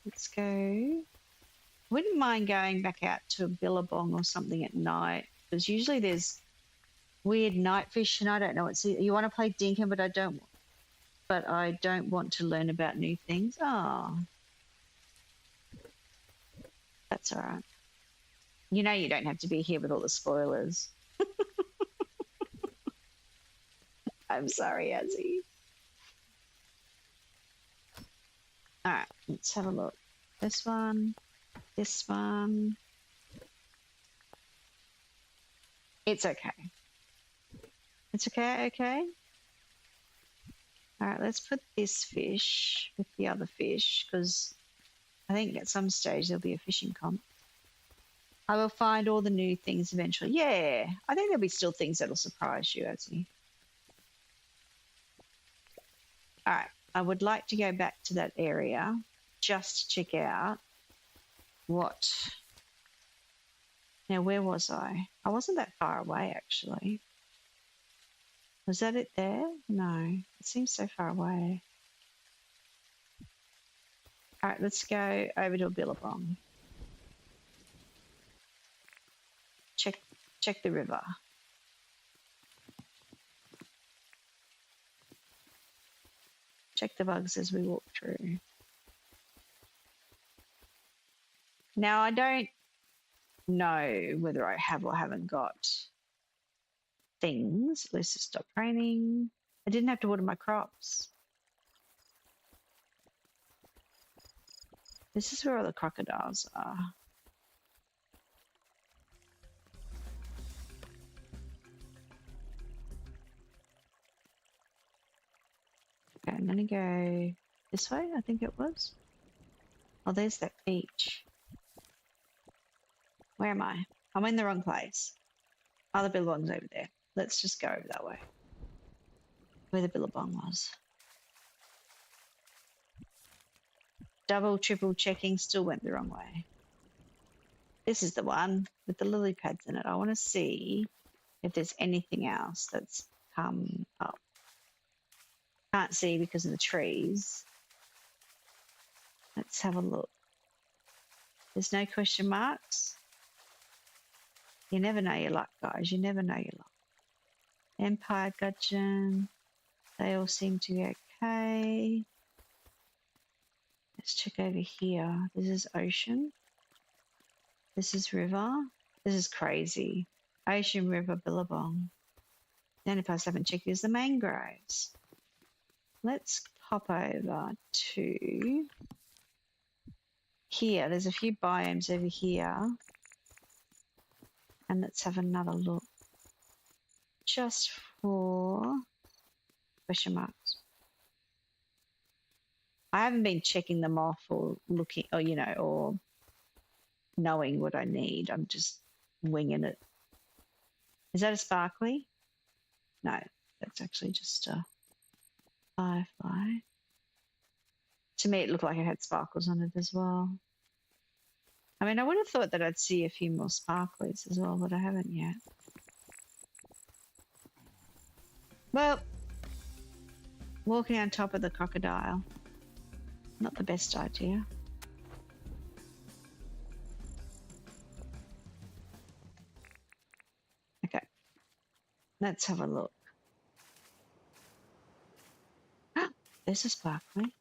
Let's go. Wouldn't mind going back out to a billabong or something at night, because usually there's weird night fish, and I don't know what's. You want to play Dinkum, but I don't want to learn about new things. Oh, that's all right. You know you don't have to be here with all the spoilers. I'm sorry, Azzy. All right, let's have a look. This one. This one. It's okay. It's okay, okay? All right, let's put this fish with the other fish, because I think at some stage there'll be a fishing comp. I will find all the new things eventually. Yeah, I think there'll be still things that'll surprise you, Azzy. All right, I would like to go back to that area just to check out what. Now, where was I? I wasn't that far away, actually. Was that it there? No, it seems so far away. All right, let's go over to a billabong. Check the river. Check the bugs as we walk through. Now, I don't know whether I have or haven't got things. Let's just stop raining. I didn't have to water my crops. This is where all the crocodiles are. Okay, I'm gonna go this way, I think it was. Oh, there's that beach. Where am I? I'm in the wrong place. Oh, the billabong's over there. Let's just go over that way. Where the billabong was. Double, triple checking, still went the wrong way. This is the one with the lily pads in it. I want to see if there's anything else that's come up. Can't see because of the trees. Let's have a look. There's no question marks. You never know your luck, guys. You never know your luck. Empire Gudgeon. They all seem to be okay. Let's check over here. This is ocean. This is river. This is crazy. Ocean, river, billabong. The only place I haven't checked is the mangroves. Let's pop over to here. There's a few biomes over here. And let's have another look. Just for question marks. I haven't been checking them off or looking, or, you know, or knowing what I need. I'm just winging it. Is that a sparkly? No, that's actually just a firefly. To me, it looked like it had sparkles on it as well. I mean, I would have thought that I'd see a few more sparklies as well, but I haven't yet. Well, walking on top of the crocodile. Not the best idea. Okay. Let's have a look. There's a sparkly.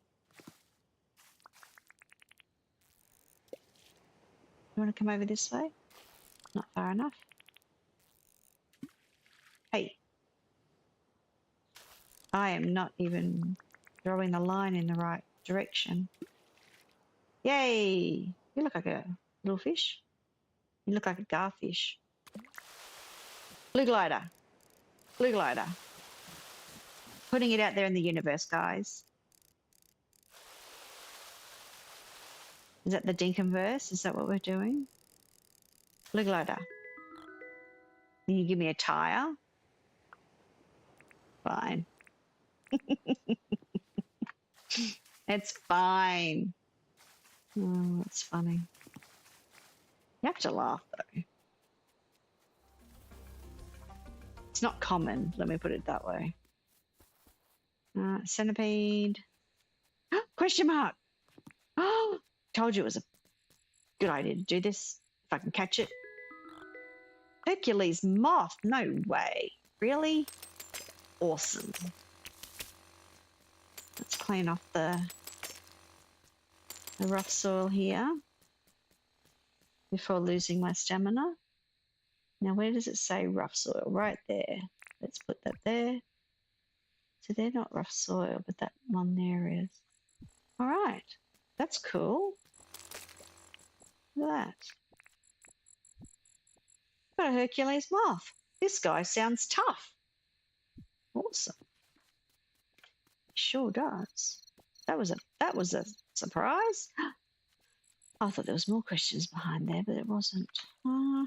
You want to come over this way? Not far enough. Hey. I am not even throwing the line in the right direction. Yay! You look like a little fish. You look like a garfish. Blue glider. Blue glider. Putting it out there in the universe, guys. Is that the Dinkum verse? Is that what we're doing? Blue glider. Can you give me a tire? Fine. It's fine. Oh, that's funny. You have to laugh, though. It's not common, let me put it that way. Centipede. Question mark. Oh, told you it was a good idea to do this. If I can catch it. Hercules moth. No way. Really? Awesome. Let's clean off the rough soil here before losing my stamina. Now, where does it say rough soil? Right there. Let's put that there. So they're not rough soil, but that one there is. All right. That's cool. Look at that. Got a Hercules moth. This guy sounds tough. Awesome. Sure does. That was a surprise. I thought there was more questions behind there, but it wasn't. Well,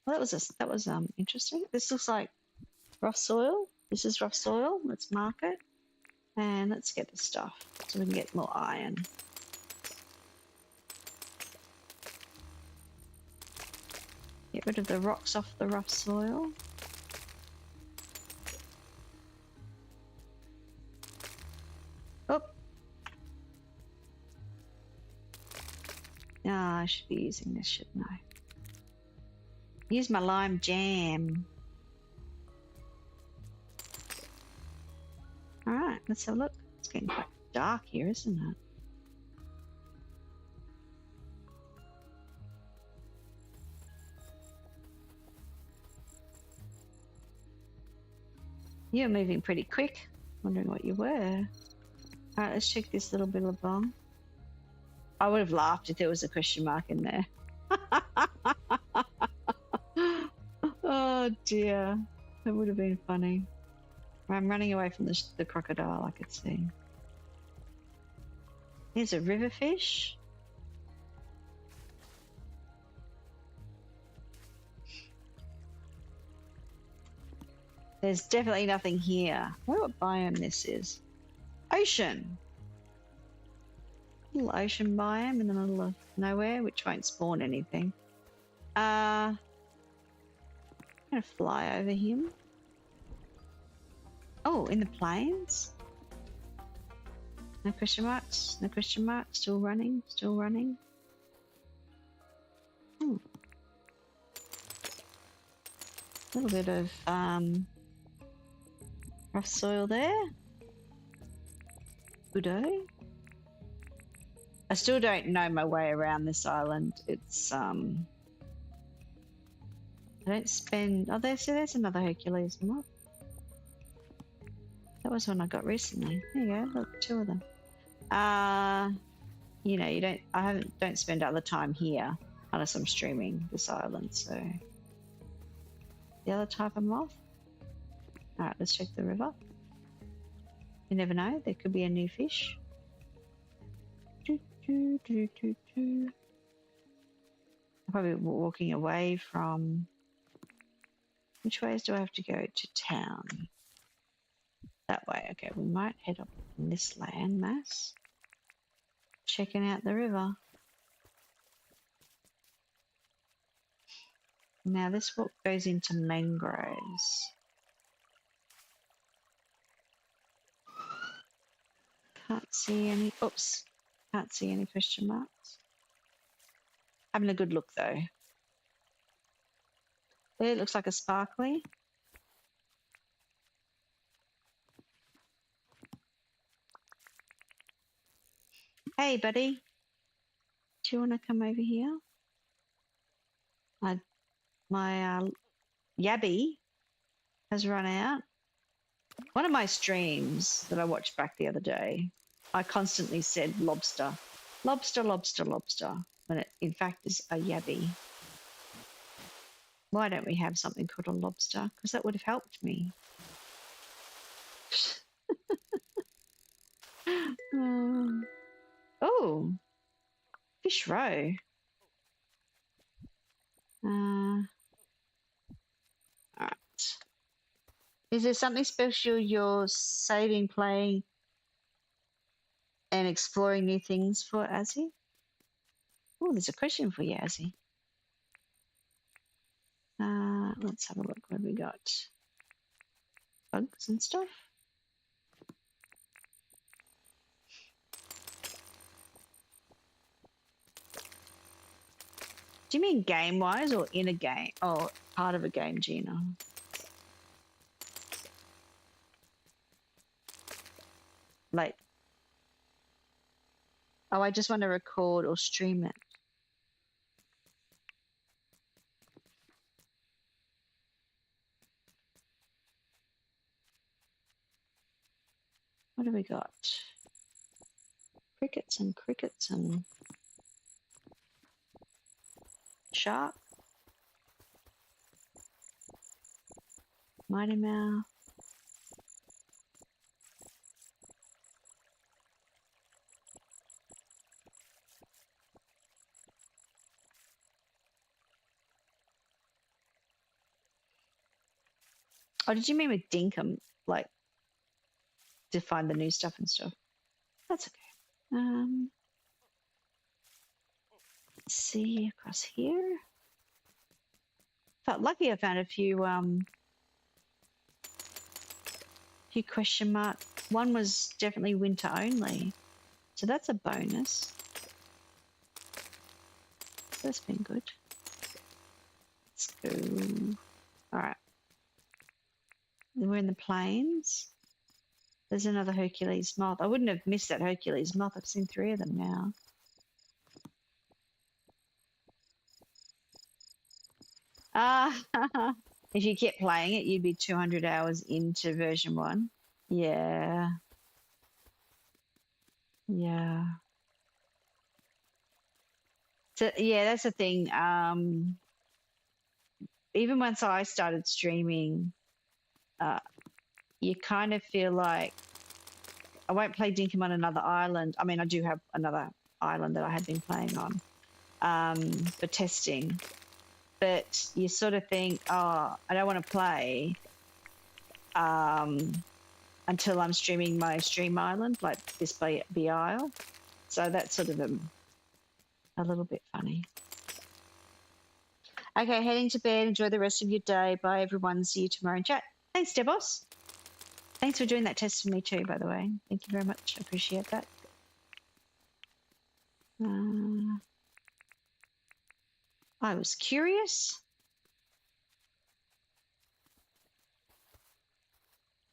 that was interesting. This looks like rough soil. This is rough soil. Let's mark it, and let's get the stuff so we can get more iron. Get rid of the rocks off the rough soil. Oh. I should be using this, shouldn't I? Use my lime jam. Let's have a look. It's getting quite dark here, isn't it? You're moving pretty quick. Wondering what you were. Alright, let's check this little bit of bomb. I would have laughed if there was a question mark in there. Oh dear. That would have been funny. I'm running away from the crocodile, I could see. Here's a river fish. There's definitely nothing here. I wonder what biome this is. Ocean. Little ocean biome in the middle of nowhere, which won't spawn anything. I'm gonna fly over him. Oh, in the plains? No question marks, no question marks, still running, still running. A little bit of rough soil there. Goodo. I still don't know my way around this island. It's I don't spend. Oh, there's another Hercules moth. That was one I got recently. There you go. Look, 2 of them. You know, you don't. Don't spend other time here unless I'm streaming this island. So the other type of moth. All right, let's check the river. You never know. There could be a new fish. I'm probably walking away from. Which ways do I have to go to town? That way. Okay, we might head up in this land mass. Checking out the river. Now this walk goes into mangroves. Can't see any. Oops. Can't see any question marks. Having a good look though. There, it looks like a sparkly. Hey, buddy. Do you want to come over here? My yabby has run out. One of my streams that I watched back the other day, I constantly said lobster. Lobster, lobster, lobster. When it in fact is a yabby. Why don't we have something called a lobster? Because that would have helped me. Oh, fish roe. Alright. Is there something special you're saving, playing, and exploring new things for, Azzy? Oh, there's a question for you, Azzy. Let's have a look what we got. Bugs and stuff. Do you mean game-wise or in a game? Oh, part of a game, Gina. Like, oh, I just want to record or stream it. What do we got? Crickets and shark. Mighty Mouse. Oh, did you mean with Dinkum, like, to find the new stuff and stuff? That's okay. Let's see across here. Felt lucky I found a few question mark. One was definitely winter only, so that's a bonus. That's been good. Let's go. All right. We're in the plains. There's another Hercules moth. I wouldn't have missed that Hercules moth. I've seen 3 of them now. Ah, if you kept playing it, you'd be 200 hours into version 1. Yeah. Yeah. So yeah, that's the thing. Even once I started streaming, uh, you kind of feel like I won't play Dinkum on another island. I mean, I do have another island that I had been playing on for testing, but you sort of think, oh, I don't want to play until I'm streaming my stream island, like this B Isle. So that's sort of a little bit funny. Okay, heading to bed. Enjoy the rest of your day. Bye, everyone. See you tomorrow in chat. Thanks, Debos. Thanks for doing that test for me too, by the way. Thank you very much. I appreciate that. I was curious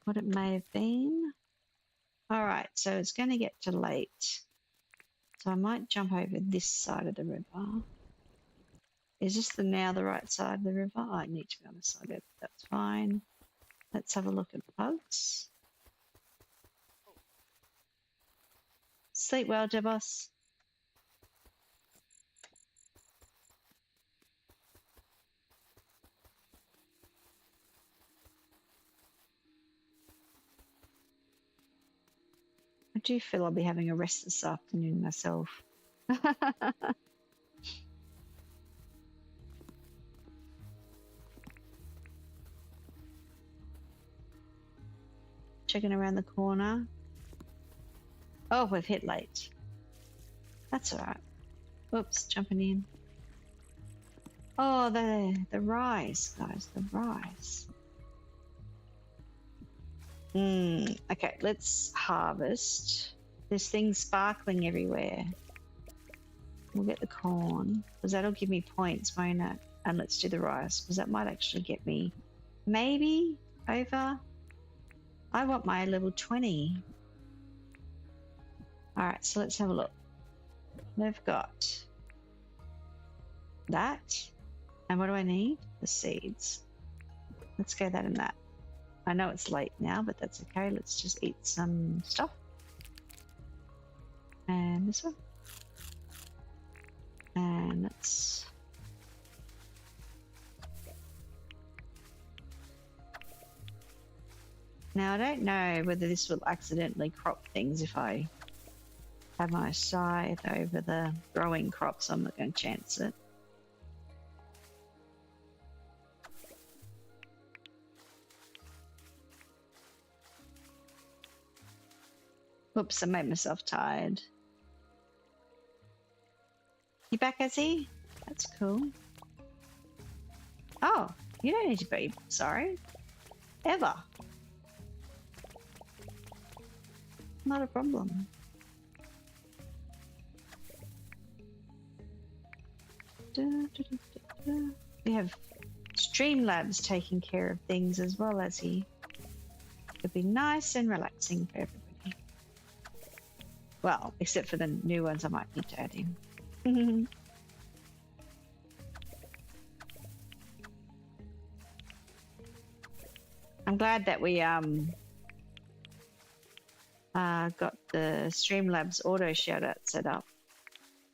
what it may have been. All right, so it's going to get to late. So I might jump over this side of the river. Is this now the right side of the river? Oh, I need to be on the side of it. That's fine. Let's have a look at bugs. Sleep well, Debos. I do feel I'll be having a rest this afternoon myself. Checking around the corner. Oh, we've hit late. That's all right. Oops, jumping in. Oh, the rise, guys, the rise. Okay, let's harvest. There's things sparkling everywhere. We'll get the corn, because that'll give me points, won't it? And let's do the rice, because that might actually get me maybe over. I want my level 20. All right, so let's have a look. We've got that. And what do I need? The seeds. Let's go that and that. I know it's late now, but that's okay. Let's just eat some stuff. And this one. And let's... Now, I don't know whether this will accidentally crop things if I have my scythe over the growing crops. I'm not going to chance it. Oops, I made myself tired. You back, Ezzy? That's cool. Oh, you don't need to be sorry. Ever. Not a problem. We have Streamlabs taking care of things as well, as he. It'll be nice and relaxing for everybody. Well, except for the new ones I might need to add in. I'm glad that we got the Streamlabs auto shout out set up.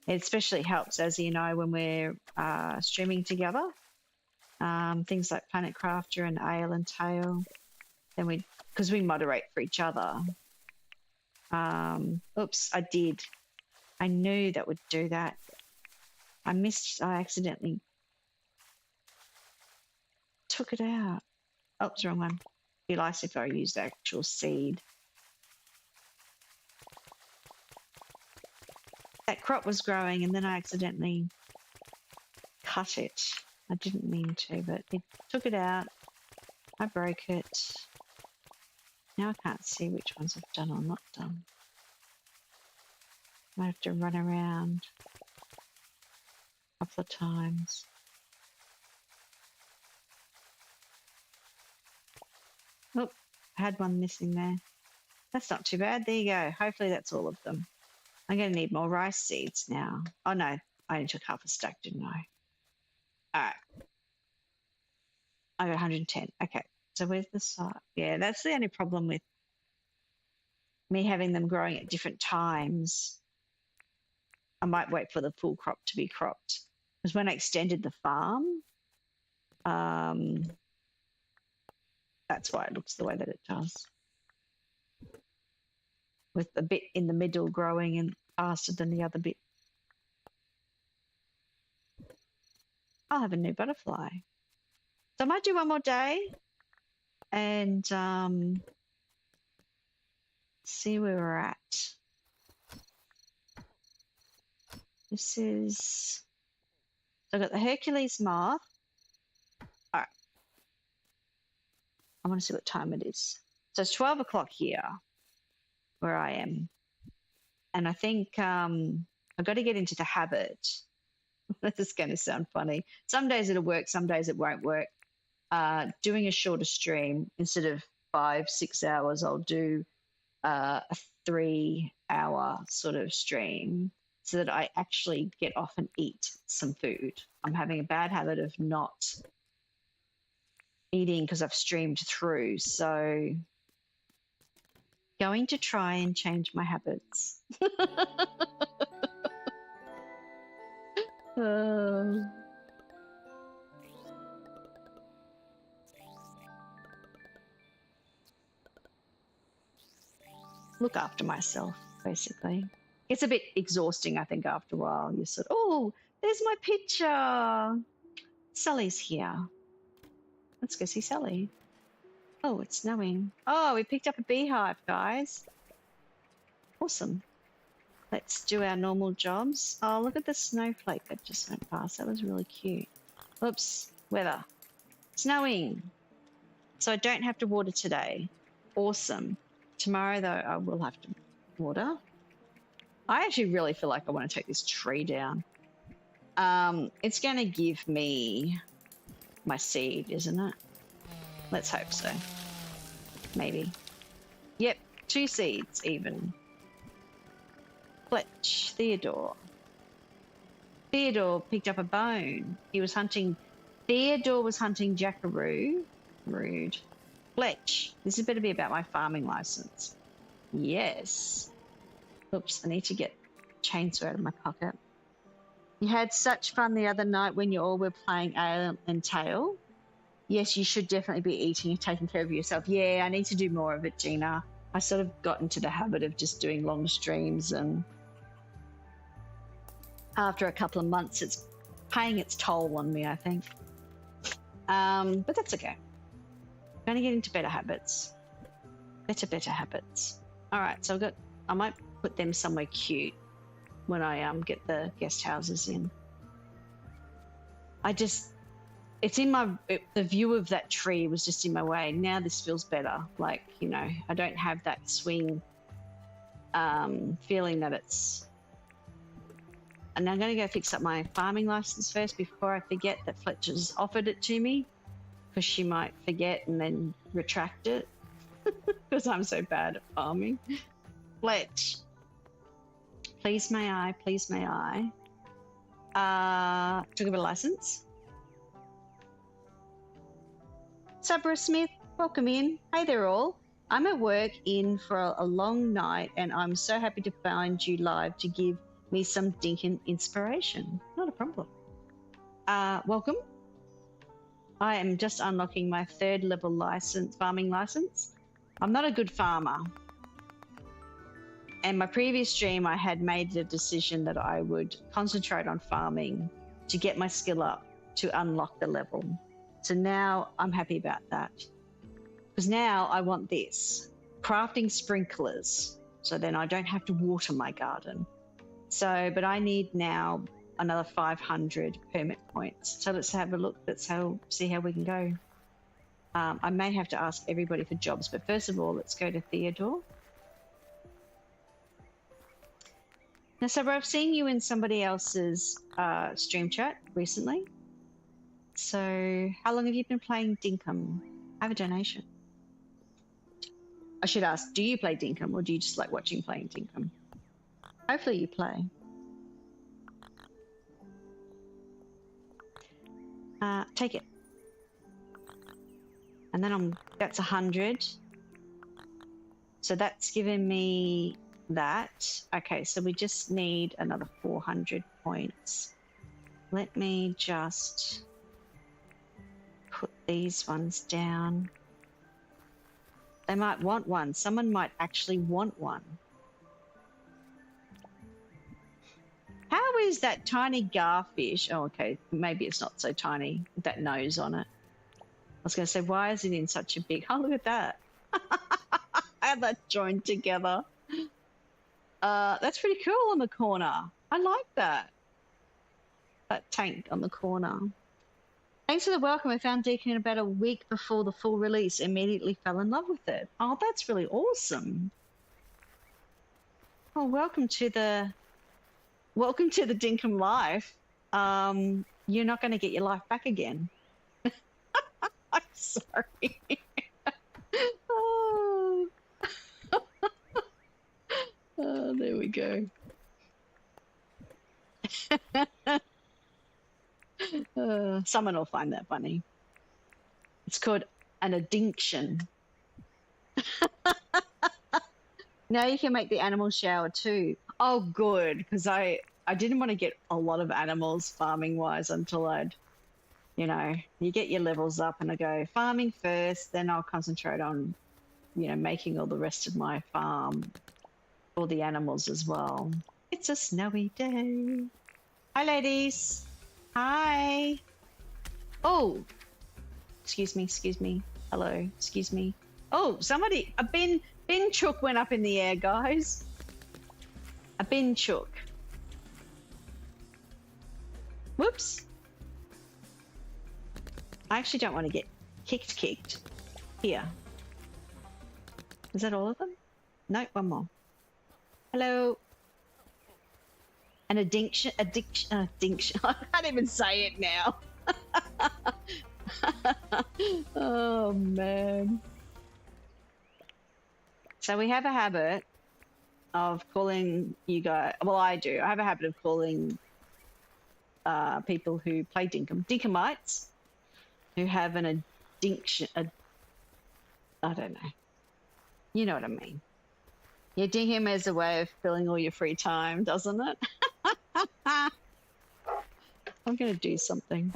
It especially helps, as you know, when we're streaming together. Things like Planet Crafter and Ale and Tail. Then because we moderate for each other. Oops, I did. I knew that would do that. I accidentally took it out. Oh, it's the wrong one. Be nice if I used the actual seed. That crop was growing and then I accidentally cut it. I didn't mean to, but it took it out. I broke it. Now I can't see which ones I've done or not done. I have to run around a couple of times. Oh, I had one missing there. That's not too bad. There you go. Hopefully that's all of them. I'm going to need more rice seeds now. Oh, no. I only took half a stack, didn't I? All right. I got 110. Okay. So where's the side? Yeah, that's the only problem with me having them growing at different times. I might wait for the full crop to be cropped. Because when I extended the farm, that's why it looks the way that it does. With the bit in the middle growing and faster than the other bit. I'll have a new butterfly. So I might do one more day and see where we're at. This is, so I've got the Hercules moth. All right. I want to see what time it is. So it's 12 o'clock here where I am. And I think I've got to get into the habit. This is going to sound funny. Some days it'll work, some days it won't work. Doing a shorter stream instead of 5-6 hours, I'll do a 3-hour sort of stream so that I actually get off and eat some food. I'm having a bad habit of not eating because I've streamed through. So going to try and change my habits. Look after myself, basically. It's a bit exhausting, I think, after a while. You sort of, oh, there's my picture. Sally's here. Let's go see Sally. Oh, it's snowing. Oh, we picked up a beehive, guys. Awesome. Let's do our normal jobs. Oh, look at the snowflake that just went past. That was really cute. Oops, weather. Snowing. So I don't have to water today. Awesome. Tomorrow, though, I will have to water. I actually really feel like I want to take this tree down. It's going to give me my seed, isn't it? Let's hope so. Maybe. Yep, 2 seeds even. Fletch, Theodore. Theodore picked up a bone. He was hunting. Theodore was hunting jackaroo. Rude. Fletch. This had better be about my farming license. Yes. Oops, I need to get chainsaw out of my pocket. You had such fun the other night when you all were playing Ale and Tail. Yes, you should definitely be eating and taking care of yourself. Yeah, I need to do more of it, Gina. I sort of got into the habit of just doing long streams, and after a couple of months, it's paying its toll on me, I think. But that's okay. I'm going to get into better habits. Better habits. All right, so I might put them somewhere cute when I get the guest houses in. It's in the view of that tree was just in my way. Now this feels better. Like, you know, I don't have that swing feeling that it's... And I'm going to go fix up my farming license first before I forget that Fletcher's offered it to me, because she might forget and then retract it because I'm so bad at farming. Fletch. Please may I, please may I. Took a license. Sabra Smith, welcome in. Hey there all. I'm at work in for a long night and I'm so happy to find you live to give me some Dinkum inspiration. Not a problem. Welcome. I am just unlocking my 3rd level license, farming license. I'm not a good farmer. And my previous stream, I had made the decision that I would concentrate on farming to get my skill up to unlock the level. So now I'm happy about that. Because now I want this, crafting sprinklers, so then I don't have to water my garden. So, but I need now another 500 permit points. So let's have a look. See how we can go. I may have to ask everybody for jobs, but first of all, let's go to Theodore. Now, Sabra, I've seen you in somebody else's stream chat recently. So how long have you been playing Dinkum? I have a donation. I should ask, do you play Dinkum or do you just like watching playing Dinkum? Hopefully you play. Take it. And then that's 100. So that's given me that. Okay, so we just need another 400 points. Let me just put these ones down. They might want one. Someone might actually want one. How is that tiny garfish? Oh, okay. Maybe it's not so tiny with that nose on it. I was going to say, why is it in such a big... Oh, look at that. How that joined together. That's pretty cool on the corner. I like that. That tank on the corner. Thanks for the welcome. I found Deacon about a week before the full release. Immediately fell in love with it. Oh, that's really awesome. Oh, welcome to the Dinkum life. You're not going to get your life back again. I'm sorry. Oh. Oh, there we go. Someone will find that funny. It's called an addiction. Now you can make the animal shower too. Oh, good, because I didn't want to get a lot of animals farming wise until I'd, you know, you get your levels up and I go farming first, then I'll concentrate on, you know, making all the rest of my farm, all the animals as well. It's a snowy day. Hi, ladies. Hi. Oh, excuse me. Hello, excuse me. Oh, somebody, a bin chook went up in the air, guys. A bin chook. Whoops. I actually don't want to get kicked. Here. Is that all of them? No, one more. Hello. An addiction. I can't even say it now. Oh, man. So we have a habit of calling you guys, well, I do. I have a habit of calling people who play Dinkum, Dinkumites, who have an addiction, I don't know. You know what I mean. Yeah, Dinkum is a way of filling all your free time, doesn't it? I'm going to do something.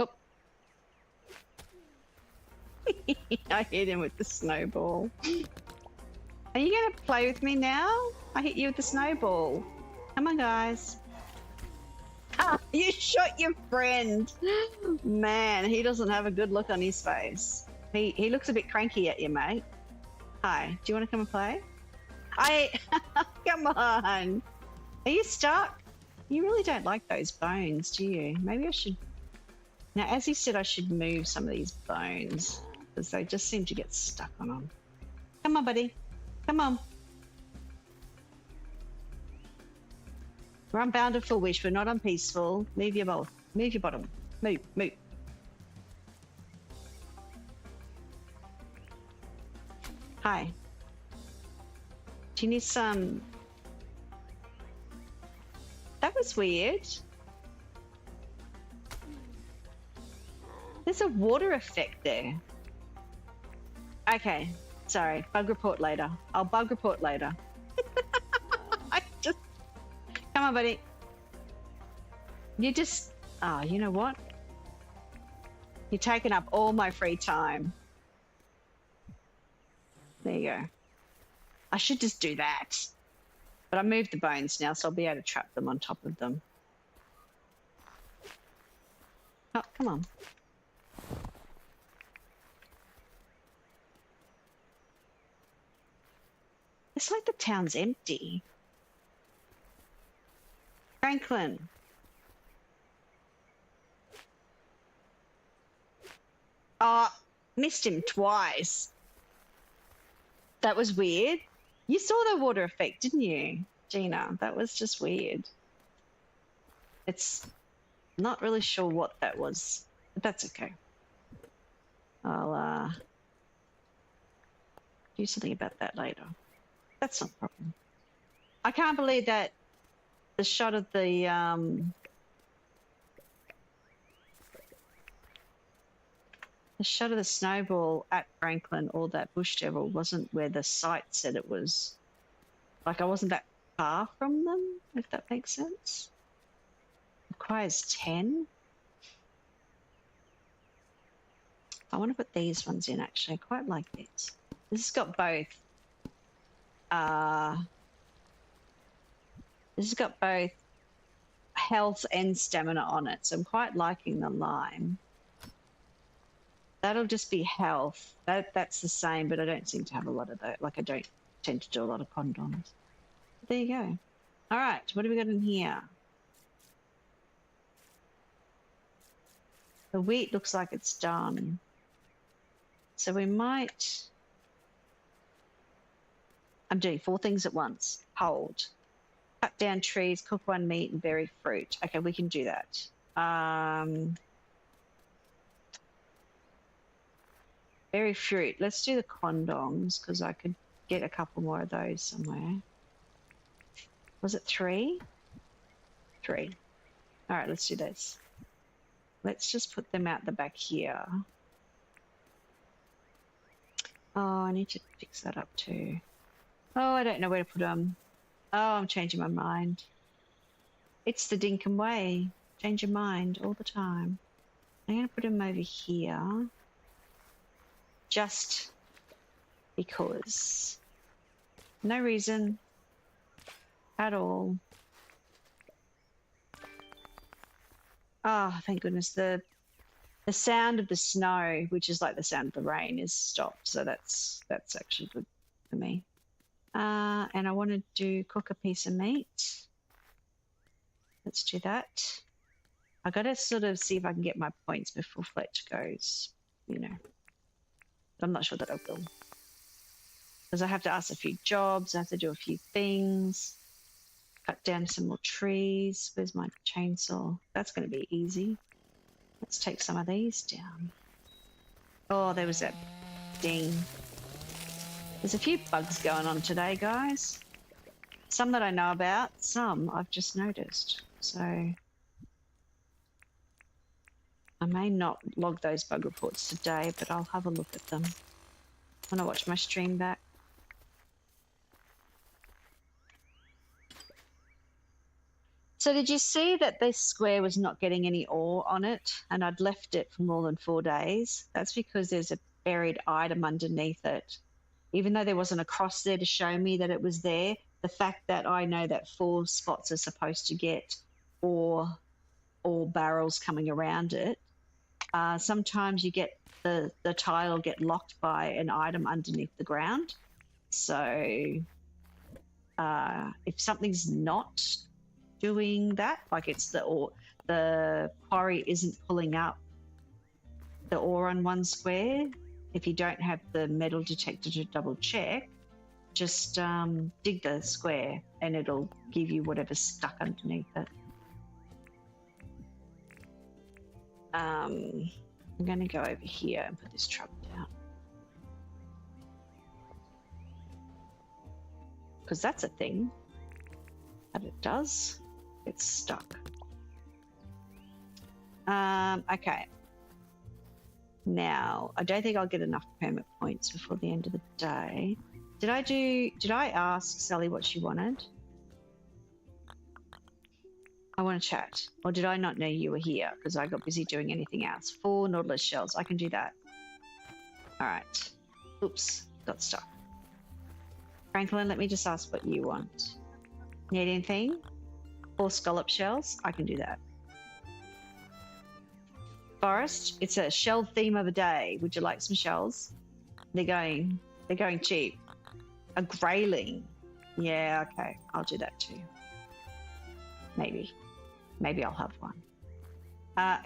Oh. I hit him with the snowball. Are you going to play with me now? I hit you with the snowball. Come on, guys. Ah, you shot your friend. Man, he doesn't have a good look on his face. He looks a bit cranky at you, mate. Hi, do you want to come and play? Come on. Are you stuck? You really don't like those bones, do you? Maybe I should... Now, as he said, I should move some of these bones because they just seem to get stuck on them. Come on, buddy. Come on. We're on Bountiful Wish. We're not on Peaceful. Move your bowl. Move your bottom. Move. Hi. Do you need some... That was weird. There's a water effect there. Okay. Sorry. Bug report later. I'll bug report later. Come on, buddy. You just... Oh, you know what? You're taking up all my free time. There you go. I should just do that. But I moved the bones now, so I'll be able to trap them on top of them. Oh, come on. It's like the town's empty. Franklin. Oh, missed him twice. That was weird. You saw the water effect, didn't you, Gina? That was just weird. It's Not really sure what that was, but that's okay. I'll do something about that later. That's not a problem. I can't believe that the shot of the snowball at Franklin or that bush devil wasn't where the site said it was. Like, I wasn't that far from them, if that makes sense. Requires 10. I want to put these ones in, actually. I quite like these. This has got both. This has got both health and stamina on it, so I'm quite liking the lime. That'll just be health. That's the same, but I don't seem to have a lot of that. Like, I don't tend to do a lot of condoms. But there you go. All right, what do we got in here? The wheat looks like it's done. So we might... I'm doing 4 things at once. Hold. Cut down trees, cook 1 meat, and bury fruit. Okay, we can do that. Berry fruit. Let's do the condoms because I could get a couple more of those somewhere. Was it 3? 3. All right, let's do this. Let's just put them out the back here. Oh, I need to fix that up too. Oh, I don't know where to put them. Oh, I'm changing my mind. It's the Dinkum way. Change your mind all the time. I'm going to put them over here. Just because. No reason at all. Oh, thank goodness. The sound of the snow, which is like the sound of the rain, is stopped. So that's actually good for me. And I wanted to cook a piece of meat. Let's do that. I got to sort of see if I can get my points before Fletch goes, you know. But I'm not sure that I will. Because I have to ask a few jobs. I have to do a few things. Cut down some more trees. Where's my chainsaw? That's going to be easy. Let's take some of these down. Oh, there was that ding. There's a few bugs going on today, guys. Some that I know about, some I've just noticed. So I may not log those bug reports today, but I'll have a look at them when I watch my stream back. So did you see that this square was not getting any ore on it and I'd left it for more than 4 days? That's because there's a buried item underneath it. Even though there wasn't a cross there to show me that it was there, the fact that I know that 4 spots are supposed to get ore or barrels coming around it, sometimes you get the tile will get locked by an item underneath the ground. So if something's not doing that, like it's the quarry isn't pulling up the ore on one square, if you don't have the metal detector to double check, just dig the square and it'll give you whatever's stuck underneath it. I'm going to go over here and put this truck down. Because that's a thing that it does. It's stuck. Okay. Now, I don't think I'll get enough permit points before the end of the day. Did I ask Sally what she wanted? I want to chat. Or did I not know you were here because I got busy doing anything else? 4 Nautilus shells. I can do that. All right. Oops. Got stuck. Franklin, let me just ask what you want. Need anything? 4 scallop shells. I can do that. Forest. It's a shell theme of the day. Would you like some shells? They're going cheap. A grayling. Yeah, okay. I'll do that too. Maybe I'll have one.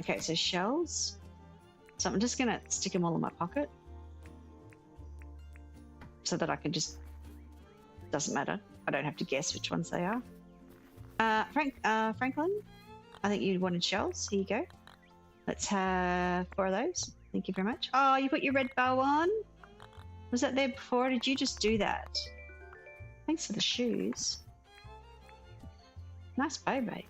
Okay, so shells. So I'm just gonna stick them all in my pocket so that I can just, doesn't matter. I don't have to guess which ones they are. Franklin, I think you wanted shells. Here you go. Let's have 4 of those. Thank you very much. Oh, you put your red bow on? Was that there before? Or did you just do that? Thanks for the shoes. Nice bow, mate.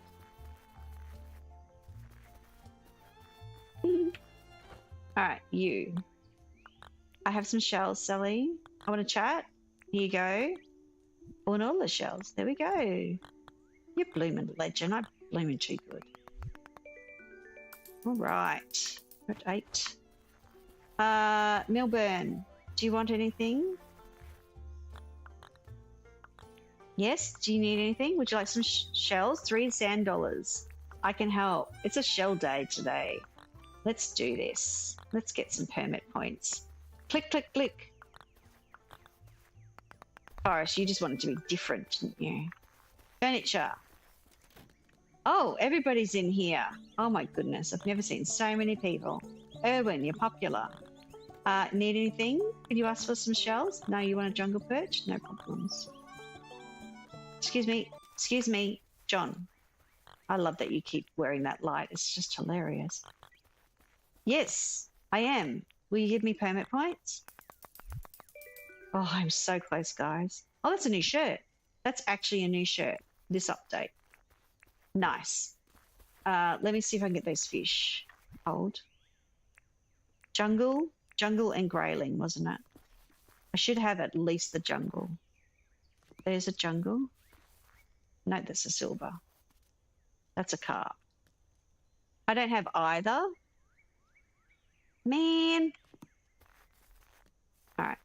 Alright, you. I have some shells, Sally. I want to chat. Here you go. I want all the shells. There we go. You're blooming legend. I'm blooming too good. Alright. At 8. Milburn, do you want anything? Yes, do you need anything? Would you like some shells? 3 sand dollars. I can help. It's a shell day today. Let's do this. Let's get some permit points. Click, click, click. Forrest, you just wanted to be different, didn't you? Furniture. Oh, everybody's in here. Oh my goodness, I've never seen so many people. Erwin, you're popular. Need anything? Can you ask for some shells? No, you want a jungle perch? No problems. Excuse me, John. I love that you keep wearing that light. It's just hilarious. Yes, I am. Will you give me permit points? Oh, I'm so close, guys. Oh, that's a new shirt. That's actually a new shirt. This update. Nice. Let me see if I can get those fish. Hold. Jungle and grayling, wasn't it? I should have at least the jungle. There's a jungle. No, that's a silver. That's a carp. I don't have either. Man. All right.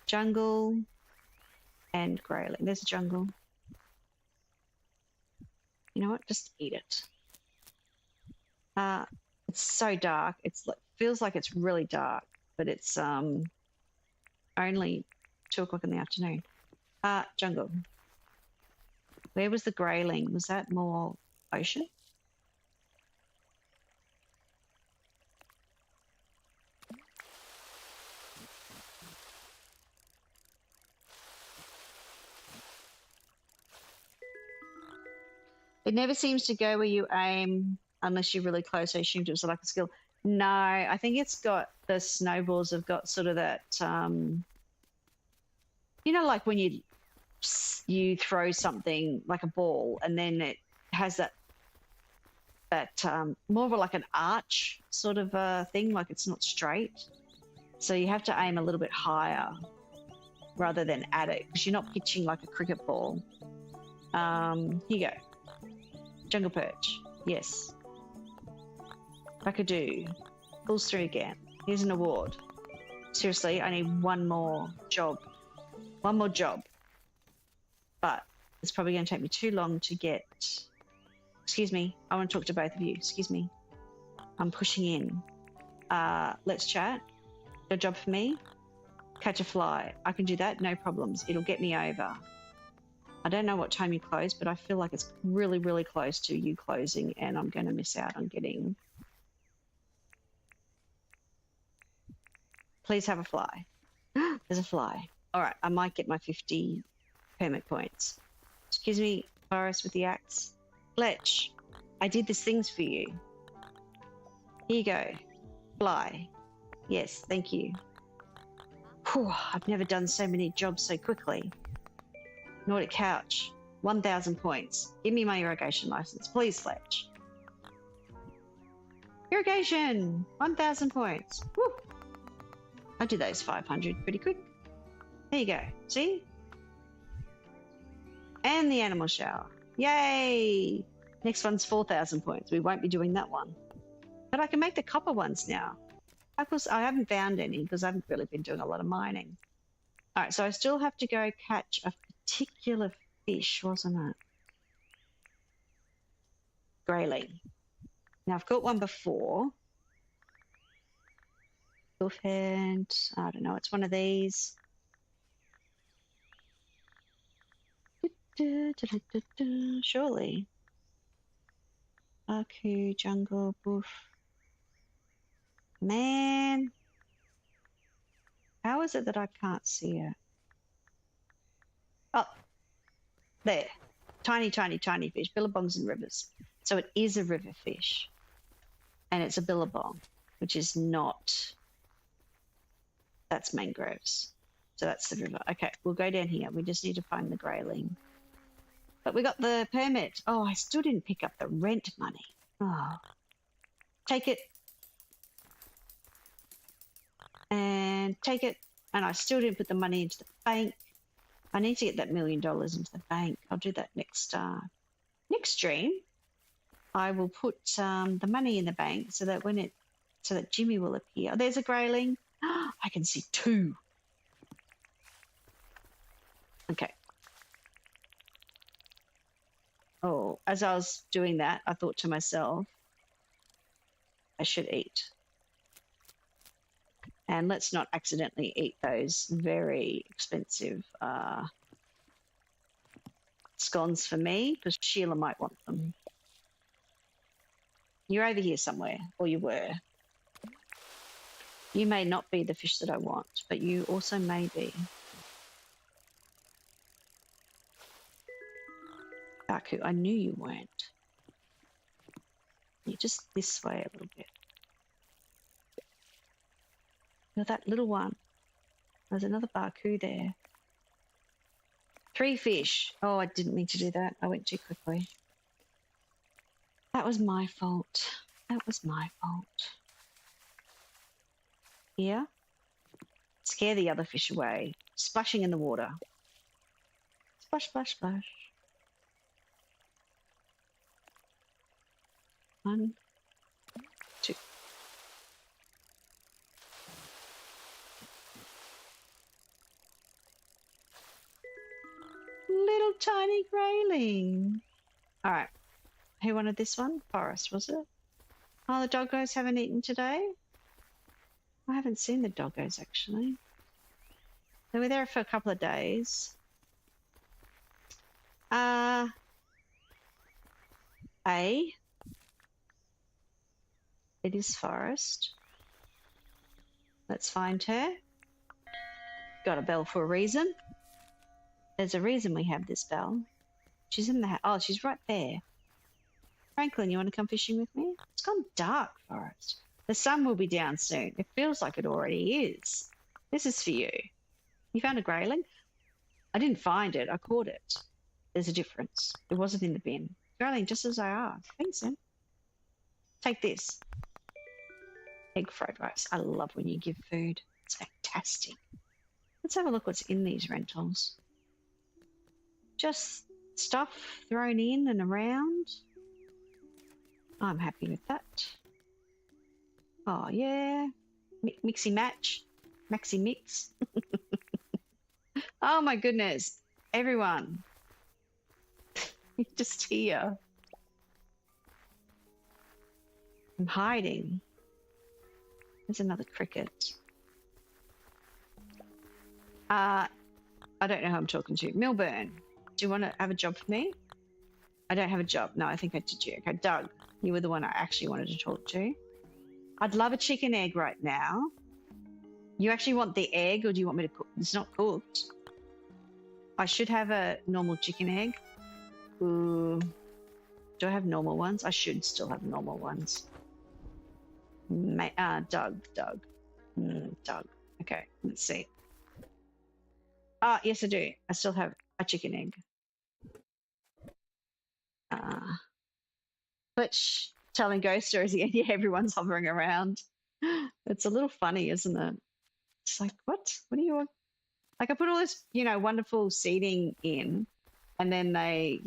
Jungle and grayling. There's a jungle. You know what? Just eat it. It's so dark. It's like feels like it's really dark, but it's only 2 o'clock in the afternoon. Jungle. Where was the grayling? Was that more ocean? It never seems to go where you aim unless you're really close. I assumed it was like a skill. No, I think it's got the snowballs have got sort of that, you know, like when you throw something like a ball and then it has that more of like an arch sort of thing, like it's not straight. So you have to aim a little bit higher rather than at it because you're not pitching like a cricket ball. Here you go. Jungle perch. Yes. Buckadoo. Pulls through again. Here's an award. Seriously, I need one more job. One more job. But it's probably going to take me too long to get... Excuse me. I want to talk to both of you. Excuse me. I'm pushing in. Let's chat. Your job for me? Catch a fly. I can do that. No problems. It'll get me over. I don't know what time you close, but I feel like it's really, really close to you closing and I'm going to miss out on getting... Please have a fly. There's a fly. All right, I might get my 50 permit points. Excuse me, Boris with the axe. Fletch, I did these things for you. Here you go. Fly. Yes, thank you. Whew, I've never done so many jobs so quickly. Nordic couch, 1,000 points. Give me my irrigation license, please, Fletch. Irrigation, 1,000 points. Woo. I do those 500 pretty quick. There you go. See? And the animal shower. Yay! Next one's 4,000 points. We won't be doing that one. But I can make the copper ones now. Of course, I haven't found any because I haven't really been doing a lot of mining. All right, so I still have to go catch a particular fish, wasn't it? Grayling. Now, I've got one before. Wolfhand, I don't know, it's one of these. Surely. Aku, jungle, boof. Man. How is it that I can't see it? Oh, there. Tiny, tiny, tiny fish. Billabongs in rivers. So it is a river fish. And it's a billabong, which is not... That's mangroves. So that's the river. Okay, we'll go down here. We just need to find the grayling. But we got the permit. Oh, I still didn't pick up the rent money. Oh. Take it. And take it. And I still didn't put the money into the bank. I need to get that $1 million into the bank. I'll do that next stream. I will put the money in the bank so that so that Jimmy will appear. Oh, there's a grayling. I can see 2. Okay. Oh, as I was doing that, I thought to myself, I should eat. And let's not accidentally eat those very expensive scones for me, because Sheila might want them. You're over here somewhere, or you were. You may not be the fish that I want, but you also may be. Baku, I knew you weren't. You're just this way a little bit. You're that little one. There's another Baku there. 3 fish. Oh, I didn't mean to do that. I went too quickly. That was my fault. That was my fault. Here. Scare the other fish away. Splashing in the water. Splash, splash, splash. 1, 2. Little tiny grayling. All right. Who wanted this one? Forest, was it? Oh, the doggos haven't eaten today? I haven't seen the doggos, actually. They were there for a couple of days. It is Forest. Let's find her. Got a bell for a reason. There's a reason we have this bell. She's in the house. Oh, she's right there. Franklin, you want to come fishing with me? It's gone dark, Forest. The sun will be down soon. It feels like it already is. This is for you. You found a grayling? I didn't find it. I caught it. There's a difference. It wasn't in the bin. Grayling, just as I asked. Thanks, Em. Take this. Egg fried rice. I love when you give food. It's fantastic. Let's have a look what's in these rentals. Just stuff thrown in and around. I'm happy with that. Oh, yeah. Mixy match. Maxi mix. Oh, my goodness. Everyone. You're just here. I'm hiding. There's another cricket. I don't know who I'm talking to. Milburn, do you want to have a job for me? I don't have a job. No, I think I did you. Okay, Doug, you were the one I actually wanted to talk to. I'd love a chicken egg right now. You actually want the egg, or do you want me to cook? It's not cooked. I should have a normal chicken egg. Ooh. Do I have normal ones? I should still have normal ones. Doug. Doug. Okay, let's see. Yes, I do. I still have a chicken egg. But telling ghost stories again. Yeah, everyone's hovering around. It's a little funny, isn't it? It's like, what? What do you want? Like, I put all this, wonderful seating in, and then they,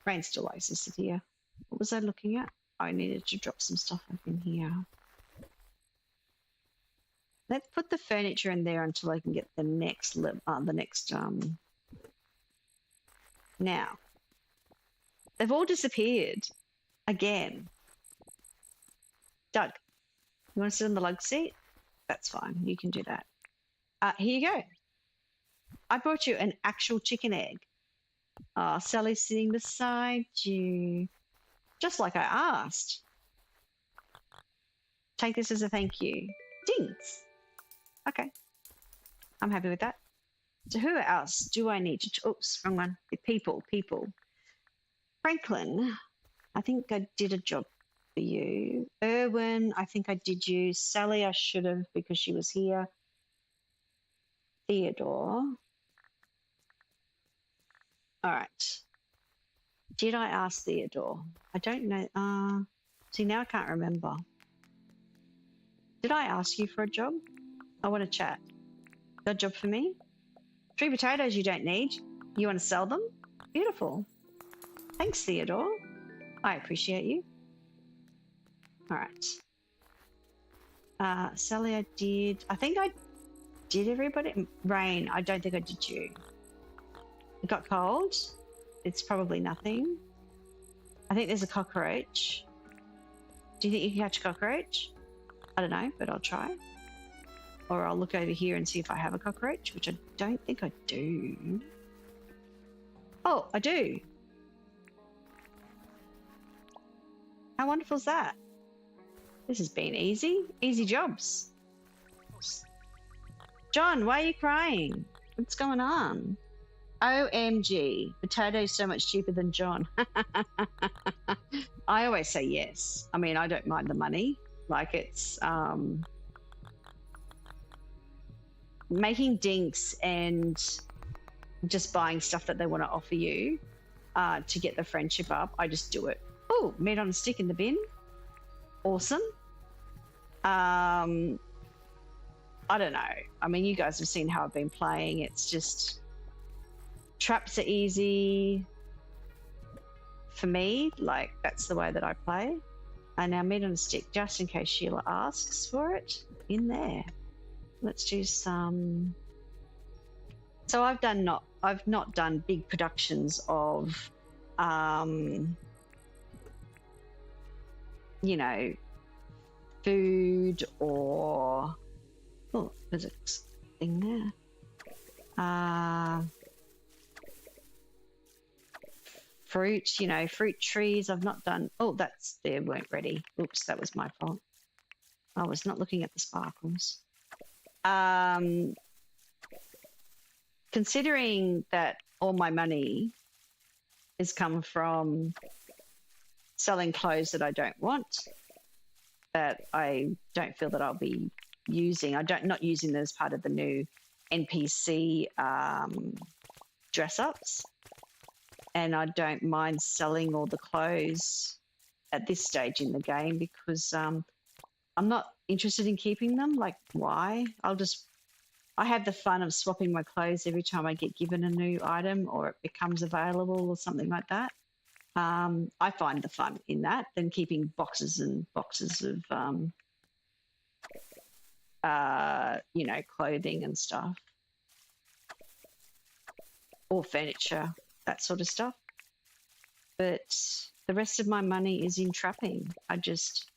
Rain still likes to sit here. What was I looking at? I needed to drop some stuff up in here. Let's put the furniture in there until I can get the next Now, they've all disappeared again. Doug, you want to sit on the lug seat? That's fine. You can do that. Here you go. I brought you an actual chicken egg. Sally's sitting beside you. Just like I asked. Take this as a thank you. Dings. Okay. I'm happy with that. So who else do I need to? Oops, wrong one. People. Franklin, I think I did a job for you. Erwin, I think I did you. Sally, I should have because she was here. Theodore. All right. Did I ask Theodore? I don't know. See, now I can't remember. Did I ask you for a job? I want to chat. Got a job for me? 3 potatoes you don't need. You want to sell them? Beautiful. Thanks, Theodore. I appreciate you. All right. Sally, I did. I think I did everybody. Rain, I don't think I did you. It got cold. It's probably nothing. I think there's a cockroach. Do you think you can catch a cockroach? I don't know, but I'll try. Or I'll look over here and see if I have a cockroach, which I don't think I do. Oh, I do. How wonderful is that? This has been easy. Easy jobs. John, why are you crying? What's going on? OMG, potato so much cheaper than John. I always say yes. I mean, I don't mind the money. Like it's making dinks and just buying stuff that they want to offer you to get the friendship up. I just do it. Oh, meat on a stick in the bin. Awesome. I don't know. I mean, you guys have seen how I've been playing. It's just traps are easy for me. Like that's the way that I play. And now meat on a stick, just in case Sheila asks for it, in there. Let's do some. So I've not done big productions of, you know, food or there's a thing there. Fruit, you know, fruit trees. I've not done. Oh, they weren't ready. Oops, that was my fault. I was not looking at the sparkles. Considering that all my money has come from selling clothes that I don't want, that I don't feel that I'll be using. Not using them as part of the new NPC dress ups. And I don't mind selling all the clothes at this stage in the game because I'm not interested in keeping them. Like, why? I have the fun of swapping my clothes every time I get given a new item or it becomes available or something like that. I find the fun in that than keeping boxes and boxes of, you know, clothing and stuff or furniture, that sort of stuff. But the rest of my money is in trapping. I just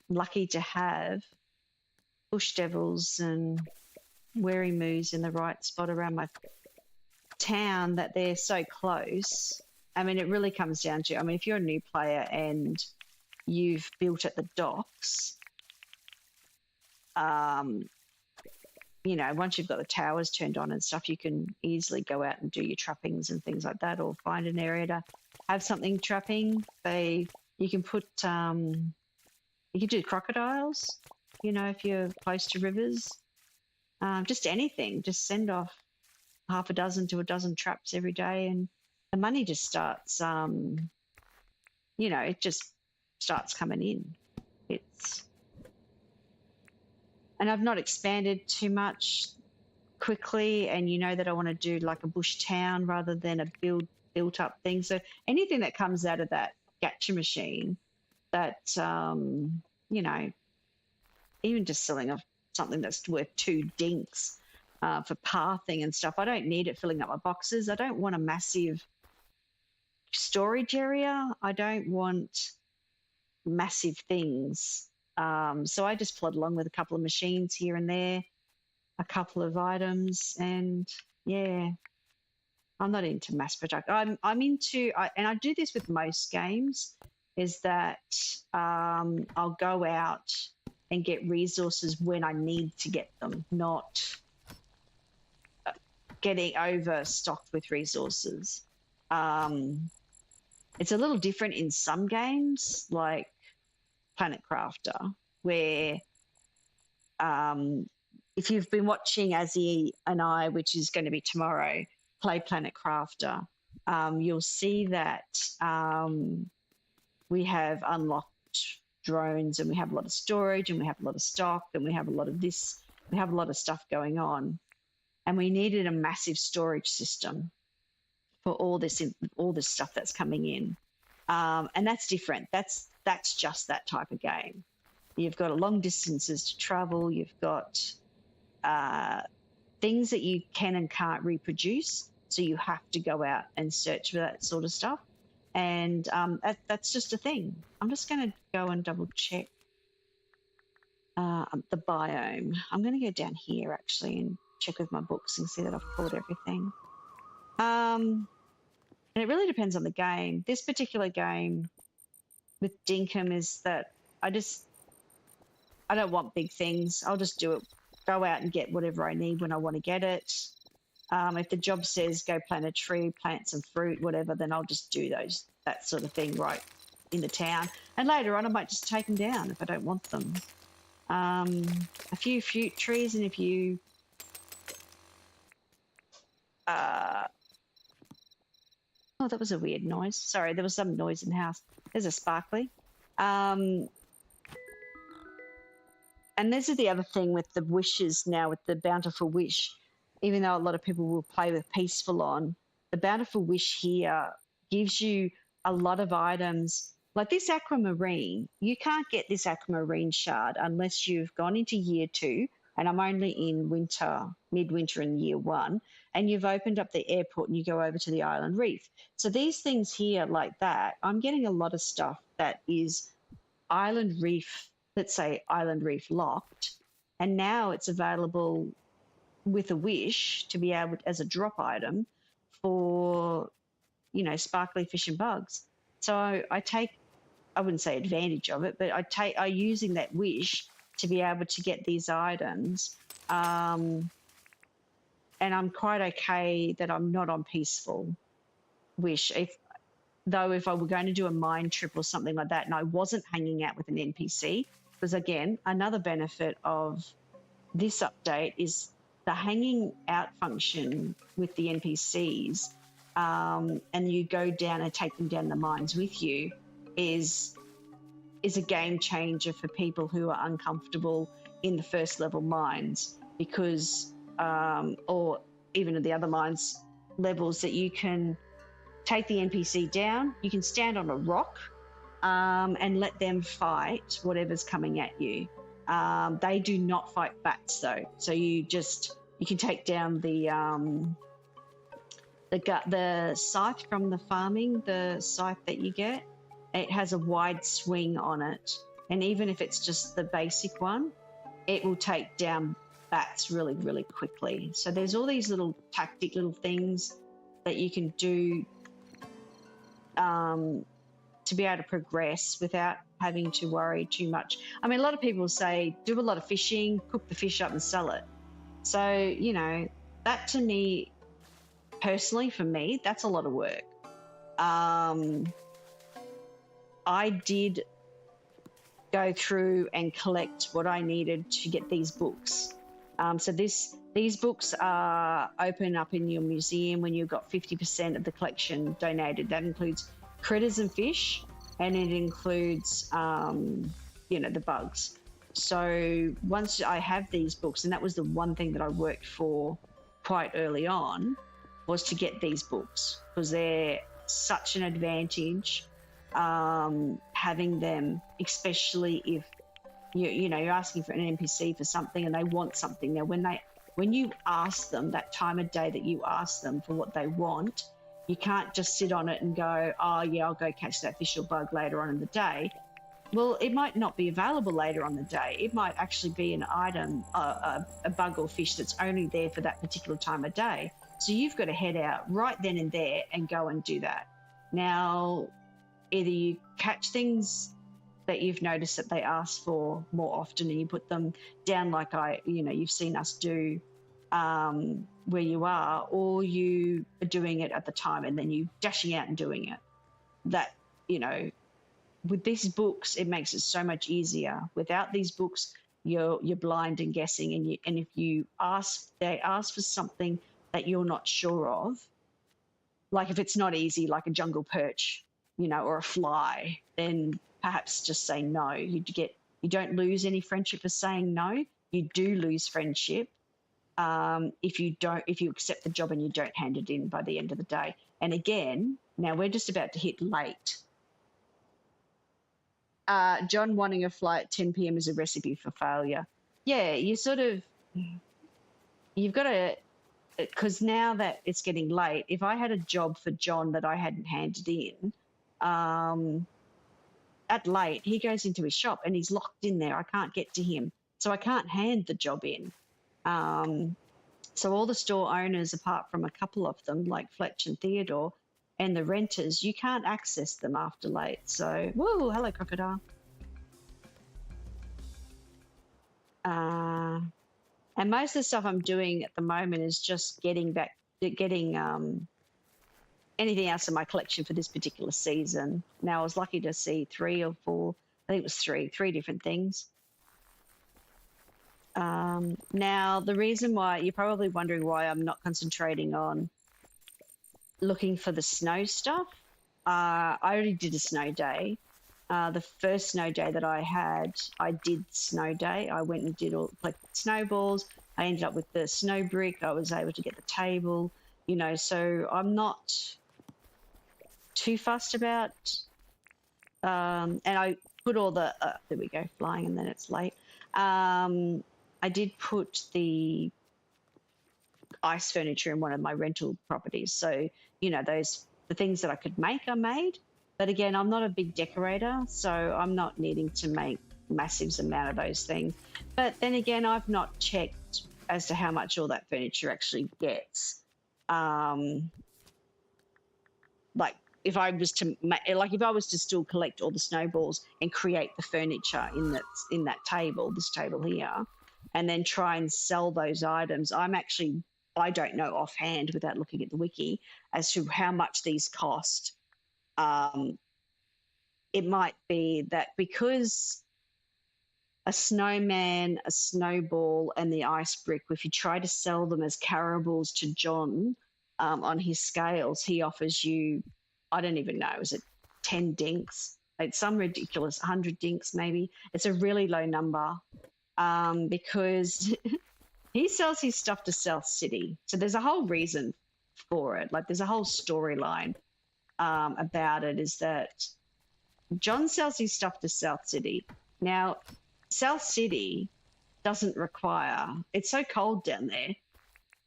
lucky to have bush devils and wary moos in the right spot around my town that they're so close. I mean, it really comes down to, I mean, if you're a new player and you've built at the docks, you know, once you've got the towers turned on and stuff, you can easily go out and do your trappings and things like that, or find an area to have something trapping. You can put, you can do crocodiles, you know, if you're close to rivers, just anything, just send off half a dozen to a dozen traps every day and the money just starts, you know, it just starts coming in. And I've not expanded too much quickly, and you know that I want to do like a bush town rather than a built up thing. So anything that comes out of that gacha machine that, you know, even just selling off something that's worth 2 dinks for pathing and stuff. I don't need it filling up my boxes. I don't want a massive storage area. I don't want massive things. So I just plod along with a couple of machines here and there, a couple of items, and yeah, I'm not into mass production. I'm into, and I do this with most games, is that I'll go out and get resources when I need to get them, not getting overstocked with resources. It's a little different in some games, like Planet Crafter, where if you've been watching Azzy and I, which is going to be tomorrow, play Planet Crafter, you'll see that we have unlocked drones, and we have a lot of storage, and we have a lot of stock, and we have a lot of this, we have a lot of stuff going on, and we needed a massive storage system for all this stuff that's coming in, and that's different. That's just that type of game. You've got long distances to travel. You've got things that you can and can't reproduce, so you have to go out and search for that sort of stuff. And that's just a thing. I'm just going to go and double check the biome. I'm going to go down here actually and check with my books and see that I've caught everything. And it really depends on the game. This particular game with Dinkum is that I don't want big things. I'll just do it, go out and get whatever I need when I want to get it. If the job says go plant a tree, plant some fruit, whatever, then I'll just do that sort of thing right in the town. And later on, I might just take them down if I don't want them. A few fruit trees and a few... oh, that was a weird noise. Sorry, there was some noise in the house. There's a sparkly. And this is the other thing with the wishes now, with the bountiful wish. Even though a lot of people will play with peaceful on, the bountiful wish here gives you a lot of items. Like this aquamarine, you can't get this aquamarine shard unless you've gone into year 2, and I'm only in winter, midwinter in year 1, and you've opened up the airport and you go over to the island reef. So these things here like that, I'm getting a lot of stuff that is island reef, let's say island reef locked, and now it's available with a wish to be able as a drop item for, you know, sparkly fish and bugs. So I wouldn't say advantage of it, but I using that wish to be able to get these items. And I'm quite okay that I'm not on peaceful wish. If I were going to do a mine trip or something like that and I wasn't hanging out with an NPC, because again, another benefit of this update is the hanging out function with the NPCs, and you go down and take them down the mines with you, is a game changer for people who are uncomfortable in the first level mines, because or even at the other mines levels, that you can take the NPC down, you can stand on a rock and let them fight whatever's coming at you. They do not fight bats though, so you can take down the scythe from the farming, the scythe that you get. It has a wide swing on it, and even if it's just the basic one, it will take down bats really, really quickly. So there's all these little little things that you can do to be able to progress without having to worry too much. I mean, a lot of people say do a lot of fishing, cook the fish up and sell it. So, you know, that to me, personally, for me, that's a lot of work. I did go through and collect what I needed to get these books. So these books are open up in your museum when you've got 50% of the collection donated. That includes critters and fish, and it includes, you know, the bugs. So once I have these books, and that was the one thing that I worked for quite early on, was to get these books, because they're such an advantage having them, especially if you're asking for an NPC for something and they want something. Now, when you ask them that time of day that you ask them for what they want, you can't just sit on it and go, oh yeah, I'll go catch that fish or bug later on in the day. Well, it might not be available later on the day. It might actually be an item, a bug or fish that's only there for that particular time of day. So you've got to head out right then and there and go and do that. Now, either you catch things that you've noticed that they ask for more often and you put them down like you've seen us do, where you are, or you are doing it at the time and then you dashing out and doing it. That, you know, with these books, it makes it so much easier. Without these books, you're blind and guessing, and if they ask for something that you're not sure of, like if it's not easy, like a jungle perch, you know, or a fly, then perhaps just say no. You don't lose any friendship for saying no. You do lose friendship if you accept the job and you don't hand it in by the end of the day. And again, now we're just about to hit late. John wanting a flight at 10 p.m. is a recipe for failure. Yeah, you've got to, because now that it's getting late, if I had a job for John that I hadn't handed in, at late, he goes into his shop and he's locked in there. I can't get to him. So I can't hand the job in. So all the store owners, apart from a couple of them, like Fletch and Theodore, and the renters, you can't access them after late. So, whoa, hello, crocodile. And most of the stuff I'm doing at the moment is just getting anything else in my collection for this particular season. Now, I was lucky to see 3 or 4, I think it was three different things. Now, the reason why, you're probably wondering why I'm not concentrating on looking for the snow stuff. I already did a snow day. The first snow day that I had, I did snow day. I went and did collected snowballs. I ended up with the snow brick. I was able to get the table, you know, so I'm not too fussed about, and I put all the, there we go, flying, and then it's late. I did put the ice furniture in one of my rental properties. So, you know, the things that I could make, I made. But again, I'm not a big decorator, so I'm not needing to make massive amount of those things. But then again, I've not checked as to how much all that furniture actually gets. Like if I was to still collect all the snowballs and create the furniture in that table, this table here, and then try and sell those items, I don't know offhand without looking at the wiki as to how much these cost. It might be that because a snowman, a snowball, and the ice brick, if you try to sell them as carables to John on his scales, he offers you, I don't even know, is it 10 dinks? It's some ridiculous 100 dinks maybe. It's a really low number because he sells his stuff to South City. So there's a whole reason for it. Like there's a whole storyline about it, is that John sells his stuff to South City. Now, South City doesn't require, it's so cold down there,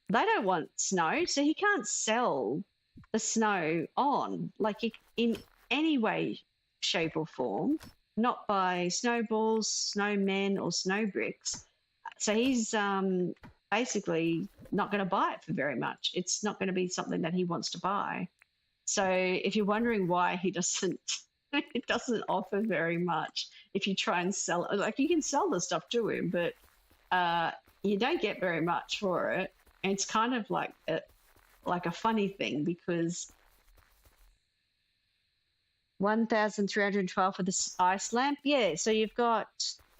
they don't want snow, so he can't sell the snow on, like in any way, shape or form, not by snowballs, snowmen or snow bricks. So he's basically not going to buy it for very much. It's not going to be something that he wants to buy. So if you're wondering why he doesn't, it doesn't offer very much. If you try and sell it, like you can sell the stuff to him, but you don't get very much for it. And it's kind of like a funny thing, because 1,312 for the ice lamp. Yeah, so you've got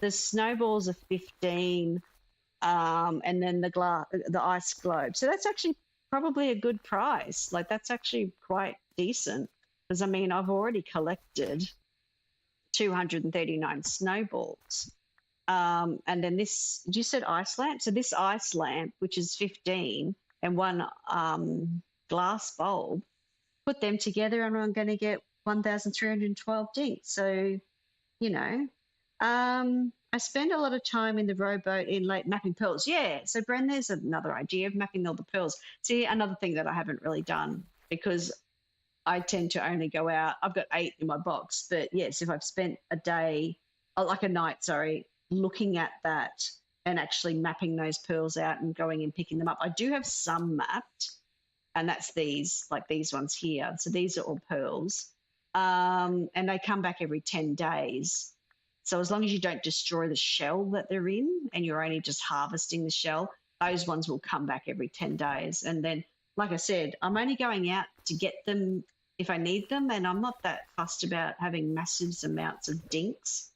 the snowballs of 15, and then the ice globe. So that's actually probably a good price. Like that's actually quite decent, because I mean I've already collected 239 snowballs. And then this, you said ice lamp? So this ice lamp, which is 15, and one glass bulb, put them together and I'm going to get 1,312 dinks. So, you know, I spend a lot of time in the rowboat in late mapping pearls. Yeah, so Bren, there's another idea of mapping all the pearls. See, another thing that I haven't really done, because I tend to only go out, I've got 8 in my box, but yes, if I've spent a day, like a night, sorry, looking at that and actually mapping those pearls out and going and picking them up. I do have some mapped, and that's these, like these ones here. So these are all pearls, and they come back every 10 days. So as long as you don't destroy the shell that they're in and you're only just harvesting the shell, those ones will come back every 10 days. And then, like I said, I'm only going out to get them if I need them, and I'm not that fussed about having massive amounts of dinks.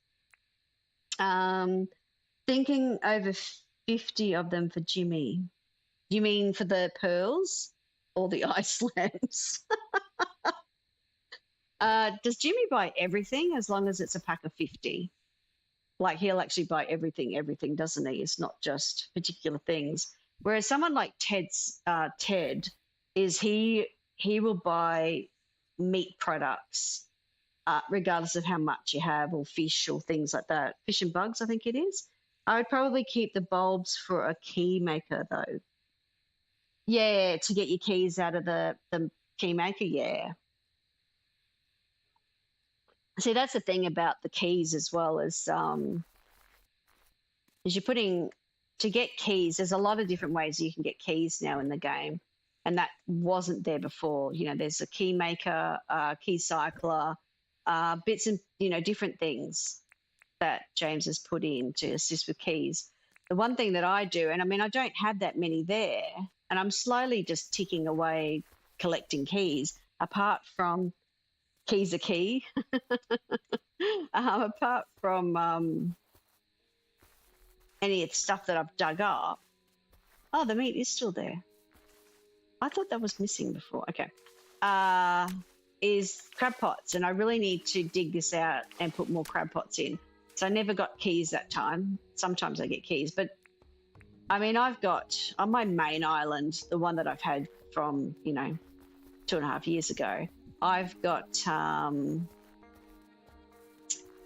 Thinking over 50 of them for Jimmy. You mean for the pearls or the ice lamps? Does Jimmy buy everything as long as it's a pack of 50? Like he'll actually buy everything, doesn't he? It's not just particular things. Whereas someone like Ted is he will buy meat products regardless of how much you have, or fish or things like that. Fish and bugs, I think it is. I would probably keep the bulbs for a key maker though. Yeah, to get your keys out of the key maker, yeah. See, that's the thing about the keys as well, is you're putting, to get keys, there's a lot of different ways you can get keys now in the game. And that wasn't there before. You know, there's a key maker, key cycler, bits and, you know, different things that James has put in to assist with keys. The one thing that I do, and I mean, I don't have that many there, and I'm slowly just ticking away collecting keys, apart from Key's a Key, apart from any of the stuff that I've dug up. Oh, the meat is still there. I thought that was missing before. Okay. Is crab pots, and I really need to dig this out and put more crab pots in. So I never got keys that time. Sometimes I get keys, but I mean, I've got on my main island, the one that I've had from, you know, 2.5 years ago, I've got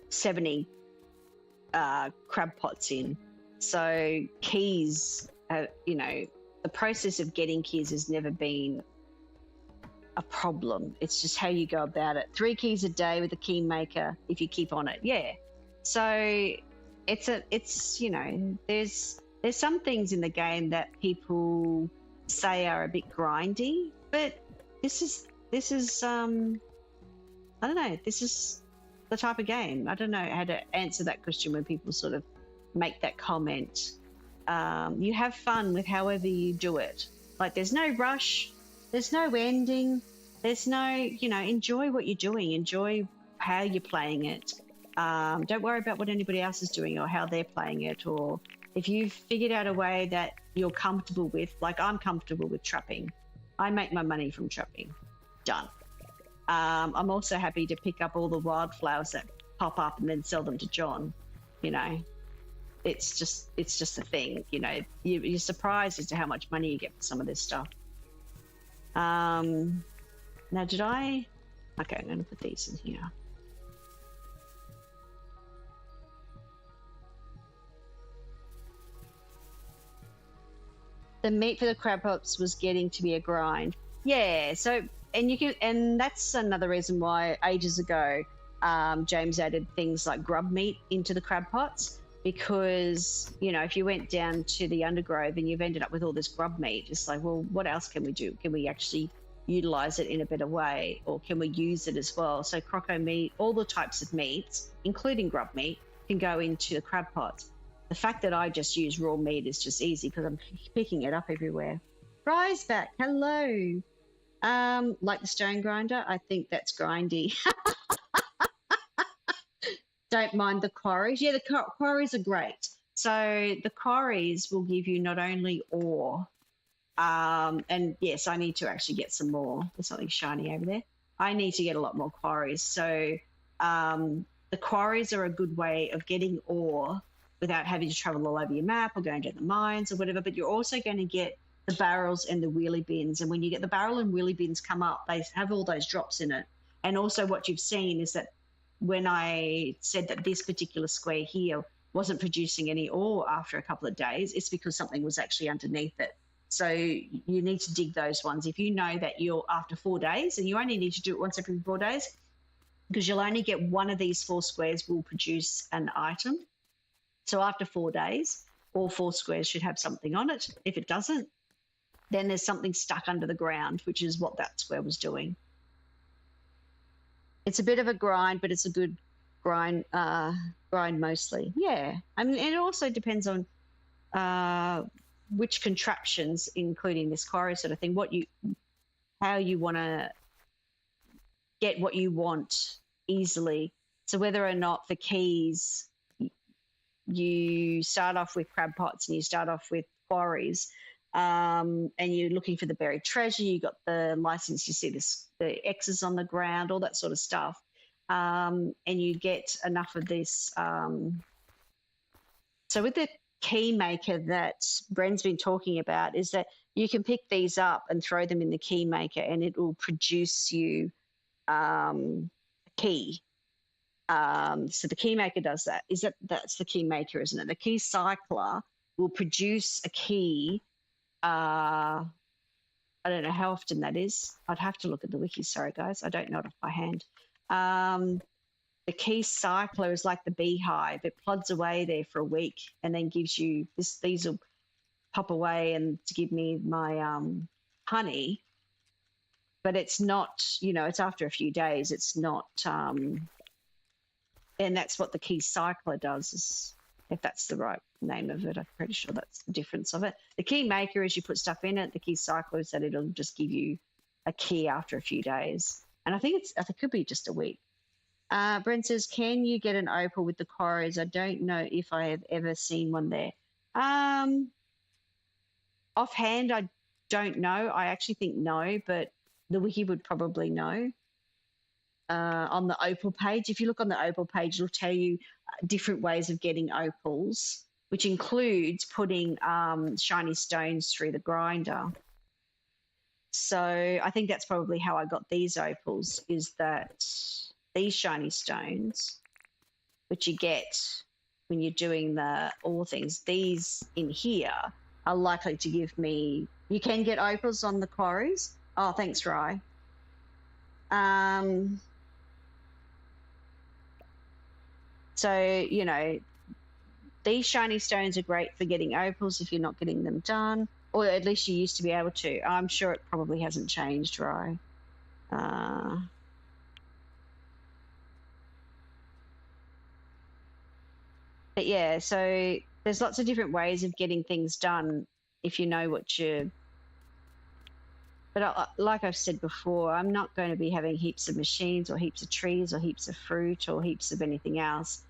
70 crab pots in. So keys, you know, the process of getting keys has never been a problem. It's just how you go about it. 3 keys a day with a key maker if you keep on it. Yeah. So it's you know, there's some things in the game that people say are a bit grindy, but this is I don't know, this is the type of game. I don't know how to answer that question when people sort of make that comment. You have fun with however you do it. Like, there's no rush, there's no ending, there's no, you know, enjoy what you're doing, enjoy how you're playing it. Don't worry about what anybody else is doing or how they're playing it, or if you've figured out a way that you're comfortable with, like I'm comfortable with trapping. I make my money from trapping. Done. I'm also happy to pick up all the wildflowers that pop up and then sell them to John. You know, it's just a thing. You know, you're surprised as to how much money you get for some of this stuff. Now, did I? Okay, I'm going to put these in here. The meat for the crab pots was getting to be a grind. Yeah, so and that's another reason why ages ago James added things like grub meat into the crab pots, because, you know, if you went down to the undergrove and you've ended up with all this grub meat, it's like, well, what else can we do? Can we actually utilize it in a better way, or can we use it as well? So croco meat, all the types of meats, including grub meat, can go into the crab pots. The fact that I just use raw meat is just easy because I'm picking it up everywhere. Fry's back. Hello. Like the stone grinder, I think that's grindy. Don't mind the quarries. Yeah, the quarries are great. So the quarries will give you not only ore, and yes, I need to actually get some more. There's something shiny over there. I need to get a lot more quarries. So the quarries are a good way of getting ore without having to travel all over your map or going to the mines or whatever, but you're also going to get the barrels and the wheelie bins. And when you get the barrel and wheelie bins come up, they have all those drops in it. And also what you've seen is that when I said that this particular square here wasn't producing any ore after a couple of days, it's because something was actually underneath it. So you need to dig those ones. If you know that you're after 4 days, and you only need to do it once every 4 days, because you'll only get one of these 4 squares will produce an item. So after 4 days, all 4 squares should have something on it. If it doesn't, then there's something stuck under the ground, which is what that square was doing. It's a bit of a grind, but it's a good grind mostly. Yeah. I mean, it also depends on which contraptions, including this quarry sort of thing, how you want to get what you want easily. So whether or not for keys you start off with crab pots and you start off with quarries, and you're looking for the buried treasure, you got the license, you see the X's on the ground, all that sort of stuff, and you get enough of this. So with the key maker that Bren's been talking about, is that you can pick these up and throw them in the key maker and it will produce you a key. So the key maker does that. That's the key maker, isn't it? The key cycler will produce a key. I don't know how often that is. I'd have to look at the wiki. Sorry, guys. I don't know it off by hand. The key cycler is like the beehive. It plods away there for a week and then gives you this. These will pop away and to give me my honey. But it's not, it's after a few days. It's not, and that's what the key cycler does, if that's the right name of it. I'm pretty sure that's the difference of it. The key maker is you put stuff in it. The key cycler is that it'll just give you a key after a few days. And I think it could be just a week. Brent says, can you get an opal with the quarries? I don't know if I have ever seen one there. Offhand, I don't know. I actually think no, but the wiki would probably know. On the opal page, if you look on the opal page, it'll tell you different ways of getting opals, which includes putting shiny stones through the grinder. So I think that's probably how I got these opals, is that these shiny stones, which you get when you're doing the ore things, these in here are likely to give me, you can get opals on the quarries. Oh, thanks, Rye. So, these shiny stones are great for getting opals if you're not getting them done, or at least you used to be able to. I'm sure it probably hasn't changed, Rye. But yeah, so there's lots of different ways of getting things done if you know what you're. But like I've said before, I'm not going to be having heaps of machines or heaps of trees or heaps of fruit or heaps of anything else.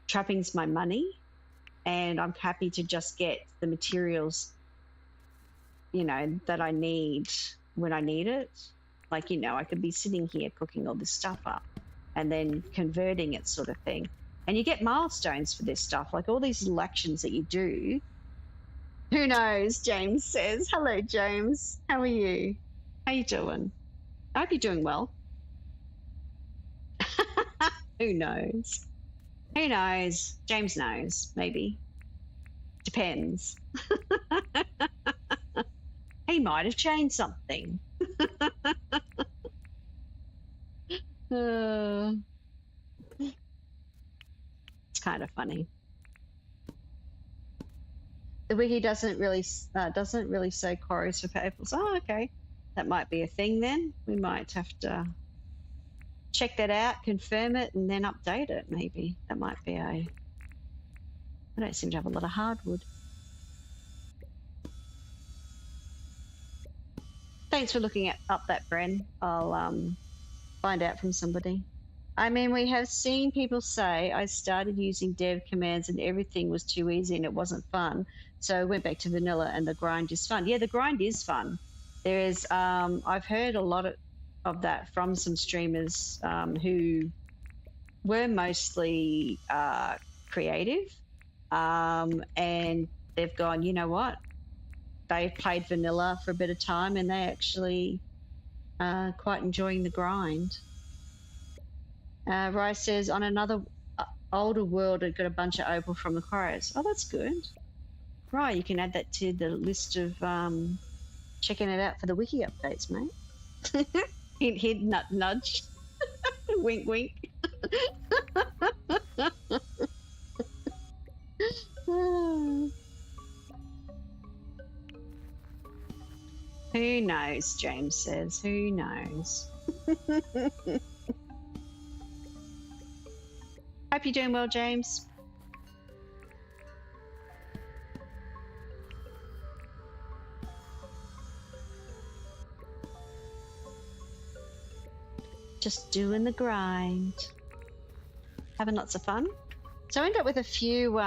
Trapping's my money, and I'm happy to just get the materials, that I need when I need it. Like, I could be sitting here cooking all this stuff up and then converting it, sort of thing. And you get milestones for this stuff, like all these little actions that you do. Who knows, James says. Hello, James. How are you? How you doing? I hope you're doing well. Who knows? Who knows? James knows, maybe. Depends. He might have changed something. It's kind of funny. The wiki doesn't really say quarries for opals. Oh, okay. That might be a thing then. We might have to check that out, confirm it, and then update it, maybe. That might be I don't seem to have a lot of hardwood. Thanks for looking up that, Bren. I'll find out from somebody. I mean, we have seen people say, I started using dev commands and everything was too easy and it wasn't fun. So I went back to vanilla and the grind is fun. Yeah, the grind is fun. There is, I've heard a lot of that from some streamers who were mostly creative, and they've gone, you know what? They've played vanilla for a bit of time and they actually quite enjoying the grind. Rice says, on another older world, it got a bunch of opal from the quarries. Oh, that's good. Right, you can add that to the list of checking it out for the wiki updates, mate. Hint, hint, nudge. Wink, wink. Who knows, James says. Who knows? Hope you're doing well, James. Just doing the grind. Having lots of fun. So I ended up with a few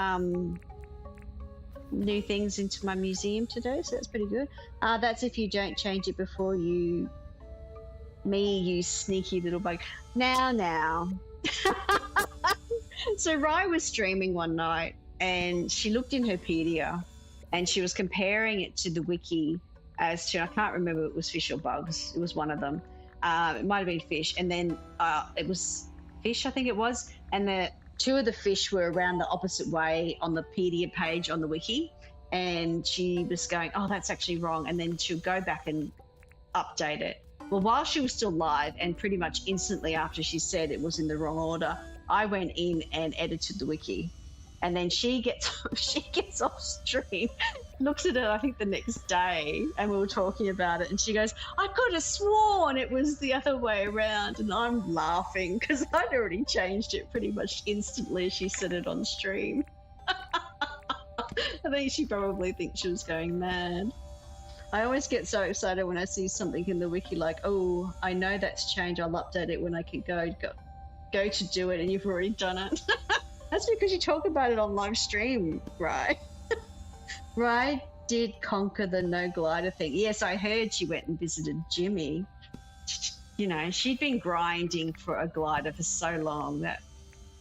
new things into my museum today, so that's pretty good. That's if you don't change it before you sneaky little bug. Now. So Rai was streaming one night and she looked in her Pedia and she was comparing it to the wiki as to, I can't remember if it was fish or bugs. It was one of them. It might have been fish. And then it was fish, I think it was. And the two of the fish were around the opposite way on the Pedia page on the wiki. And she was going, oh, that's actually wrong. And then she'll go back and update it. Well, while she was still live and pretty much instantly after she said it was in the wrong order, I went in and edited the wiki. And then she gets off stream, looks at it, I think the next day, and we were talking about it, and she goes, I could have sworn it was the other way around. And I'm laughing because I'd already changed it pretty much instantly as she said it on stream. I think she probably thinks she was going mad. I always get so excited when I see something in the wiki like, oh, I know that's changed. I'll update it when I can go to do it, and you've already done it. That's because you talk about it on live stream, right? Right? Did conquer the no glider thing. Yes, I heard she went and visited Jimmy. You know, she'd been grinding for a glider for so long that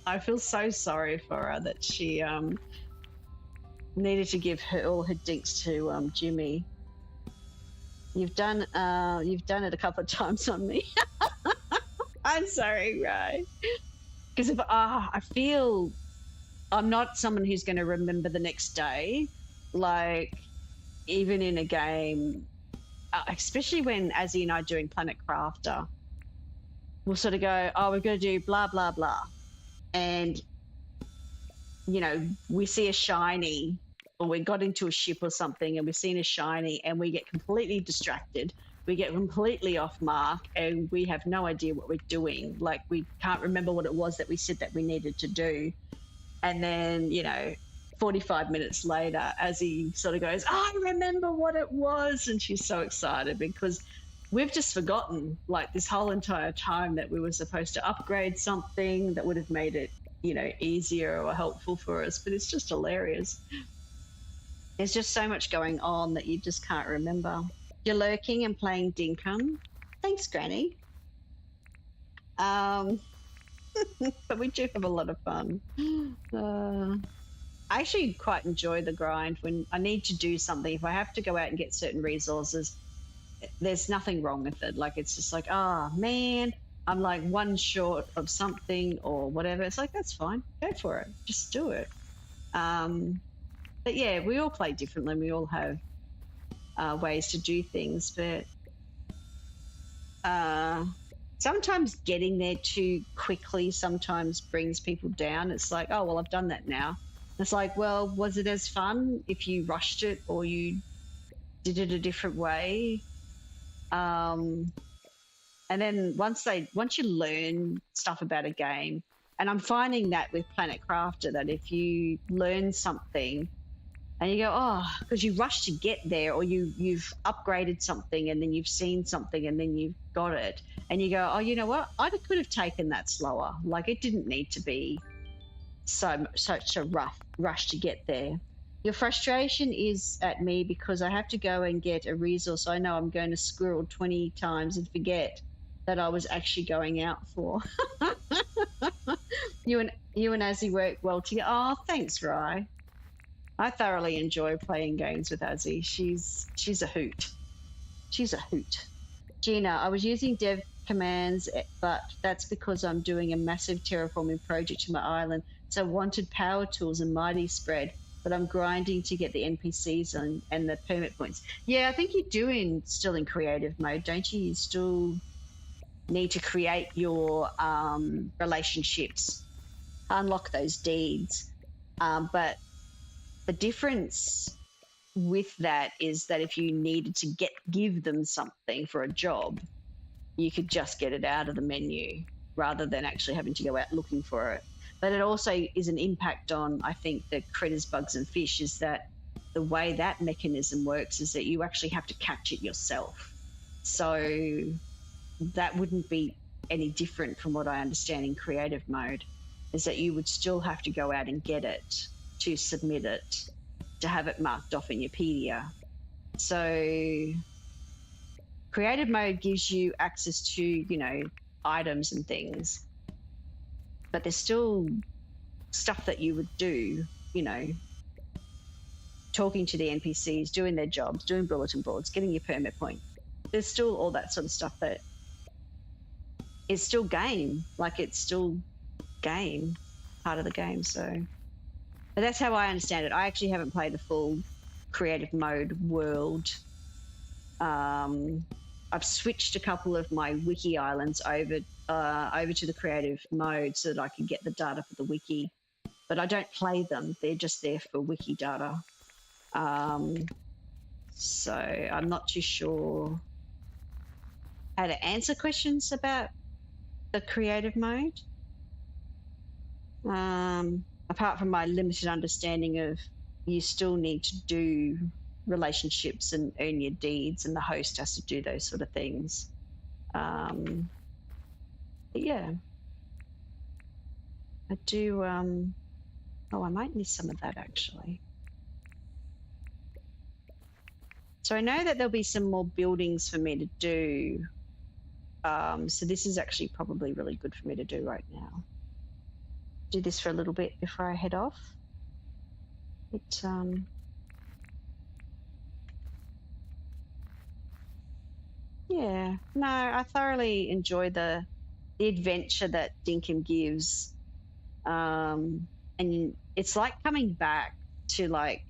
I feel so sorry for her that she needed to give all her dinks to Jimmy. You've done it a couple of times on me. I'm sorry, right? Because if I feel I'm not someone who's going to remember the next day, like even in a game, especially when Azzy and I are doing Planet Crafter, we'll sort of go, oh, we're going to do blah blah blah, and you know we see a shiny, or we got into a ship or something and we've seen a shiny and we get completely distracted. We get completely off mark and we have no idea what we're doing. Like we can't remember what it was that we said that we needed to do. And then, 45 minutes later, as he sort of goes, I remember what it was. And she's so excited because we've just forgotten like this whole entire time that we were supposed to upgrade something that would have made it, easier or helpful for us. But it's just hilarious. There's just so much going on that you just can't remember. You're lurking and playing Dinkum. Thanks, Granny. But we do have a lot of fun. I actually quite enjoy the grind when I need to do something. If I have to go out and get certain resources, there's nothing wrong with it. Like, it's just like, oh, man, I'm like one short of something or whatever. It's like, that's fine. Go for it. Just do it. But yeah, we all play differently. We all have ways to do things, but sometimes getting there too quickly sometimes brings people down. It's like, oh, well, I've done that now. It's like, well, was it as fun if you rushed it or you did it a different way? And then once you learn stuff about a game, and I'm finding that with Planet Crafter, that if you learn something and you go, oh, because you rush to get there, or you've upgraded something and then you've seen something and then you've got it, and you go, oh, you know what? I could have taken that slower. Like, it didn't need to be such a rush to get there. Your frustration is at me because I have to go and get a resource I know I'm going to squirrel 20 times and forget that I was actually going out for. You and Azzy work well together. Oh, thanks, Rye. I thoroughly enjoy playing games with Azzy. She's a hoot. She's a hoot. Gina, I was using dev commands, but that's because I'm doing a massive terraforming project to my island. So I wanted power tools and mighty spread, but I'm grinding to get the NPCs and the permit points. Yeah, I think you're still in creative mode, don't you? You still need to create your relationships, unlock those deeds. But the difference with that is that if you needed to give them something for a job, you could just get it out of the menu rather than actually having to go out looking for it. But it also is an impact on, I think, the critters, bugs and fish, is that the way that mechanism works is that you actually have to catch it yourself. So that wouldn't be any different from what I understand in creative mode, is that you would still have to go out and get it to submit it, to have it marked off in your pedia. So creative mode gives you access to, you know, items and things, but there's still stuff that you would do, you know, talking to the NPCs, doing their jobs, doing bulletin boards, getting your permit point. There's still all that sort of stuff that is still game, like it's still game, part of the game. So, but that's how I understand it. I actually haven't played the full creative mode world. I've switched a couple of my wiki islands over to the creative mode so that I can get the data for the wiki, but I don't play them. They're just there for wiki data. So I'm not too sure how to answer questions about the creative mode. Apart from my limited understanding of, you still need to do relationships and earn your deeds, and the host has to do those sort of things. But yeah, I do. Oh, I might miss some of that actually. So I know that there'll be some more buildings for me to do. So this is actually probably really good for me to do right now. Do this for a little bit before I head off. Yeah, no, I thoroughly enjoy the adventure that Dinkum gives. And it's like coming back to, like,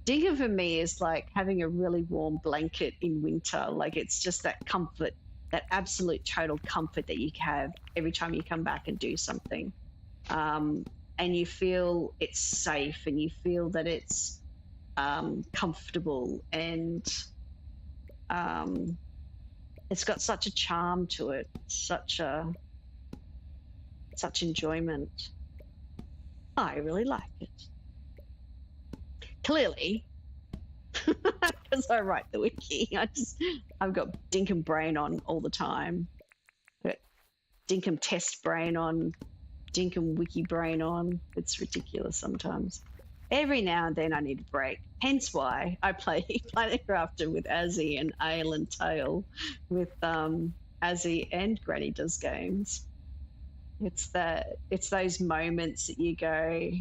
Dinkum for me is like having a really warm blanket in winter. Like, it's just that comfort, that absolute total comfort that you have every time you come back and do something. And you feel it's safe, and you feel that it's comfortable, and it's got such a charm to it, such enjoyment. I really like it. Clearly, because I write the wiki, I've got Dinkum brain on all the time. Got Dinkum test brain on, Dinkum wiki brain on. It's ridiculous sometimes. Every now and then I need a break. Hence why I play Planet Crafter with Azzy and Ale and Tail, with Azzy and Granny Does Games. It's those moments that you go,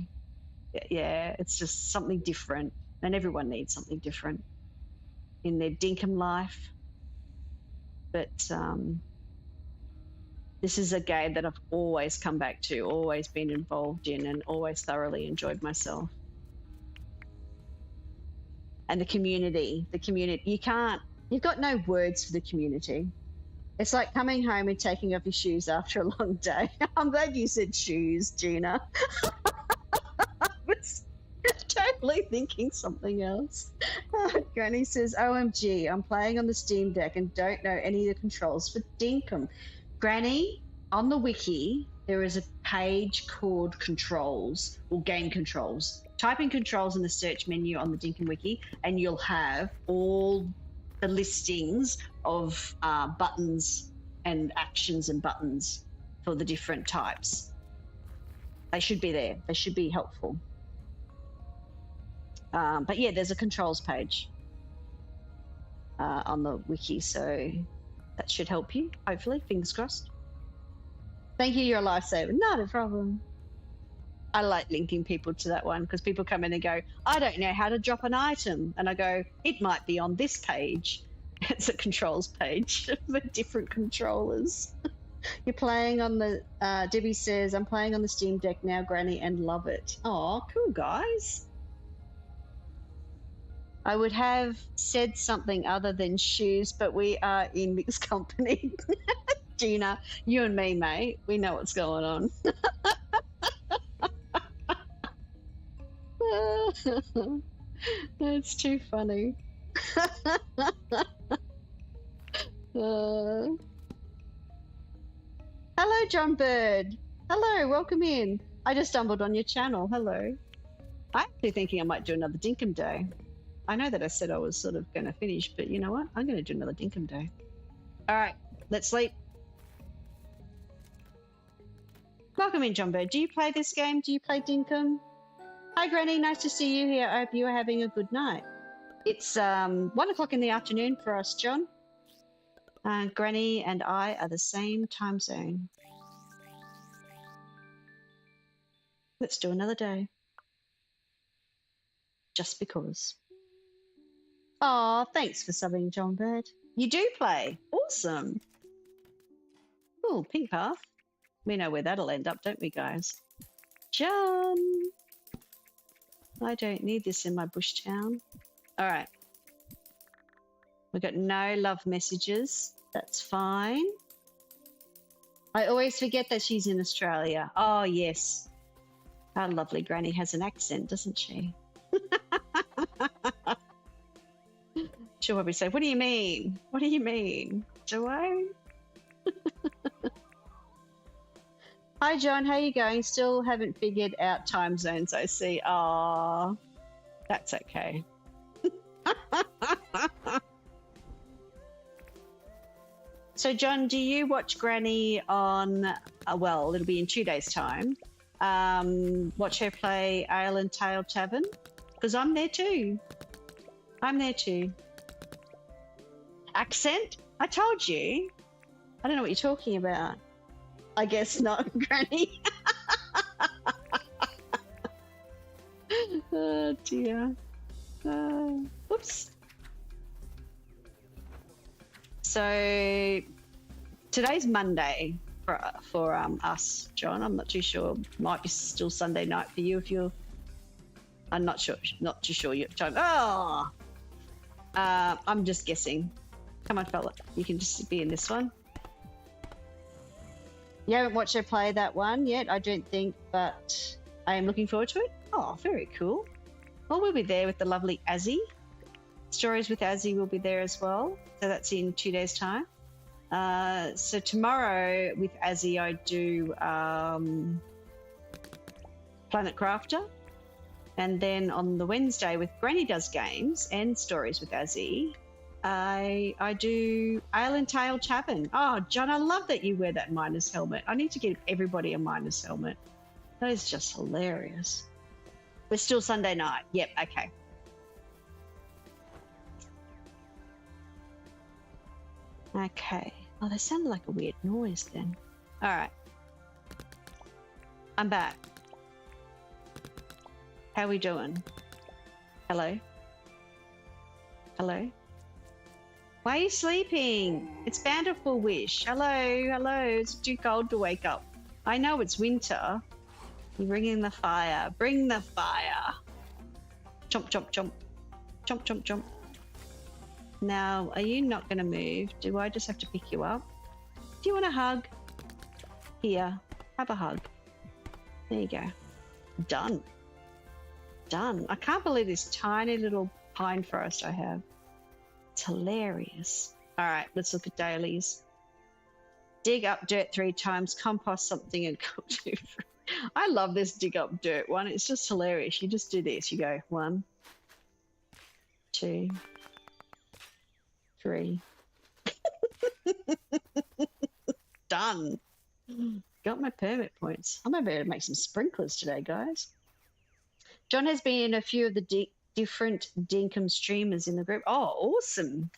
yeah, it's just something different, and everyone needs something different in their Dinkum life. But this is a game that I've always come back to, always been involved in, and always thoroughly enjoyed myself. And the community, you've got no words for the community. It's like coming home and taking off your shoes after a long day. I'm glad you said shoes, Gina. I was totally thinking something else. Granny says, OMG, I'm playing on the Steam Deck and don't know any of the controls for Dinkum. Granny, on the wiki, there is a page called controls, or game controls. Type in controls in the search menu on the Dinkum wiki, and you'll have all the listings of buttons and actions and buttons for the different types. They should be there. They should be helpful. But yeah, there's a controls page on the wiki, so that should help you, hopefully, fingers crossed. Thank you, you're a lifesaver. Not a problem. I like linking people to that one, because people come in and go, I don't know how to drop an item. And I go, it might be on this page. It's a controls page for different controllers. You're playing on the, Debbie says, I'm playing on the Steam Deck now, Granny, and love it. Oh, cool, guys. I would have said something other than shoes, but we are in mixed company. Gina, you and me, mate, we know what's going on. That's too funny. Hello, John Bird. Hello, welcome in. I just stumbled on your channel. Hello. I'm actually thinking I might do another Dinkum Day. I know that I said I was sort of going to finish, but you know what? I'm going to do another Dinkum Day. All right, let's sleep. Welcome in, John Bird. Do you play this game? Do you play Dinkum? Hi, Granny. Nice to see you here. I hope you are having a good night. It's 1 o'clock in the afternoon for us, John. Granny and I are the same time zone. Let's do another day. Just because. Oh, thanks for subbing, John Bird. You do play. Awesome. Oh, pink path. We know where that'll end up, don't we, guys? John. I don't need this in my bush town. All right. We've got no love messages. That's fine. I always forget that she's in Australia. Oh, yes. Our lovely granny has an accent, doesn't she? She'll probably say, what do you mean? What do you mean? Do I? Hi, John. How you going? Still haven't figured out time zones, I see. Oh, that's okay. So, John, do you watch Granny on, well, it'll be in 2 days' time, watch her play Ale and Tail Tavern? Because I'm there too. I'm there too. Accent? I told you. I don't know what you're talking about. I guess not, Granny. Oh, dear. Whoops. So today's Monday for us, John. I'm not too sure. Might be still Sunday night for you if you're. I'm not sure. Not too sure your time. Oh, I'm just guessing. Come on, fella. You can just be in this one. You haven't watched her play that one yet, I don't think, but I am looking forward to it. Oh, very cool. Well, we'll be there with the lovely Azzy. Stories with Azzy will be there as well. So that's in 2 days' time. So tomorrow with Azzy, I do Planet Crafter. And then on the Wednesday with Granny Does Games and Stories with Azzy, I do Ale and Tail Tavern. Oh, John, I love that you wear that miners helmet. I need to give everybody a miners helmet. That is just hilarious. We're still Sunday night. Yep, okay. Okay. Oh, that sounded like a weird noise then. All right. I'm back. How we doing? Hello? Hello? Why are you sleeping? It's Bountiful Wish. Hello, hello. It's too cold to wake up. I know it's winter. You're bringing the fire. Bring the fire. Chomp, chomp, chomp. Chomp, chomp, chomp. Now, are you not going to move? Do I just have to pick you up? Do you want a hug? Here, have a hug. There you go. Done. Done. I can't believe this tiny little pine forest I have. It's hilarious. All right, let's look at dailies. Dig up dirt 3 times, compost something, and cook 2. I love this dig up dirt one. It's just hilarious. You just do this. You go 1, 2, 3. Done. Got my permit points. I'm about to make some sprinklers today, guys. John has been in a few of the different Dinkum streamers in the group. Oh, awesome.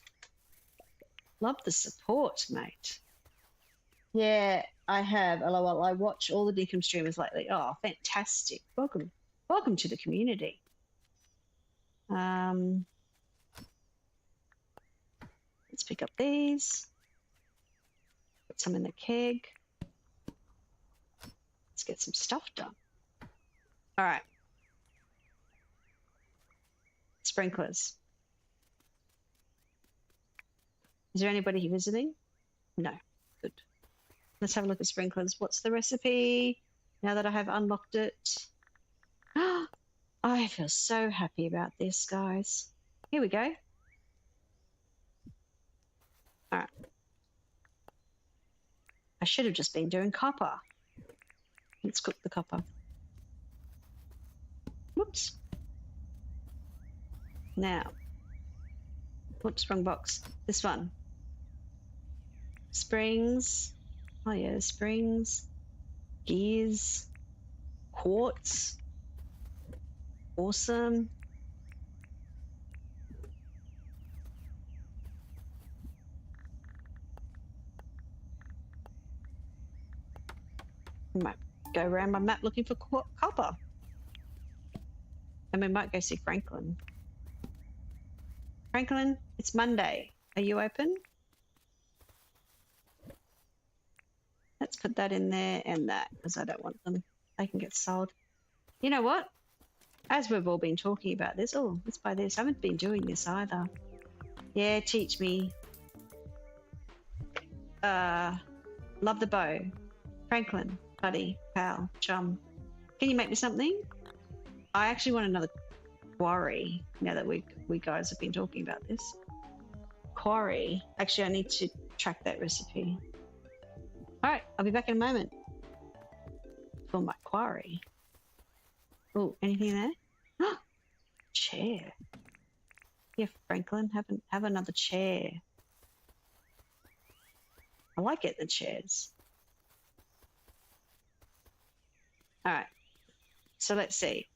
Love the support, mate. Yeah, I have. LOL. I watch all the Dinkum streamers lately. Oh, fantastic. Welcome. Welcome to the community. Let's pick up these. Put some in the keg. Let's get some stuff done. All right. Sprinklers. Is there anybody visiting? No. Good. Let's have a look at sprinklers. What's the recipe? Now that I have unlocked it. I feel so happy about this, guys. Here we go. All right. I should have just been doing copper. Let's cook the copper. Whoops. Now. Whoops, wrong box. This one. Springs. Oh yeah, springs. gears, quartz. Awesome. We might go around my map looking for copper. And we might go see Franklin. Franklin, it's Monday. Are you open? Let's put that in there and that, because I don't want them. They can get sold. You know what? As we've all been talking about this, oh, let's buy this. I haven't been doing this either. Yeah, teach me. Love the bow. Franklin, buddy, pal, chum. Can you make me something? I actually want another quarry now that we guys have been talking about this. Quarry. Actually, I need to track that recipe. All right, I'll be back in a moment for my quarry. Oh, anything there? Chair. Yeah, Franklin, have another chair. I like getting the chairs. All right, so let's see.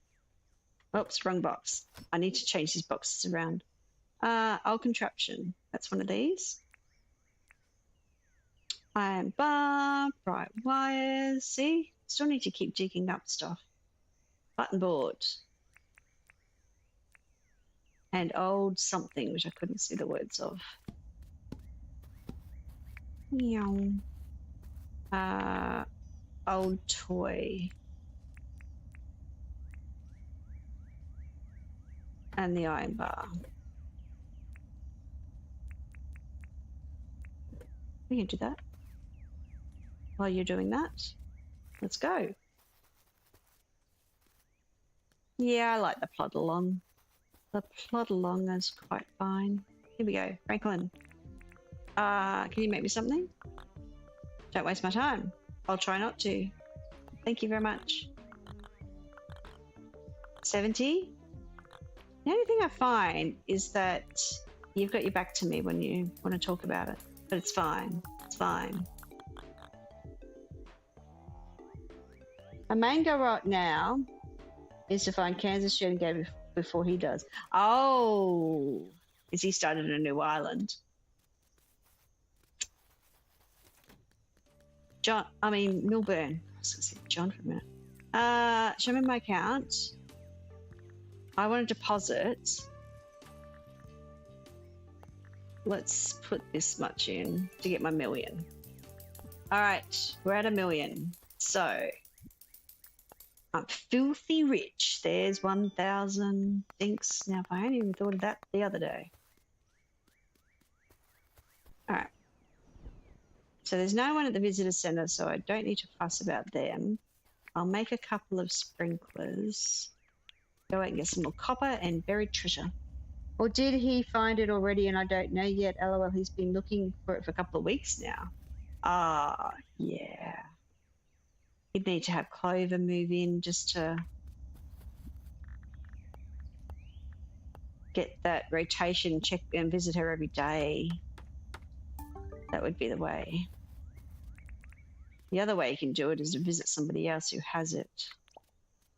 Oops, wrong box. I need to change these boxes around. Old contraption. That's one of these. Iron bar, bright wires. See, still need to keep jigging up stuff. Button board. And old something, which I couldn't see the words of. Meow. Old toy. And the iron bar. We can do that. While you're doing that, let's go. Yeah, I like the plod along. The plod along is quite fine. Here we go, Franklin. Can you make me something? Don't waste my time. I'll try not to. Thank you very much. 70? The only thing I find is that you've got your back to me when you want to talk about it. But it's fine. It's fine. My main goal right now is to find Kansas shooting game before he does. Oh, is he started a new island? Milburn. I was going to say John for a minute. Show me my account. I want to deposit. Let's put this much in to get my million. All right, we're at 1 million. So I'm filthy rich. There's 1,000 thinks. Now, if I hadn't even thought of that the other day. All right. So there's no one at the visitor center, so I don't need to fuss about them. I'll make a couple of sprinklers. Go out and get some more copper and buried treasure. Or did he find it already and I don't know yet? LOL, he's been looking for it for a couple of weeks now. Yeah. You'd need to have Clover move in just to get that rotation, check and visit her every day. That would be the way. The other way you can do it is to visit somebody else who has it.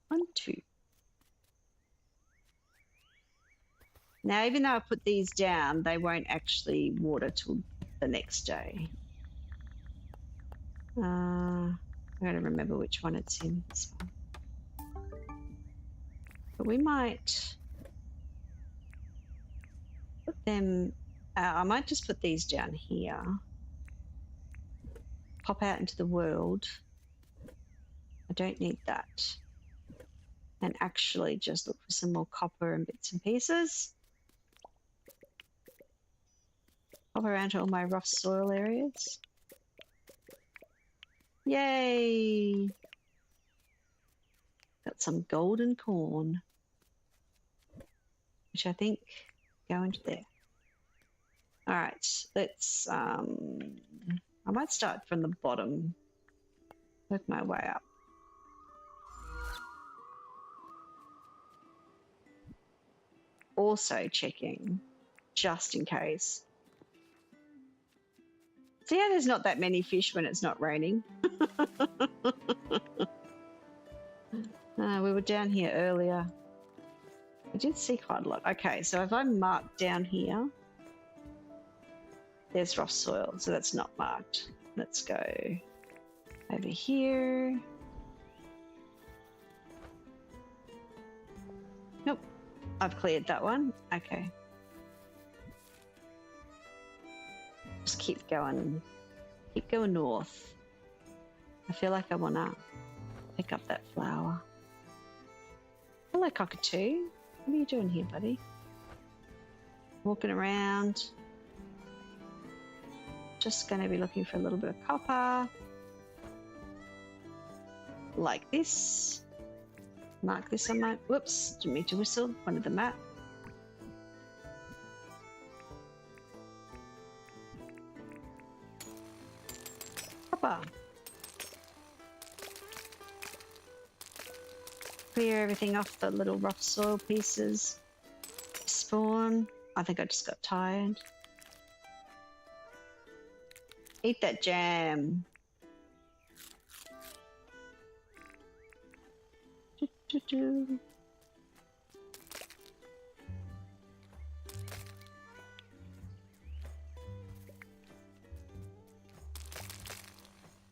1, 2. Now, even though I put these down, they won't actually water till the next day. I gotta remember which one it's in. This one. But we might put them. I might just put these down here. Pop out into the world. I don't need that. And actually just look for some more copper and bits and pieces. Pop around to all my rough soil areas. Yay! Got some golden corn, which I think go into there. All right, let's, I might start from the bottom, work my way up. Also checking, just in case. See how there's not that many fish when it's not raining? We were down here earlier. I did see quite a lot. Okay, so if I mark down here, there's rough soil, so that's not marked. Let's go over here. Nope, I've cleared that one. Okay. Just keep going north. I feel like I want to pick up that flower. Hello, cockatoo. What are you doing here, buddy? Walking around. Just going to be looking for a little bit of copper. Like this. Mark this on my... Whoops, didn't mean to whistle. Wanted the map. Copper. Clear everything off the little rough soil pieces. Spawn. I think I just got tired. Eat that jam.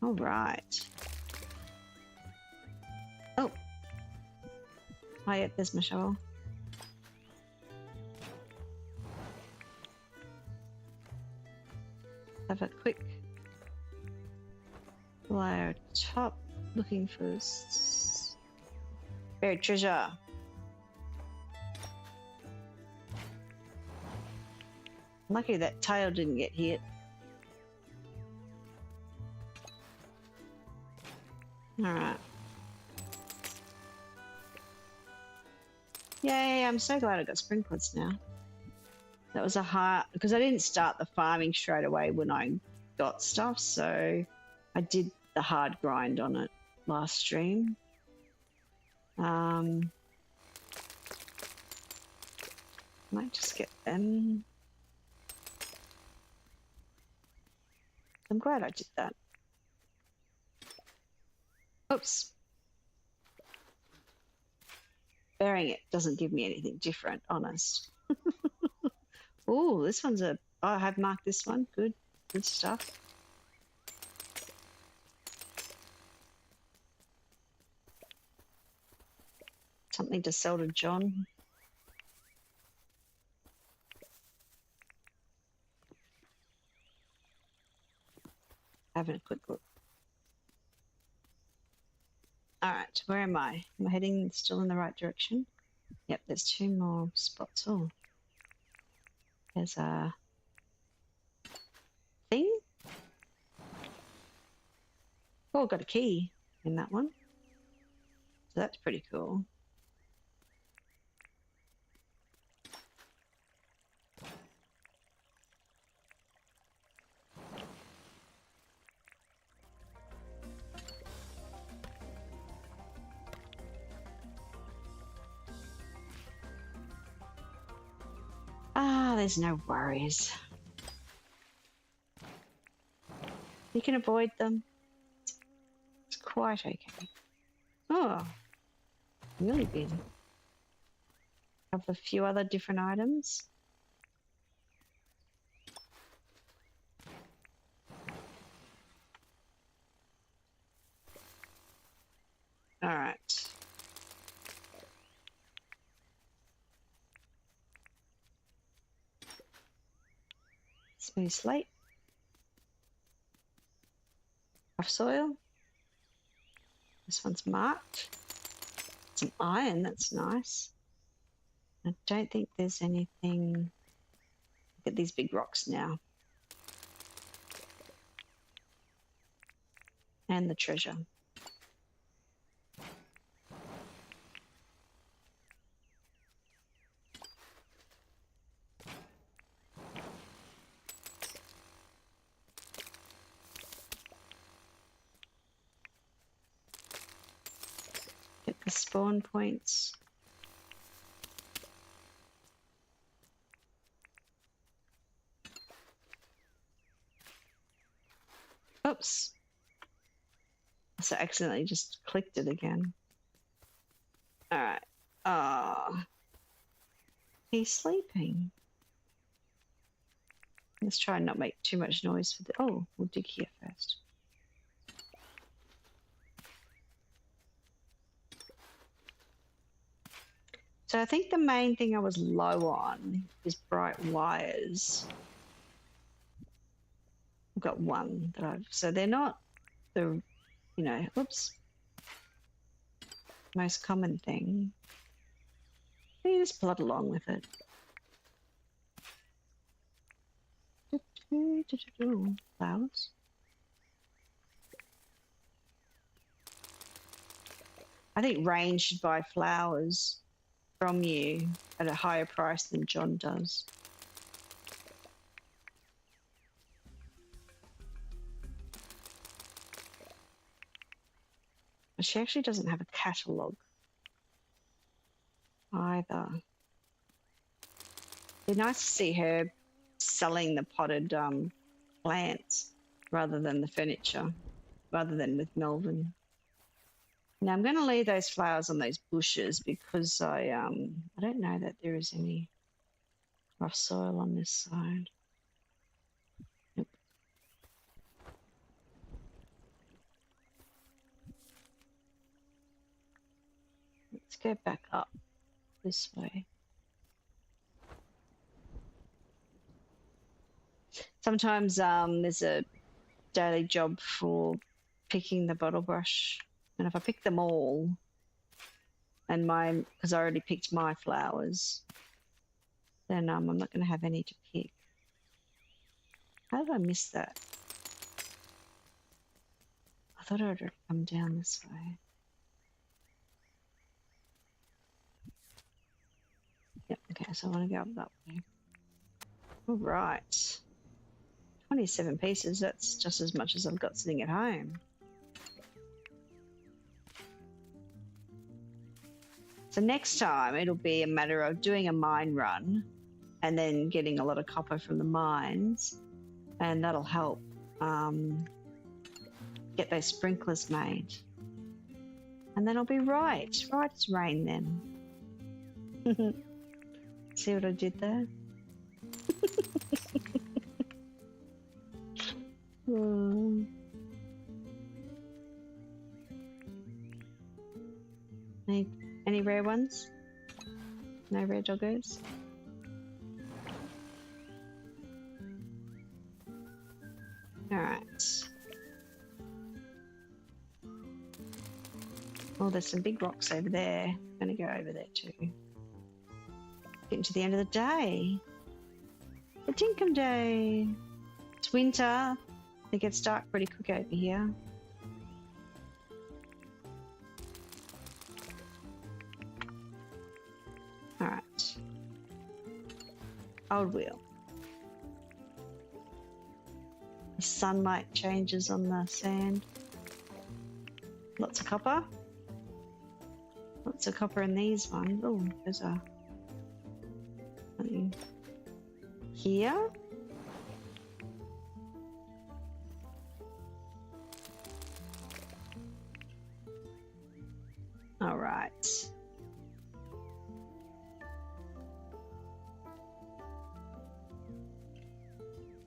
All right. Oh. Oh, yeah, there's my shovel. Have a quick layer top, looking for buried treasure. Lucky that tail didn't get hit. Alright. Yay, I'm so glad I got sprinklers now. That was a hard, because I didn't start the farming straight away when I got stuff, so I did the hard grind on it last stream. Might just get them. I'm glad I did that. Oops. Burying it doesn't give me anything different, honest. Oh, this one's a... Oh, I have marked this one. Good. Good stuff. Something to sell to John. Having a quick look. Alright, where am I? Am I heading still in the right direction? Yep, there's 2 more spots. Oh. There's a thing. Oh, got a key in that one. So that's pretty cool. Ah, there's no worries. You can avoid them. It's quite okay. Oh, really big. Have a few other different items. All right. Smooth slate. Rough soil. This one's marked. Some iron, that's nice. I don't think there's anything... Look at these big rocks now. And the treasure. Get the spawn points. Oops. So I accidentally just clicked it again. All right. He's sleeping. Let's try and not make too much noise for the. Oh, we'll dig here first. So I think the main thing I was low on is bright wires. I've got one that I've. So they're not the, oops, most common thing. You just plod along with it. Flowers. I think Rain should buy flowers from you at a higher price than John does. But she actually doesn't have a catalogue either. It'd be nice to see her selling the potted plants rather than the furniture, rather than with Melvin. Now I'm going to leave those flowers on those bushes because I don't know that there is any rough soil on this side. Nope. Let's go back up this way. Sometimes there's a daily job for picking the bottle brush, and if I pick them all, and because I already picked my flowers, then I'm not going to have any to pick. How did I miss that? I thought I would come down this way. Yep, okay, so I want to go up that way. All right. 27 pieces, that's just as much as I've got sitting at home. So next time it'll be a matter of doing a mine run and then getting a lot of copper from the mines, and that'll help get those sprinklers made. And then I'll be right as rain then. See what I did there? Any rare ones? No rare doggos? Alright. Oh, there's some big rocks over there. I'm going to go over there too. Getting to the end of the day. The Dinkum day. It's winter. It gets dark pretty quick over here. Alright. Old wheel. The sunlight changes on the sand. Lots of copper. Lots of copper in these ones. Oh, there's a something here. All right.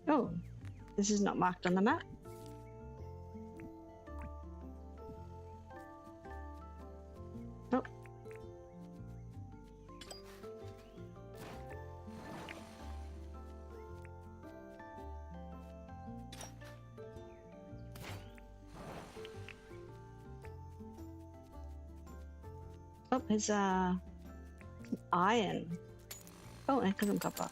Oh, this is not marked on the map. Oh. Oh, there's iron. Oh, and some copper.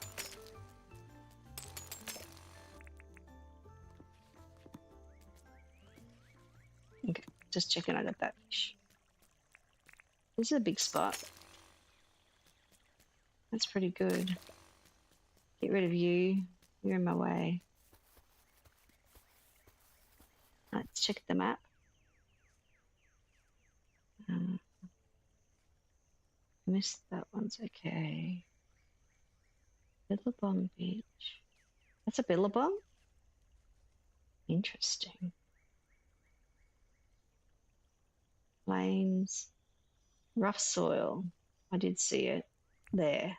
Okay, just checking I got that fish. This is a big spot. That's pretty good. Get rid of you. You're in my way. Let's check the map. Missed that one's okay. Billabong Beach. That's a Billabong? Interesting. Plains. Rough soil. I did see it there.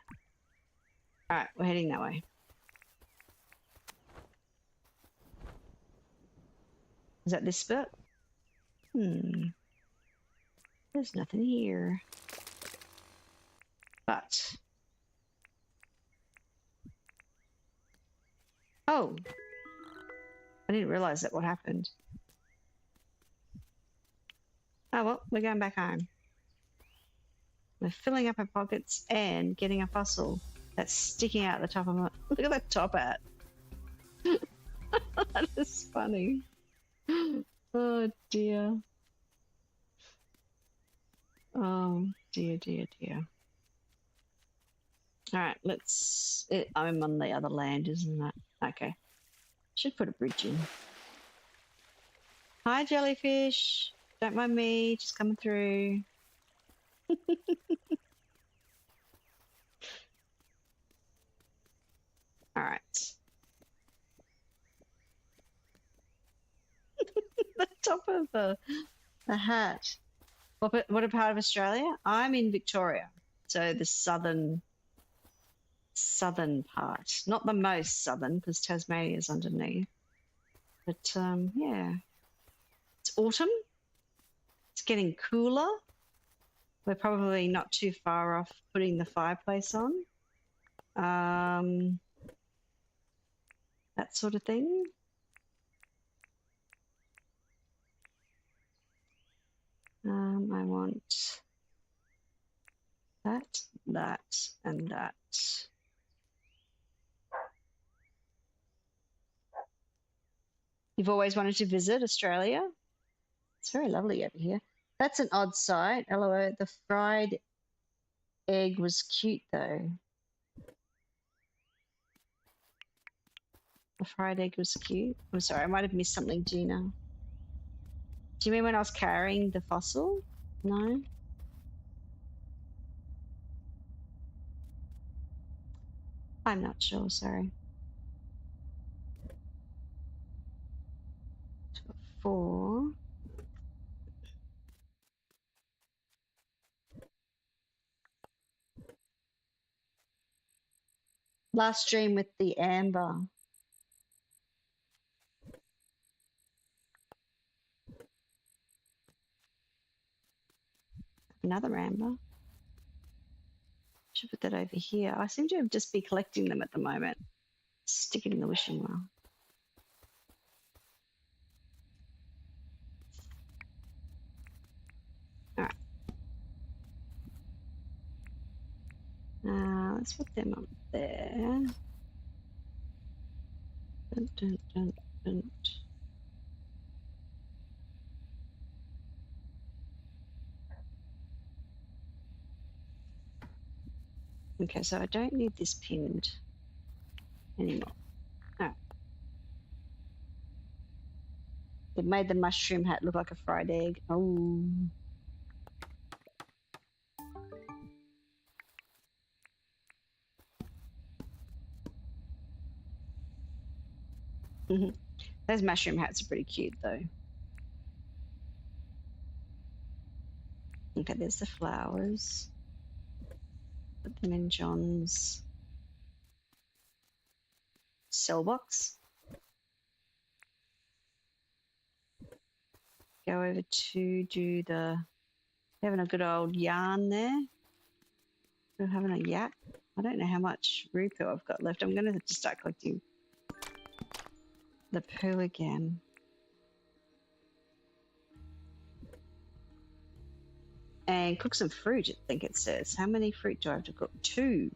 All right, we're heading that way. Is that this bit? There's nothing here. But... oh! I didn't realise that what happened. Oh well, we're going back home. We're filling up our pockets and getting a fossil that's sticking out the top of it. Look at that top hat. That is funny. Oh dear. Oh dear, dear, dear. Alright, let's... I'm on the other land, isn't it? Okay. Should put a bridge in. Hi, jellyfish. Don't mind me, just coming through. Alright. The top of the hat. What a part of Australia? I'm in Victoria, so the southern part. Not the most southern, because Tasmania's underneath. But yeah, it's autumn. It's getting cooler. We're probably not too far off putting the fireplace on. That sort of thing. I want that, and that. You've always wanted to visit Australia? It's very lovely over here. That's an odd sight. LOL. The fried egg was cute though. The fried egg was cute. I'm sorry, I might have missed something, Gina. Do you mean when I was carrying the fossil? No? I'm not sure, sorry. 4. Last stream with the amber. Another amber. Should put that over here. I seem to just be collecting them at the moment. Stick it in the wishing well. Alright. Let's put them up there. Dun, dun, dun, dun. Okay, so I don't need this pinned anymore. Oh. It made the mushroom hat look like a fried egg. Oh. Those mushroom hats are pretty cute though. Okay, there's the flowers. Put them in John's cell box. Go over to do the... having a good old yarn there. We're having a yak. I don't know how much rupoo I've got left. I'm going to have to start collecting the poo again. And cook some fruit, I think it says. How many fruit do I have to cook? 2.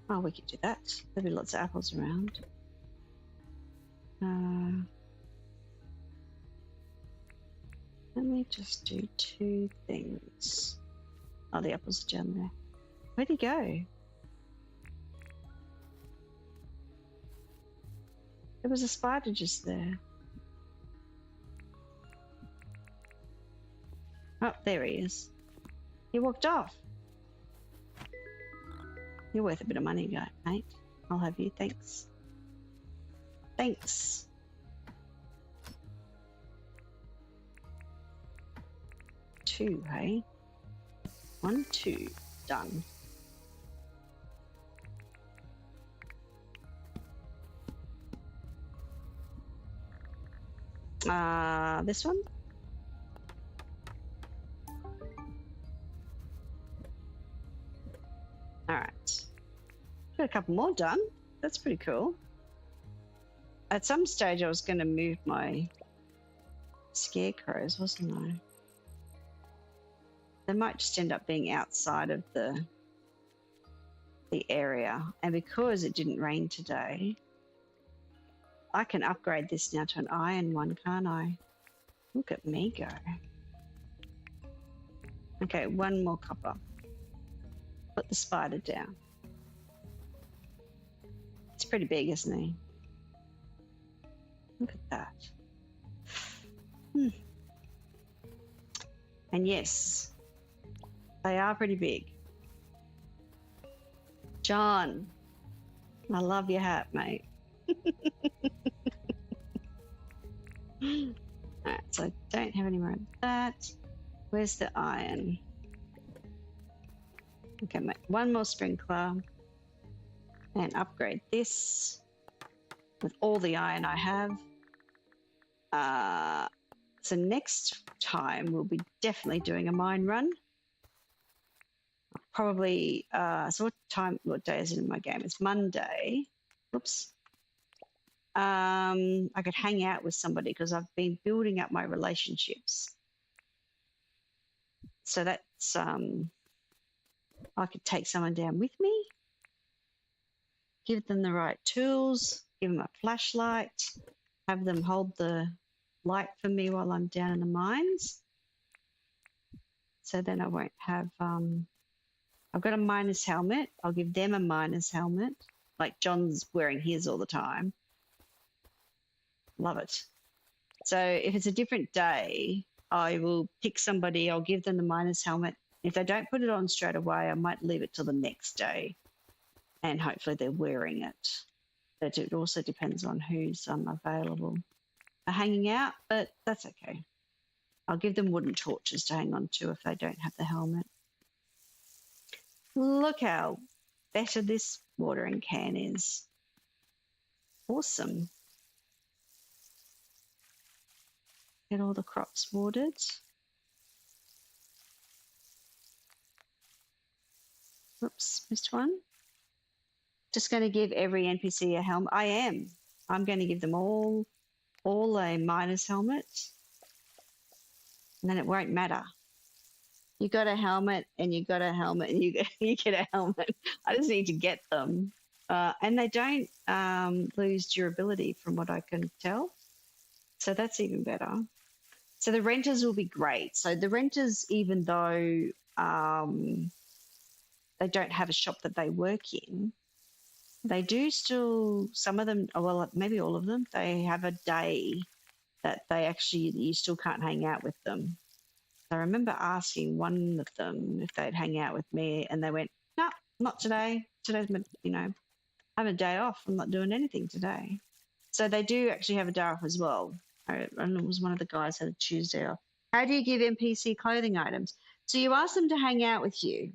Oh, we could do that. There'll be lots of apples around. Let me just do 2 things. Oh, the apples are down there. Where'd he go? There was a spider just there. Oh, there he is. He walked off. You're worth a bit of money, mate. I'll have you. Thanks. Thanks. 2, hey? 1, 2, done. This one? All right. Got a couple more done. That's pretty cool. At some stage, I was going to move my scarecrows, wasn't I? They might just end up being outside of the area. And because it didn't rain today, I can upgrade this now to an iron one, can't I? Look at me go. Okay, one more copper. Put the spider down. It's pretty big, isn't he? Look at that. And yes, they are pretty big. John, I love your hat, mate. Alright, so I don't have any more of that. Where's the iron? Okay, mate, one more sprinkler. And upgrade this with all the iron I have. So next time we'll be definitely doing a mine run. Probably, so what day is it in my game? It's Monday. Oops. I could hang out with somebody because I've been building up my relationships. So that's, I could take someone down with me, give them the right tools, give them a flashlight, have them hold the light for me while I'm down in the mines. So then I won't have, I've got a miner's helmet. I'll give them a miner's helmet. Like John's wearing his all the time. Love it. So if it's a different day, I will pick somebody, I'll give them the miner's helmet. If they don't put it on straight away, I might leave it till the next day. And hopefully they're wearing it. But it also depends on who's available for hanging out, but that's okay. I'll give them wooden torches to hang on to if they don't have the helmet. Look how better this watering can is. Awesome. Get all the crops watered. Oops, missed one. Just going to give every NPC a helmet. I'm going to give them all a miner's helmet. And then it won't matter. You got a helmet and you got a helmet and you get a helmet. I just need to get them. And they don't lose durability from what I can tell. So that's even better. So the renters will be great. So the renters, even though they don't have a shop that they work in, they do still, some of them, well, maybe all of them, they have a day that they actually, you still can't hang out with them. I remember asking one of them if they'd hang out with me, and they went, no, not today. Today's, I have a day off. I'm not doing anything today. So they do actually have a day off as well. And it was one of the guys had a Tuesday off. How do you give NPC clothing items? So you ask them to hang out with you.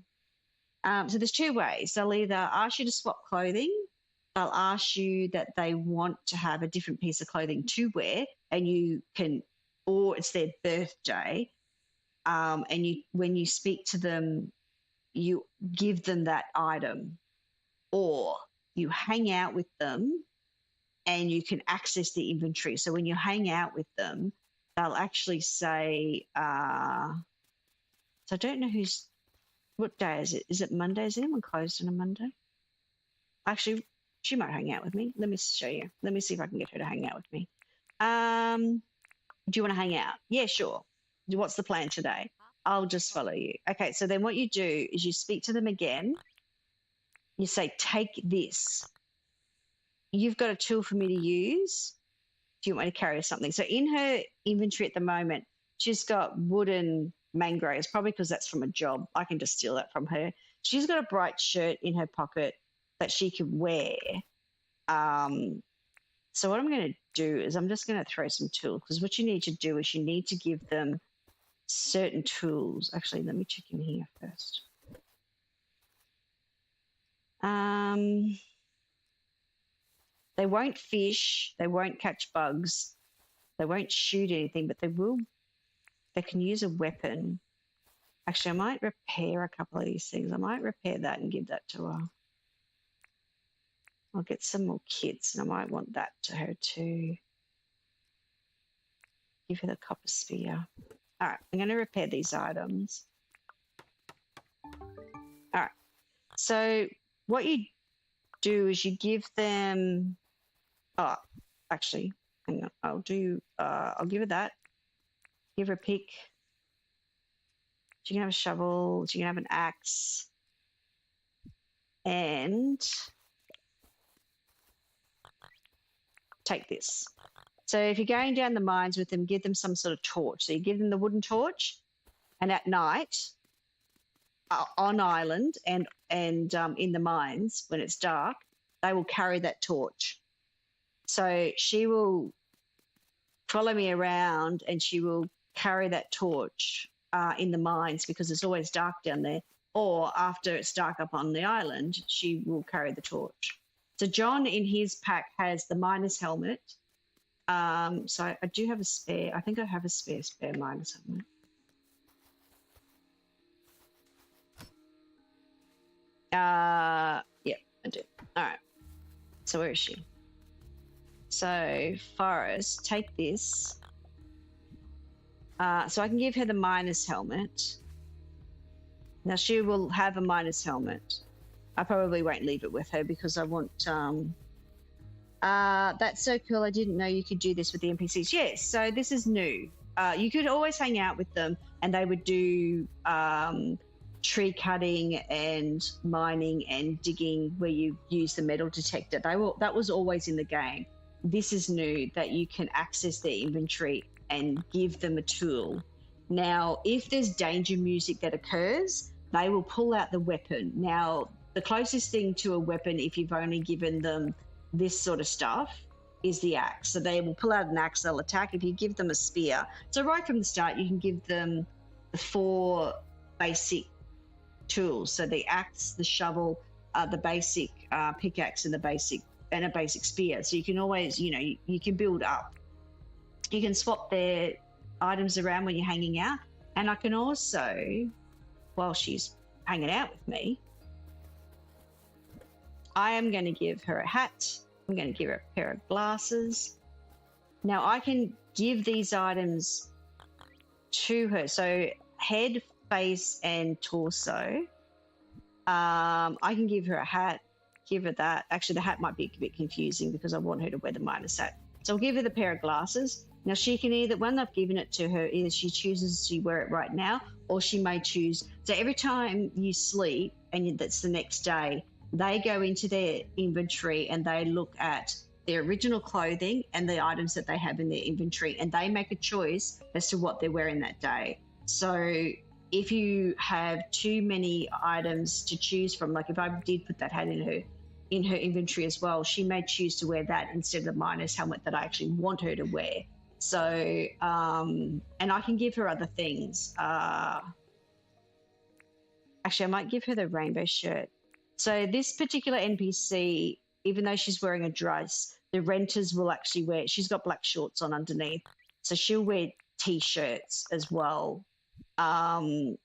So there's two ways. They'll either ask you to swap clothing. They'll ask you that they want to have a different piece of clothing to wear, and you can, or it's their birthday. And when you speak to them, you give them that item, or you hang out with them and you can access the inventory. So when you hang out with them, they'll actually say, so I don't know what day is it? Is it Monday? Is anyone closed on a Monday? Actually, she might hang out with me. Let me show you. Let me see if I can get her to hang out with me. Do you want to hang out? Yeah, sure. What's the plan today? I'll just follow you. Okay, so then what you do is you speak to them again. You say, take this. You've got a tool for me to use. Do you want me to carry something? So in her inventory at the moment, she's got wooden mangroves, probably because that's from a job. I can just steal that from her. She's got a bright shirt in her pocket that she can wear. So what I'm going to do is I'm just going to throw some tools, because what you need to do is you need to give them certain tools. Actually, let me check in here first. They won't fish, they won't catch bugs, they won't shoot anything, but they can use a weapon. Actually, I might repair a couple of these things. I might repair that and give that to her. I'll get some more kits and I might want that to her too. Give her the copper spear. All right, I'm going to repair these items. All right, so what you do is you give them, oh, actually, hang on, I'll give her that. Give her a pick. She can have a shovel, she can have an axe, and take this. So if you're going down the mines with them, give them some sort of torch. So you give them the wooden torch, and at night, on island and in the mines, when it's dark, they will carry that torch. So she will follow me around and she will carry that torch in the mines because it's always dark down there. Or after it's dark up on the island, she will carry the torch. So John in his pack has the miner's helmet. So I do have a spare. I think I have a spare miner's helmet. Yeah, I do. All right. So where is she? So Forrest, take this. So I can give her the miner's helmet. Now she will have a miner's helmet. I probably won't leave it with her because I want. That's so cool. I didn't know you could do this with the NPCs. Yes. So this is new. You could always hang out with them, and they would do tree cutting and mining and digging where you use the metal detector. That was always in the game. This is new, that you can access their inventory and give them a tool. Now, if there's danger music that occurs, they will pull out the weapon. Now, the closest thing to a weapon, if you've only given them this sort of stuff, is the axe. So they will pull out an axe, they'll attack. If you give them a spear, so right from the start, you can give them the 4 basic tools. So the axe, the shovel, the basic pickaxe, and a basic spear. So you can always, you can build up. You can swap their items around when you're hanging out. And I can also, while she's hanging out with me, I am going to give her a hat. I'm going to give her a pair of glasses. Now I can give these items to her. So head, face, and torso. I can give her a hat, give her that. Actually, the hat might be a bit confusing because I want her to wear the miner's hat. So I'll give her the pair of glasses. Now she can either, when I've given it to her, either she chooses to wear it right now, or she may choose. So every time you sleep, and that's the next day, they go into their inventory and they look at their original clothing and the items that they have in their inventory, and they make a choice as to what they're wearing that day. So if you have too many items to choose from, like if I did put that hat in her inventory as well, she may choose to wear that instead of the miner's helmet that I actually want her to wear. So, and I can give her other things. Actually, I might give her the rainbow shirt. So this particular NPC, even though she's wearing a dress, the renters will actually wear, she's got black shorts on underneath. So she'll wear t-shirts as well. So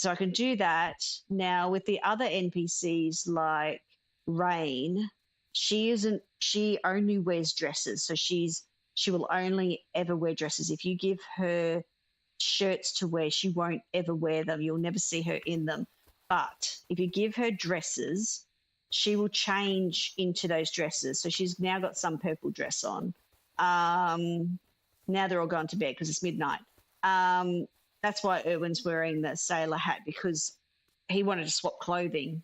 I can do that. Now with the other NPCs like Rain, she only wears dresses. So she will only ever wear dresses. If you give her shirts to wear, she won't ever wear them. You'll never see her in them. But if you give her dresses, she will change into those dresses. So she's now got some purple dress on. Now they're all gone to bed because it's midnight. That's why Erwin's wearing the sailor hat, because he wanted to swap clothing.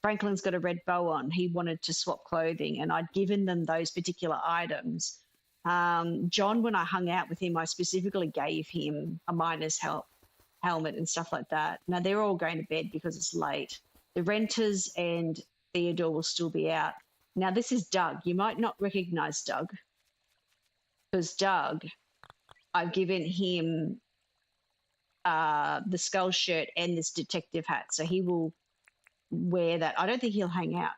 Franklin's got a red bow on. He wanted to swap clothing, and I'd given them those particular items. John, when I hung out with him, I specifically gave him a miner's helmet and stuff like that. Now they're all going to bed because it's late. The renters and Theodore will still be out. Now this is Doug. You might not recognize Doug, because Doug I've given him the skull shirt and this detective hat, so he will wear that. I don't think he'll hang out.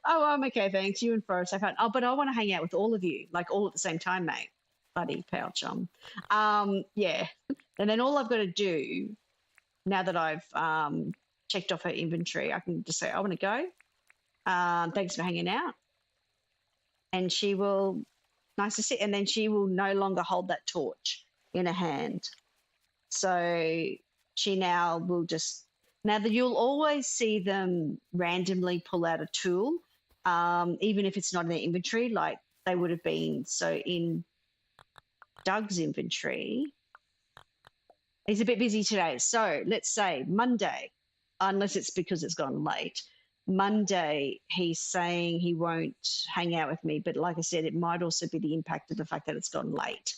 Oh, I'm okay, thanks. You and Forrest have fun. Oh, but I want to hang out with all of you, like all at the same time, mate. Bloody pal chum. Yeah. And then all I've got to do, now that I've checked off her inventory, I can just say, I want to go. Thanks for hanging out. And she will, nice to see, and then she will no longer hold that torch in her hand. So she now will just, now that you'll always see them randomly pull out a tool, even if it's not in their inventory, like they would have been. So in Doug's inventory, he's a bit busy today. So let's say Monday, unless it's because it's gone late. Monday, he's saying he won't hang out with me. But like I said, it might also be the impact of the fact that it's gone late.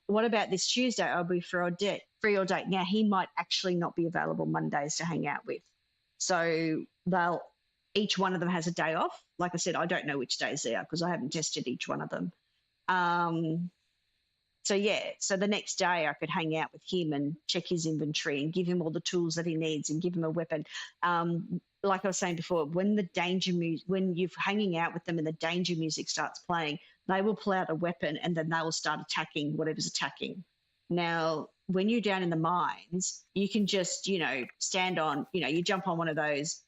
What about this Tuesday? I'll be free all day. Now, he might actually not be available Mondays to hang out with. So each one of them has a day off. Like I said, I don't know which days they are because I haven't tested each one of them. So the next day I could hang out with him and check his inventory and give him all the tools that he needs and give him a weapon. Like I was saying before, when you're hanging out with them and the danger music starts playing, they will pull out a weapon and then they will start attacking whatever's attacking. Now, when you're down in the mines, you can just, stand on, you jump on one of those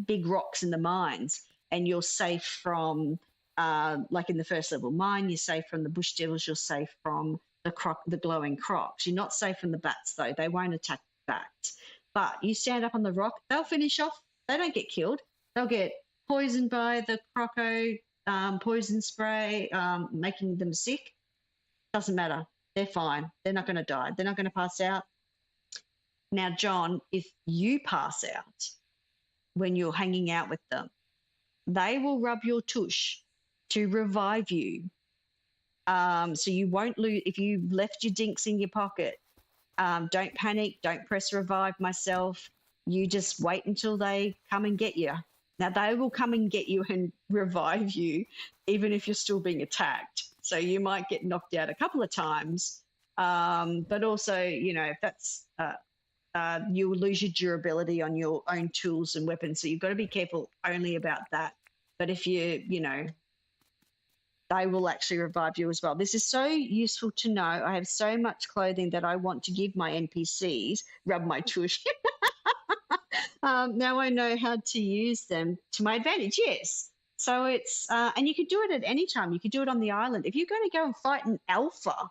big rocks in the mines and you're safe from, like in the first level mine, you're safe from the bush devils, you're safe from the glowing crocs. You're not safe from the bats, though. They won't attack bats. But you stand up on the rock, they'll finish off. They don't get killed. They'll get poisoned by the croco, poison spray, making them sick. Doesn't matter. They're fine. They're not going to die. They're not going to pass out. Now, John, if you pass out when you're hanging out with them, they will rub your tush to revive you. So you won't lose. If you left your dinks in your pocket, don't panic. Don't press revive myself. You just wait until they come and get you. Now, they will come and get you and revive you, even if you're still being attacked. So you might get knocked out a couple of times. But also, if that's, you'll lose your durability on your own tools and weapons. So you've got to be careful only about that. But if they will actually revive you as well. This is so useful to know. I have so much clothing that I want to give my NPCs, rub my tush. Now I know how to use them to my advantage, yes. So it's, and you could do it at any time. You could do it on the island. If you're going to go and fight an alpha,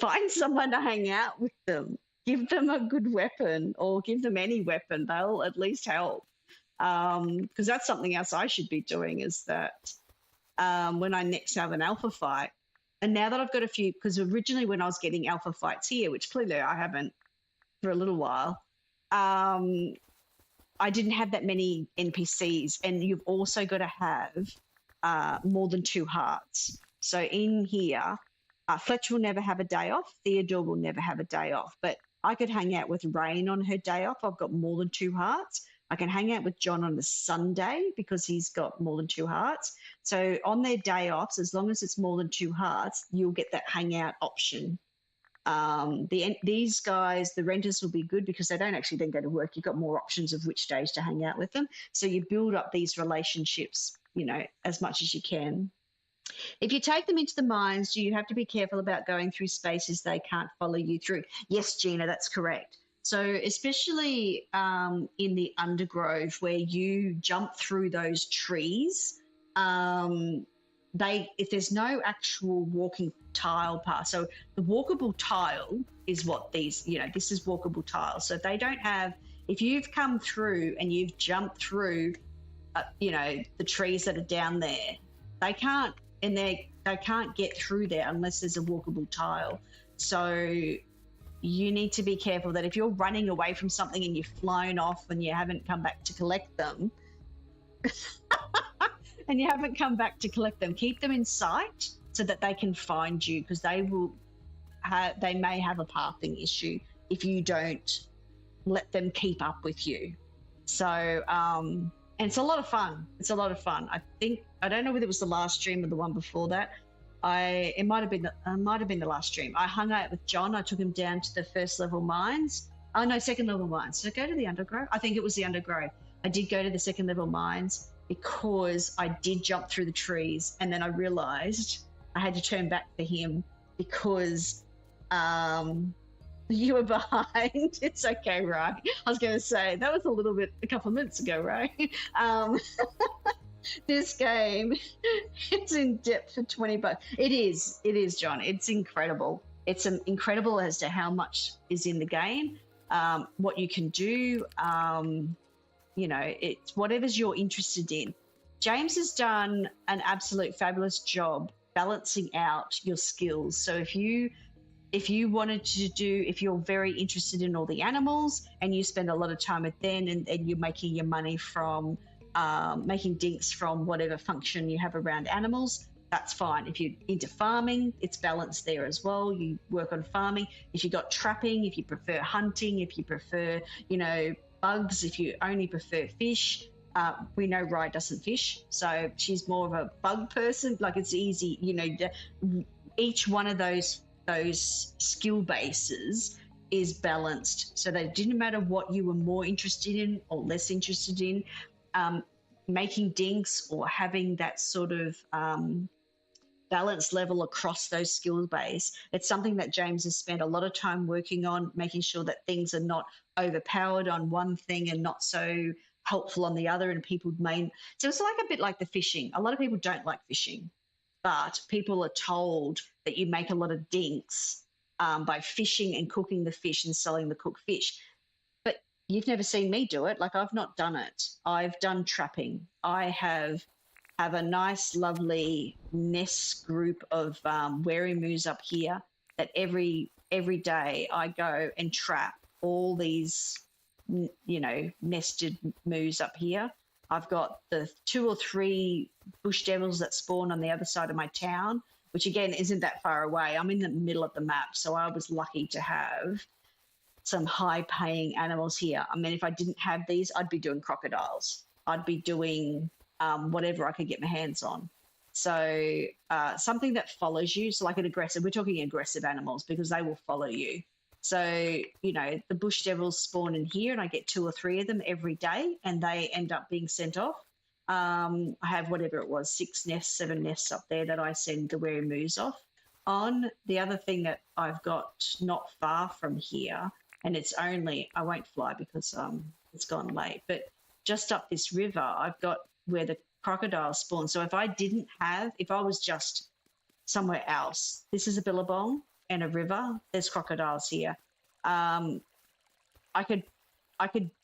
find someone to hang out with them. Give them a good weapon or give them any weapon. They'll at least help. Because that's something else I should be doing is that when I next have an alpha fight, and now that I've got a few, because originally when I was getting alpha fights here, which clearly I haven't for a little while, I didn't have that many NPCs, and you've also got to have more than 2 hearts. So in here, Fletcher will never have a day off. Theodore will never have a day off. But I could hang out with Rain on her day off. I've got more than 2 hearts. I can hang out with John on a Sunday because he's got more than 2 hearts. So on their day offs, as long as it's more than 2 hearts, you'll get that hangout option. These guys, the renters will be good because they don't actually then go to work. You've got more options of which days to hang out with them. So you build up these relationships, as much as you can. If you take them into the mines, you have to be careful about going through spaces they can't follow you through. Yes, Gina, that's correct. So especially in the undergrowth where you jump through those trees, if there's no actual walking tile path, so the walkable tile is what these, this is walkable tile. So they don't have, if you've come through and you've jumped through, the trees that are down there, they can't get through there unless there's a walkable tile. So you need to be careful that if you're running away from something and you've flown off and you haven't come back to collect them, keep them in sight so that they can find you, because they may have a pathing issue if you don't let them keep up with you. So, and it's a lot of fun. I don't know whether it was the last stream or the one before that. It might have been the last stream. I hung out with John. I took him down to the first level mines. Oh no, second level mines. Did I go to the undergrowth? I think it was the undergrowth. I did go to the second level mines because I did jump through the trees, and then I realized I had to turn back for him because you were behind. It's okay, right? I was going to say that was a couple of minutes ago, right? This game, it's in depth for 20 bucks. It is, John. It's incredible. It's incredible as to how much is in the game, what you can do. It's whatever's you're interested in. James has done an absolute fabulous job balancing out your skills. So if you if you're very interested in all the animals and you spend a lot of time with them and you're making your money from making dinks from whatever function you have around animals, that's fine. If you're into farming, it's balanced there as well. You work on farming. If you got trapping, if you prefer hunting, if you prefer, bugs, if you only prefer fish, we know Rye doesn't fish, so she's more of a bug person. Like, it's easy, each one of those skill bases is balanced, so that it didn't matter what you were more interested in or less interested in. Making dinks or having that sort of balance level across those skill base, it's something that James has spent a lot of time working on, making sure that things are not overpowered on one thing and not so helpful on the other, and so it's like a bit like the fishing. A lot of people don't like fishing, but people are told that you make a lot of dinks by fishing and cooking the fish and selling the cooked fish. But you've never seen me do it. Like, I've not done it. I've done trapping. I have a nice, lovely nest group of wary moos up here that every day I go and trap all these, nested moos up here. I've got the 2 or 3 bush devils that spawn on the other side of my town, which again isn't that far away. I'm in the middle of the map, so I was lucky to have some high-paying animals here. I mean, if I didn't have these, I'd be doing crocodiles. I'd be doing whatever I could get my hands on. So something that follows you, so like we're talking aggressive animals because they will follow you. So, the bush devils spawn in here and I get 2 or 3 of them every day and they end up being sent off. I have whatever it was, 6 nests, 7 nests up there that I send the wary moos off on. The other thing that I've got not far from here, and it's only, I won't fly because it's gone late, but just up this river, I've got where the crocodiles spawn. So if I was just somewhere else, this is a billabong and a river, there's crocodiles here. I could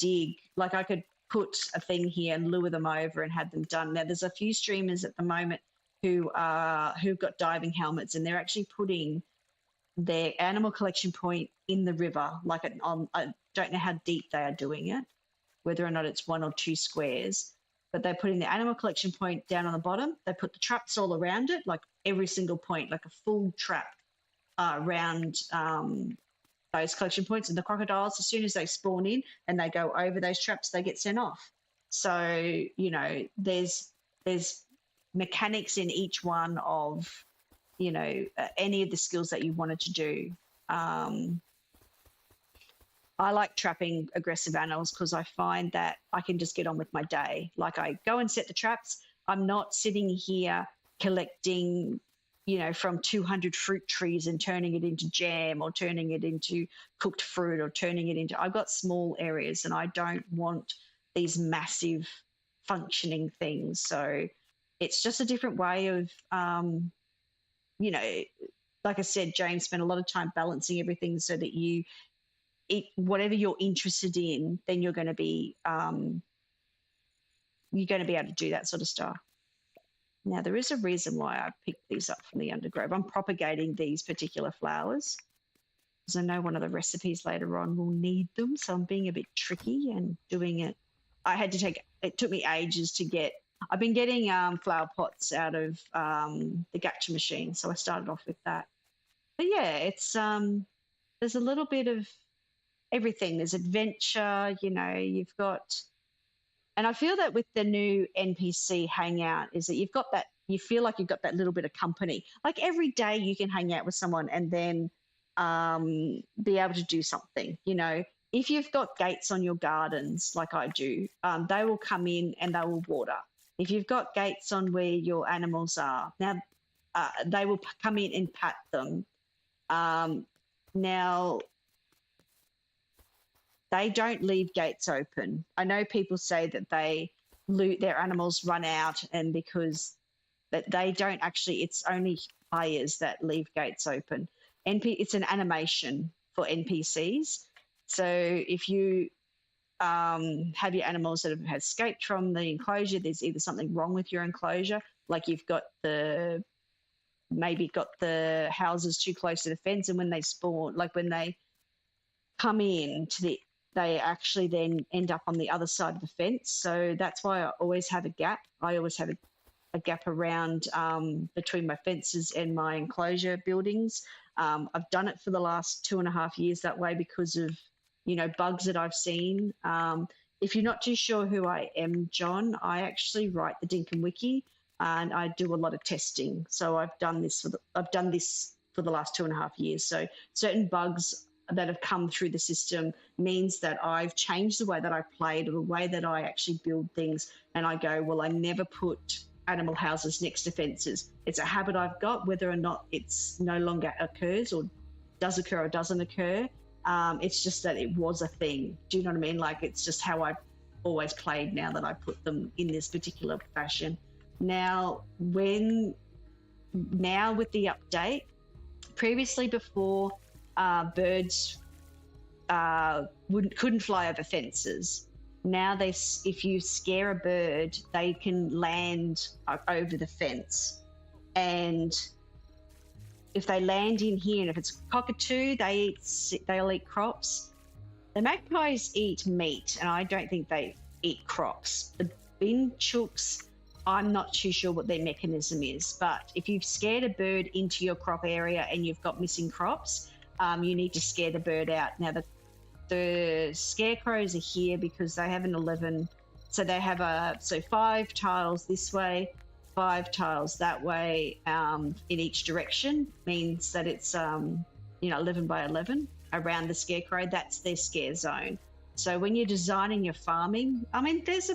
dig, like I could put a thing here and lure them over and have them done. Now there's a few streamers at the moment who've got diving helmets and they're actually putting their animal collection point in the river. Like I don't know how deep they are doing it, whether or not it's 1 or 2 squares, but they're putting the animal collection point down on the bottom. They put the traps all around it, like every single point, like a full trap around those collection points. And the crocodiles, as soon as they spawn in and they go over those traps, they get sent off. So, there's mechanics in each one of, any of the skills that you wanted to do. I like trapping aggressive animals because I find that I can just get on with my day. Like, I go and set the traps. I'm not sitting here collecting, from 200 fruit trees and turning it into jam or turning it into cooked fruit or turning it into, I've got small areas and I don't want these massive functioning things. So it's just a different way of, like I said, James spent a lot of time balancing everything so that whatever you're interested in, then you're going to be able to do that sort of stuff. Now, there is a reason why I picked these up from the undergrowth. I'm propagating these particular flowers because I know one of the recipes later on will need them. So I'm being a bit tricky and doing it. It took me ages to get, I've been getting flower pots out of the gacha machine. So I started off with that. But yeah, it's, there's a little bit of everything. There's adventure, you've got, and I feel that with the new NPC hangout is that you've got that you feel like you've got that little bit of company. Like every day you can hang out with someone and then be able to do something, you know. If you've got gates on your gardens, like I do, they will come in and they will water. If you've got gates on where your animals are, now they will come in and pat them. Now, they don't leave gates open. I know people say that their animals run out, and because that they don't actually, it's only players that leave gates open. It's an animation for NPCs. So if you have your animals that have escaped from the enclosure, there's either something wrong with your enclosure, like you've got maybe got the houses too close to the fence, and when they spawn, like when they come in they actually then end up on the other side of the fence. So that's why I always have a gap. I always have a gap around between my fences and my enclosure buildings. I've done it for the last 2.5 years that way because of, you know, bugs that I've seen. If you're not too sure who I am, John, I actually write the Dinkum wiki and I do a lot of testing. So I've done this for the last 2.5 years. So certain bugs that have come through the system means that I've changed the way that I played, or the way that I actually build things. And I go, well, I never put animal houses next to fences. It's a habit I've got, whether or not it's no longer occurs or does occur or doesn't occur. It's just that it was a thing. Do you know what I mean? Like, it's just how I've always played now that I put them in this particular fashion. Now with the update, previously before birds couldn't fly over fences. Now if you scare a bird, they can land over the fence. And if they land in here, and if it's a cockatoo, they'll eat crops. The magpies eat meat, and I don't think they eat crops. The bin chooks, I'm not too sure what their mechanism is, but if you've scared a bird into your crop area and you've got missing crops, you need to scare the bird out. Now, the scarecrows are here because they have an 11, so they have 5 tiles this way, 5 tiles that way, in each direction, means that it's 11 by 11 around the scarecrow. That's their scare zone. So when you're designing your farming, I mean, there's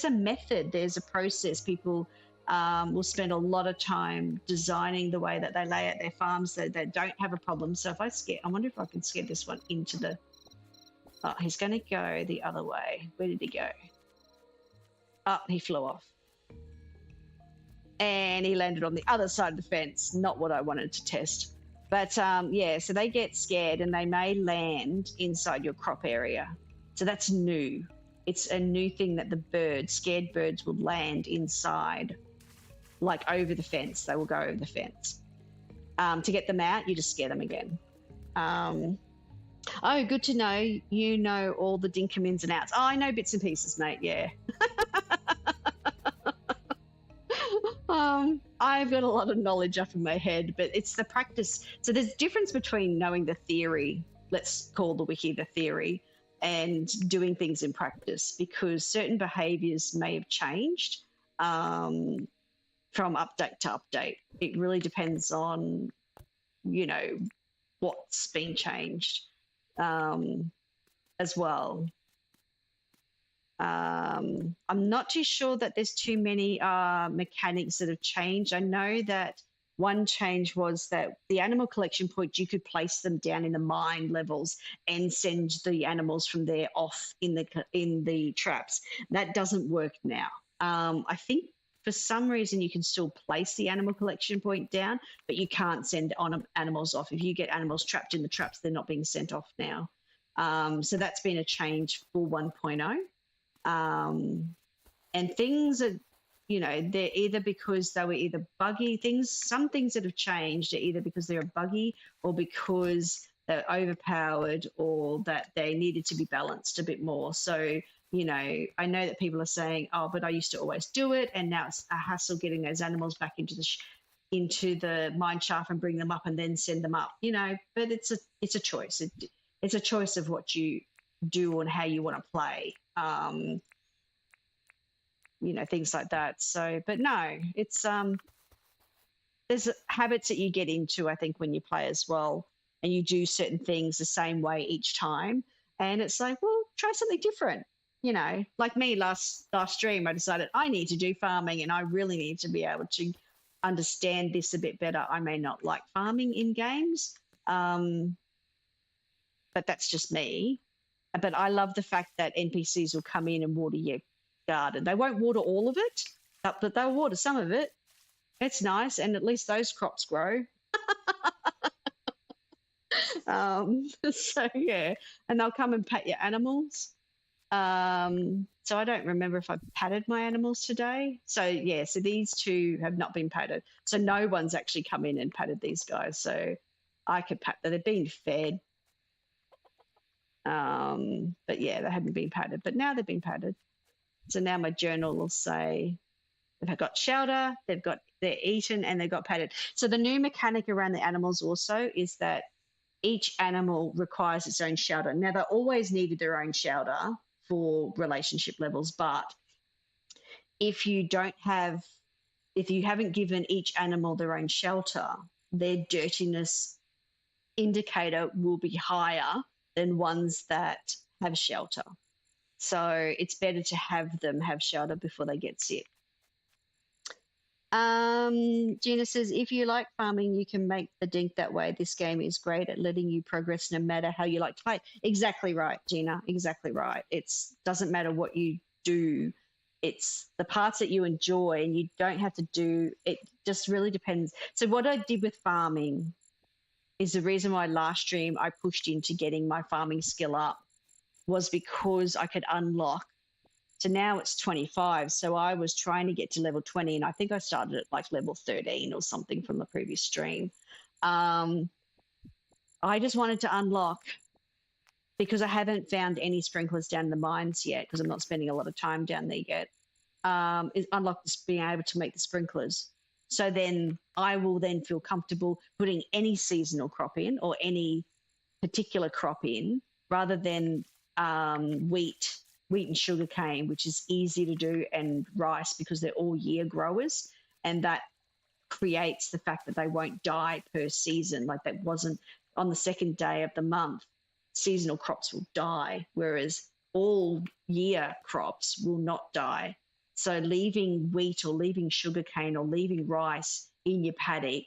a method, there's a process. People will spend a lot of time designing the way that they lay out their farms so they don't have a problem. So if I wonder if I can scare this one into the, oh, he's going to go the other way. Where did he go? Oh, he flew off. And he landed on the other side of the fence, not what I wanted to test. But yeah, so they get scared and they may land inside your crop area. So that's new. It's a new thing that scared birds will land inside, like over the fence. They will go over the fence. To get them out, you just scare them again. Oh, good to know. You know all the Dinkum ins and outs. Oh, I know bits and pieces, mate. Yeah. I've got a lot of knowledge up in my head, but it's the practice. So there's a difference between knowing the theory, let's call the wiki the theory, and doing things in practice, because certain behaviors may have changed from update to update. It really depends on, what's been changed as well. I'm not too sure that there's too many mechanics that have changed. I know that one change was that the animal collection point, you could place them down in the mine levels and send the animals from there off in the traps. That doesn't work now. I think for some reason you can still place the animal collection point down, but you can't send animals off. If you get animals trapped in the traps, they're not being sent off now. So that's been a change for 1.0. And things are, they're either because they were either buggy things. Some things that have changed are either because they're buggy or because they're overpowered or that they needed to be balanced a bit more. So, I know that people are saying, oh, but I used to always do it, and now it's a hassle getting those animals back into the mine shaft and bring them up and then send them up, but it's a choice. It's a choice of what you do and how you want to play. things like that. So, but no, it's there's habits that you get into, I think, when you play as well, and you do certain things the same way each time, and it's like, well, try something different. Like me last stream, I decided I need to do farming, and I really need to be able to understand this a bit better. I may not like farming in games, but that's just me. But I love the fact that NPCs will come in and water your garden. They won't water all of it, but they'll water some of it. It's nice, and at least those crops grow. So yeah, and they'll come and pat your animals. So I don't remember if I patted my animals today. So yeah, so these two have not been patted. So no one's actually come in and patted these guys. So I could pat them. They're being fed. But yeah, they haven't been patted. But now they've been patted. So now my journal will say they've got shelter, they're eaten, and they've got patted. So the new mechanic around the animals also is that each animal requires its own shelter. Now, they always needed their own shelter for relationship levels, but if you haven't given each animal their own shelter, their dirtiness indicator will be higher than ones that have shelter. So it's better to have them have shelter before they get sick. Gina says, if you like farming, you can make the dink that way. This game is great at letting you progress no matter how you like to play. Exactly right, Gina. Exactly right. It doesn't matter what you do. It's the parts that you enjoy, and you don't have to do it. Just really depends. So what I did with farming is the reason why last stream I pushed into getting my farming skill up was because I could unlock. So now it's 25. So I was trying to get to level 20, and I think I started at like level 13 or something from the previous stream. I just wanted to unlock, because I haven't found any sprinklers down the mines yet, because I'm not spending a lot of time down there yet, is unlock this, being able to make the sprinklers. So then I will then feel comfortable putting any seasonal crop in, or any particular crop in, rather than wheat and sugarcane, which is easy to do, and rice, because they're all year growers, and that creates the fact that they won't die per season. Like, that wasn't on the second day of the month, seasonal crops will die, whereas all year crops will not die. So leaving wheat or leaving sugarcane or leaving rice in your paddock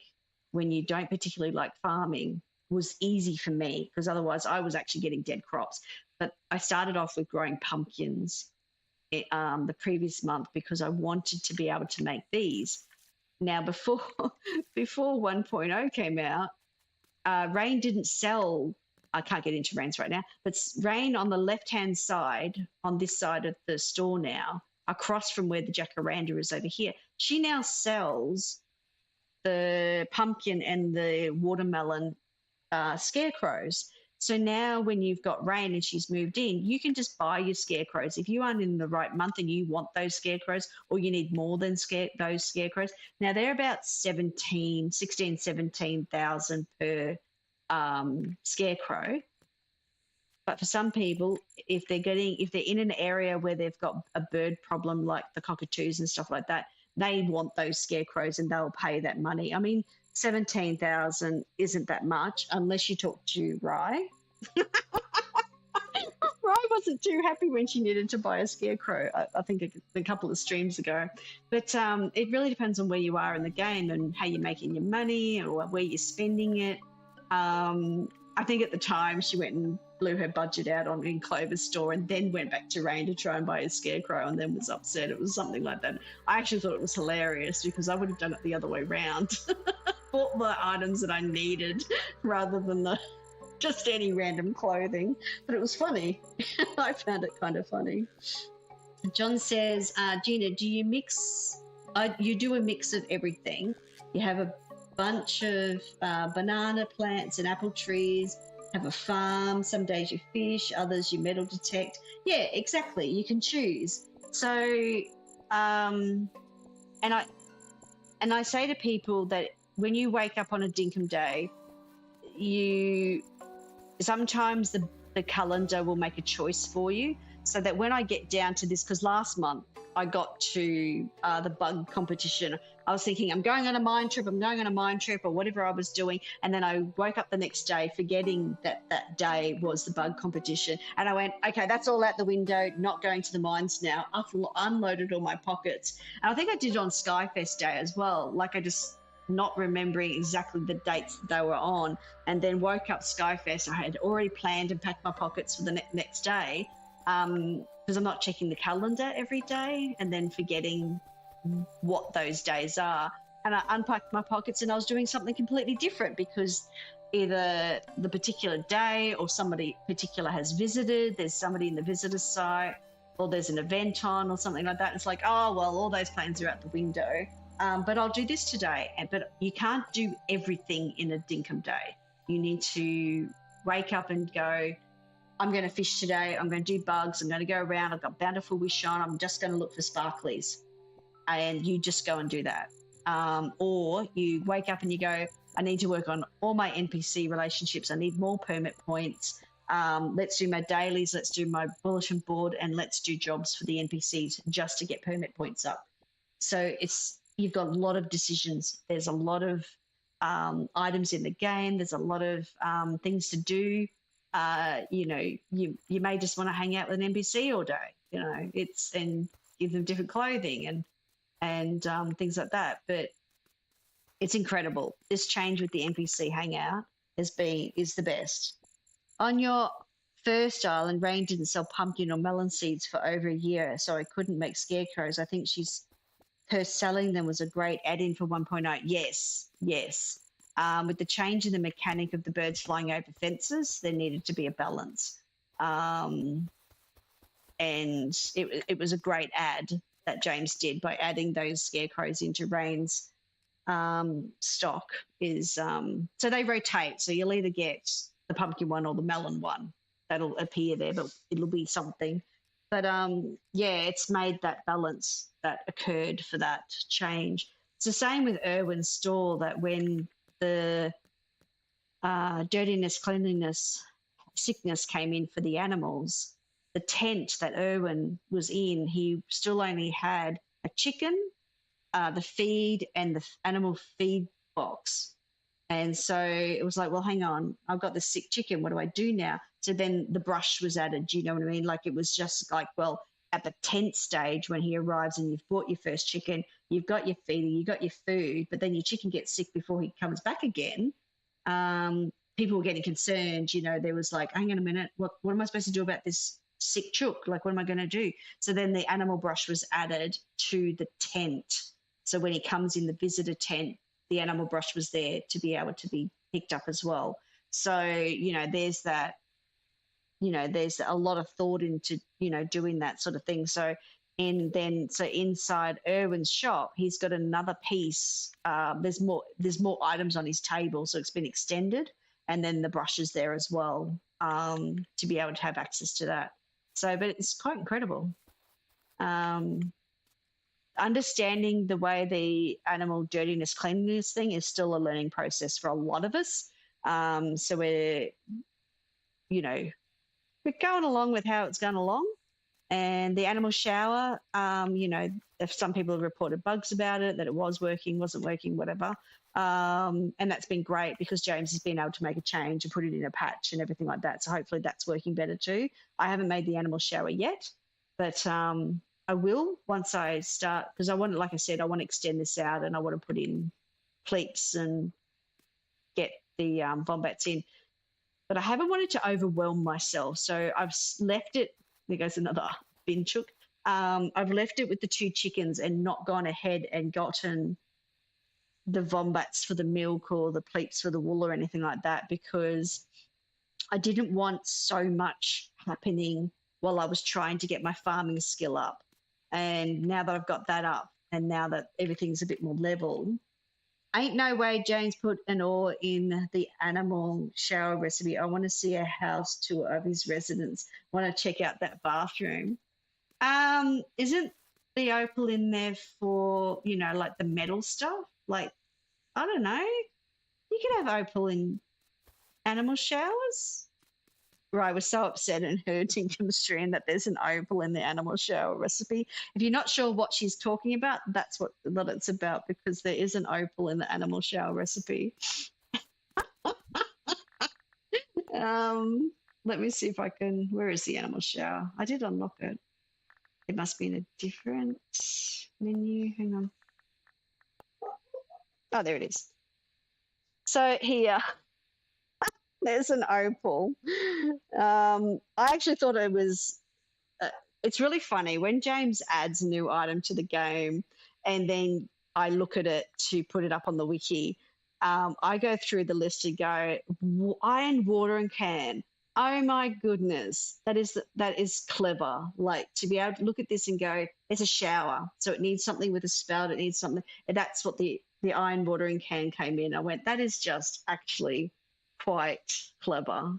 when you don't particularly like farming was easy for me, because otherwise I was actually getting dead crops. But I started off with growing pumpkins the previous month, because I wanted to be able to make these. Now, before 1.0 came out, Rain didn't sell. I can't get into Rain's right now, but Rain on the left-hand side, on this side of the store now, across from where the jacaranda is over here, she now sells the pumpkin and the watermelon scarecrows. So now when you've got Rain and she's moved in, you can just buy your scarecrows. If you aren't in the right month and you want those scarecrows, or you need more than those scarecrows, now they're about 17,000 per scarecrow. But for some people, if they're in an area where they've got a bird problem like the cockatoos and stuff like that, they want those scarecrows and they'll pay that money. I mean, 17,000 isn't that much unless you talk to Rye. Rye wasn't too happy when she needed to buy a scarecrow, I think a couple of streams ago. But it really depends on where you are in the game and how you're making your money, or where you're spending it. I think at the time she went and blew her budget out in Clover's store, and then went back to Rain to try and buy a scarecrow, and then was upset. It was something like that. I actually thought it was hilarious, because I would have done it the other way around. Bought the items that I needed rather than just any random clothing. But it was funny. I found it kind of funny. John says, Gina, do you mix? You do a mix of everything. You have a bunch of banana plants and apple trees, have a farm. Some days you fish, others you metal detect. Yeah, exactly. You can choose. So, and I say to people that when you wake up on a Dinkum day, sometimes the calendar will make a choice for you, so that when I get down to this, because last month I got to the bug competition. I was thinking, I'm going on a mine trip, or whatever I was doing. And then I woke up the next day forgetting that that day was the bug competition. And I went, okay, that's all out the window, not going to the mines now. I unloaded all my pockets. And I think I did it on Skyfest Day as well. Like I just not remembering exactly the dates that they were on. And then woke up Skyfest. I had already planned and packed my pockets for the next day. Because I'm not checking the calendar every day and then forgetting what those days are. And I unpacked my pockets and I was doing something completely different because either the particular day or somebody particular has visited, there's somebody in the visitor site, or there's an event on or something like that. It's like, oh, well, all those plans are out the window. But I'll do this today. But you can't do everything in a Dinkum day. You need to wake up and go, I'm going to fish today. I'm going to do bugs. I'm going to go around. I've got Bountiful Wish on. I'm just going to look for sparklies. And you just go and do that. Or you wake up and you go, I need to work on all my NPC relationships. I need more permit points. Let's do my dailies. Let's do my bulletin board, and let's do jobs for the NPCs just to get permit points up. So you've got a lot of decisions. There's a lot of items in the game. There's a lot of things to do. You may just want to hang out with an NPC all day, and give them different clothing and things like that. But it's incredible. This change with the NPC hangout is the best. On your first island, Rain didn't sell pumpkin or melon seeds for over a year, so I couldn't make scarecrows. I think her selling them was a great add-in for 1.0. Yes. With the change in the mechanic of the birds flying over fences, there needed to be a balance. And it was a great ad that James did by adding those scarecrows into Rain's stock. So they rotate. So you'll either get the pumpkin one or the melon one. That'll appear there, but it'll be something. But it's made that balance that occurred for that change. It's the same with Irwin's store, that when the dirtiness, cleanliness, sickness came in for the animals, the tent that Irwin was in, he still only had a chicken, the feed, and the animal feed box. And so it was like, well, hang on, I've got the sick chicken. What do I do now? So then the brush was added. Do you know what I mean? Like it was just like, well, at the tent stage when he arrives and you've bought your first chicken, you've got your feeding, you've got your food, but then your chicken gets sick before he comes back again. People were getting concerned. There was like, hang on a minute, what am I supposed to do about this sick chook? Like, what am I going to do? So then the animal brush was added to the tent. So when he comes in the visitor tent, the animal brush was there to be able to be picked up as well. So, there's that, there's a lot of thought into, doing that sort of thing. So, inside Irwin's shop, he's got another piece. There's more items on his table. So it's been extended, and then the brush is there as well, to be able to have access to that. So, but it's quite incredible. Understanding the way the animal dirtiness, cleanliness thing is still a learning process for a lot of us. So we're going along with how it's gone along. And the animal shower, if some people have reported bugs about it, that it was working, wasn't working, whatever. And that's been great because James has been able to make a change and put it in a patch and everything like that. So hopefully that's working better too. I haven't made the animal shower yet, but I will once I start, because I want, like I said, I want to extend this out and I want to put in pleats and get the wombats in. But I haven't wanted to overwhelm myself. So I've left it, there goes another bin chook. I've left it with the 2 chickens and not gone ahead and gotten the wombats for the milk or the pleats for the wool or anything like that, because I didn't want so much happening while I was trying to get my farming skill up. And now that I've got that up and now that everything's a bit more level, ain't no way James put an oar in the animal shower recipe. I want to see a house tour of his residence. Want to check out that bathroom. Isn't the opal in there for, like the metal stuff? Like, I don't know. You could have opal in animal showers. Rai was so upset in her Dinkum stream that there's an opal in the animal shower recipe. If you're not sure what she's talking about, that's what it's about, because there is an opal in the animal shower recipe. Let me see if I can. Where is the animal shower? I did unlock it. It must be in a different menu. Hang on. Oh, there it is. So here, there's an opal. I actually thought it was. It's really funny when James adds a new item to the game, and then I look at it to put it up on the wiki. I go through the list and go, iron watering can. Oh my goodness, that is clever. Like, to be able to look at this and go, it's a shower, so it needs something with a spout. It needs something, and that's what the iron watering can came in. I went, that is just actually quite clever.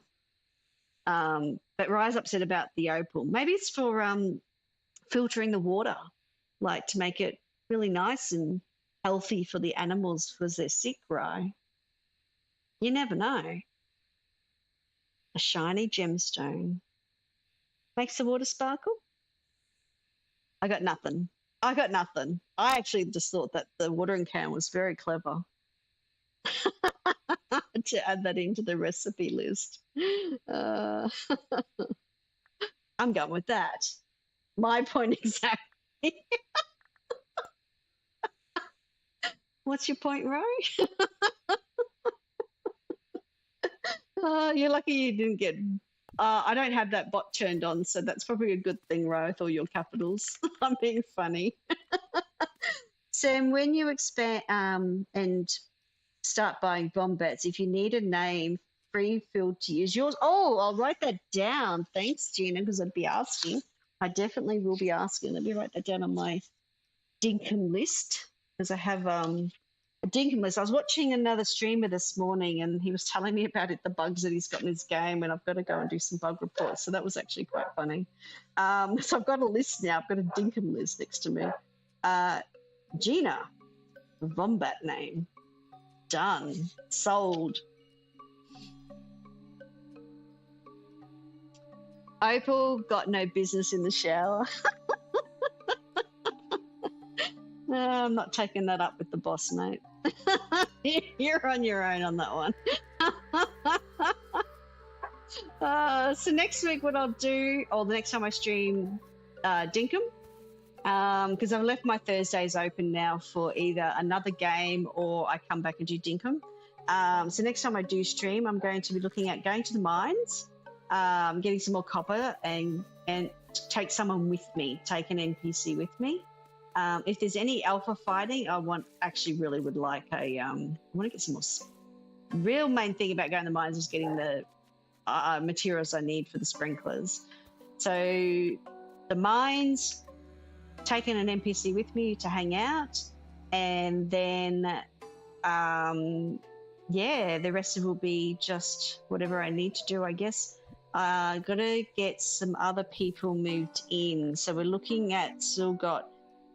But Rye's upset about the opal. Maybe it's for filtering the water, like to make it really nice and healthy for the animals because they're sick, Rye. You never know. A shiny gemstone makes the water sparkle. I got nothing. I actually just thought that the watering can was very clever to add that into the recipe list. I'm going with that. My point exactly. What's your point, Roy? You're lucky you didn't get. I don't have that bot turned on, so that's probably a good thing, Ro, with all your capitals. I'm being funny. Sam, when you expand and start buying bombats, if you need a name, free field to use yours. Oh, I'll write that down. Thanks, Gina, because I'd be asking. I definitely will be asking. Let me write that down on my Dinkum list, because I have a Dinkum list. I was watching another streamer this morning and he was telling me about the bugs that he's got in his game, and I've got to go and do some bug reports. So that was actually quite funny. So I've got a list now. I've got a Dinkum list next to me. Gina, Vombat name. Done. Sold. Opal got no business in the shower. I'm not taking that up with the boss, mate. You're on your own on that one. So next week what I'll do, or the next time I stream Dinkum, because I've left my Thursdays open now for either another game or I come back and do Dinkum. So next time I do stream, I'm going to be looking at going to the mines, getting some more copper, and take someone with me, take an NPC with me. If there's any alpha fighting, I want really would like a I want to get some more. Real main thing about going to the mines is getting the materials I need for the sprinklers. So the mines, taking an NPC with me to hang out, and then the rest of it will be just whatever I need to do, I guess. Gotta get some other people moved in, so we're looking at still got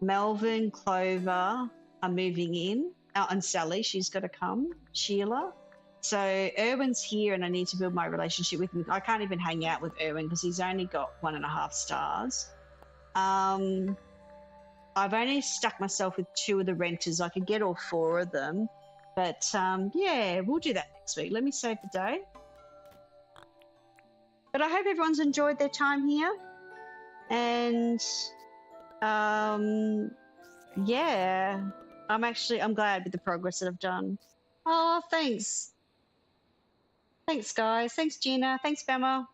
Melvin, Clover are moving in, and Sally, she's got to come, Sheila. So Erwin's here and I need to build my relationship with him. I can't even hang out with Erwin because he's only got 1.5 stars. I've only stuck myself with 2 of the renters. I could get all 4 of them. But we'll do that next week. Let me save the day. But I hope everyone's enjoyed their time here. And I'm glad with the progress that I've done. Oh, thanks. Thanks, guys. Thanks, Gina. Thanks, Bama.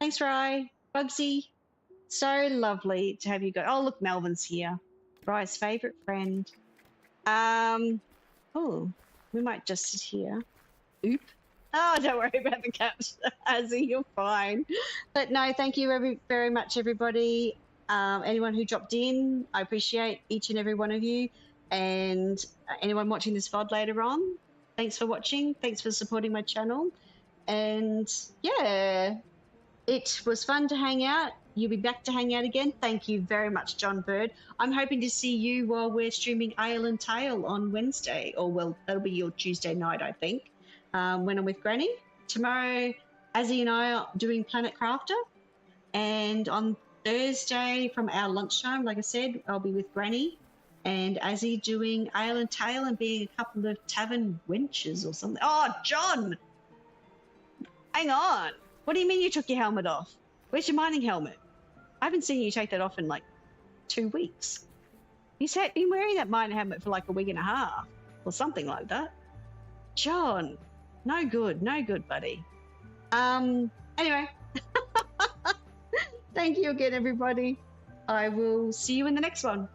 Thanks, Rye. Bugsy. So lovely to have you go. Oh, look, Melvin's here. Rye's favourite friend. Oh, we might just sit here. Oop. Oh, don't worry about the couch, Azzy. You're fine. But no, thank you very much, everybody. Anyone who dropped in, I appreciate each and every one of you. And anyone watching this VOD later on, thanks for watching. Thanks for supporting my channel. And it was fun to hang out. You'll be back to hang out again. Thank you very much, John Bird. I'm hoping to see you while we're streaming Ale and Tail on Wednesday. Or, well, that'll be your Tuesday night, I think, when I'm with Granny. Tomorrow, Azzy and I are doing Planet Crafter, and on Thursday from our lunchtime, like I said, I'll be with Granny and Azzy doing Ale and Tail and being a couple of tavern wenches or something. Oh, John, hang on. What do you mean you took your helmet off? Where's your mining helmet? I haven't seen you take that off in like 2 weeks. He's been wearing that mining helmet for like a week and a half or something like that. John, no good, buddy. Anyway, thank you again, everybody. I will see you in the next one.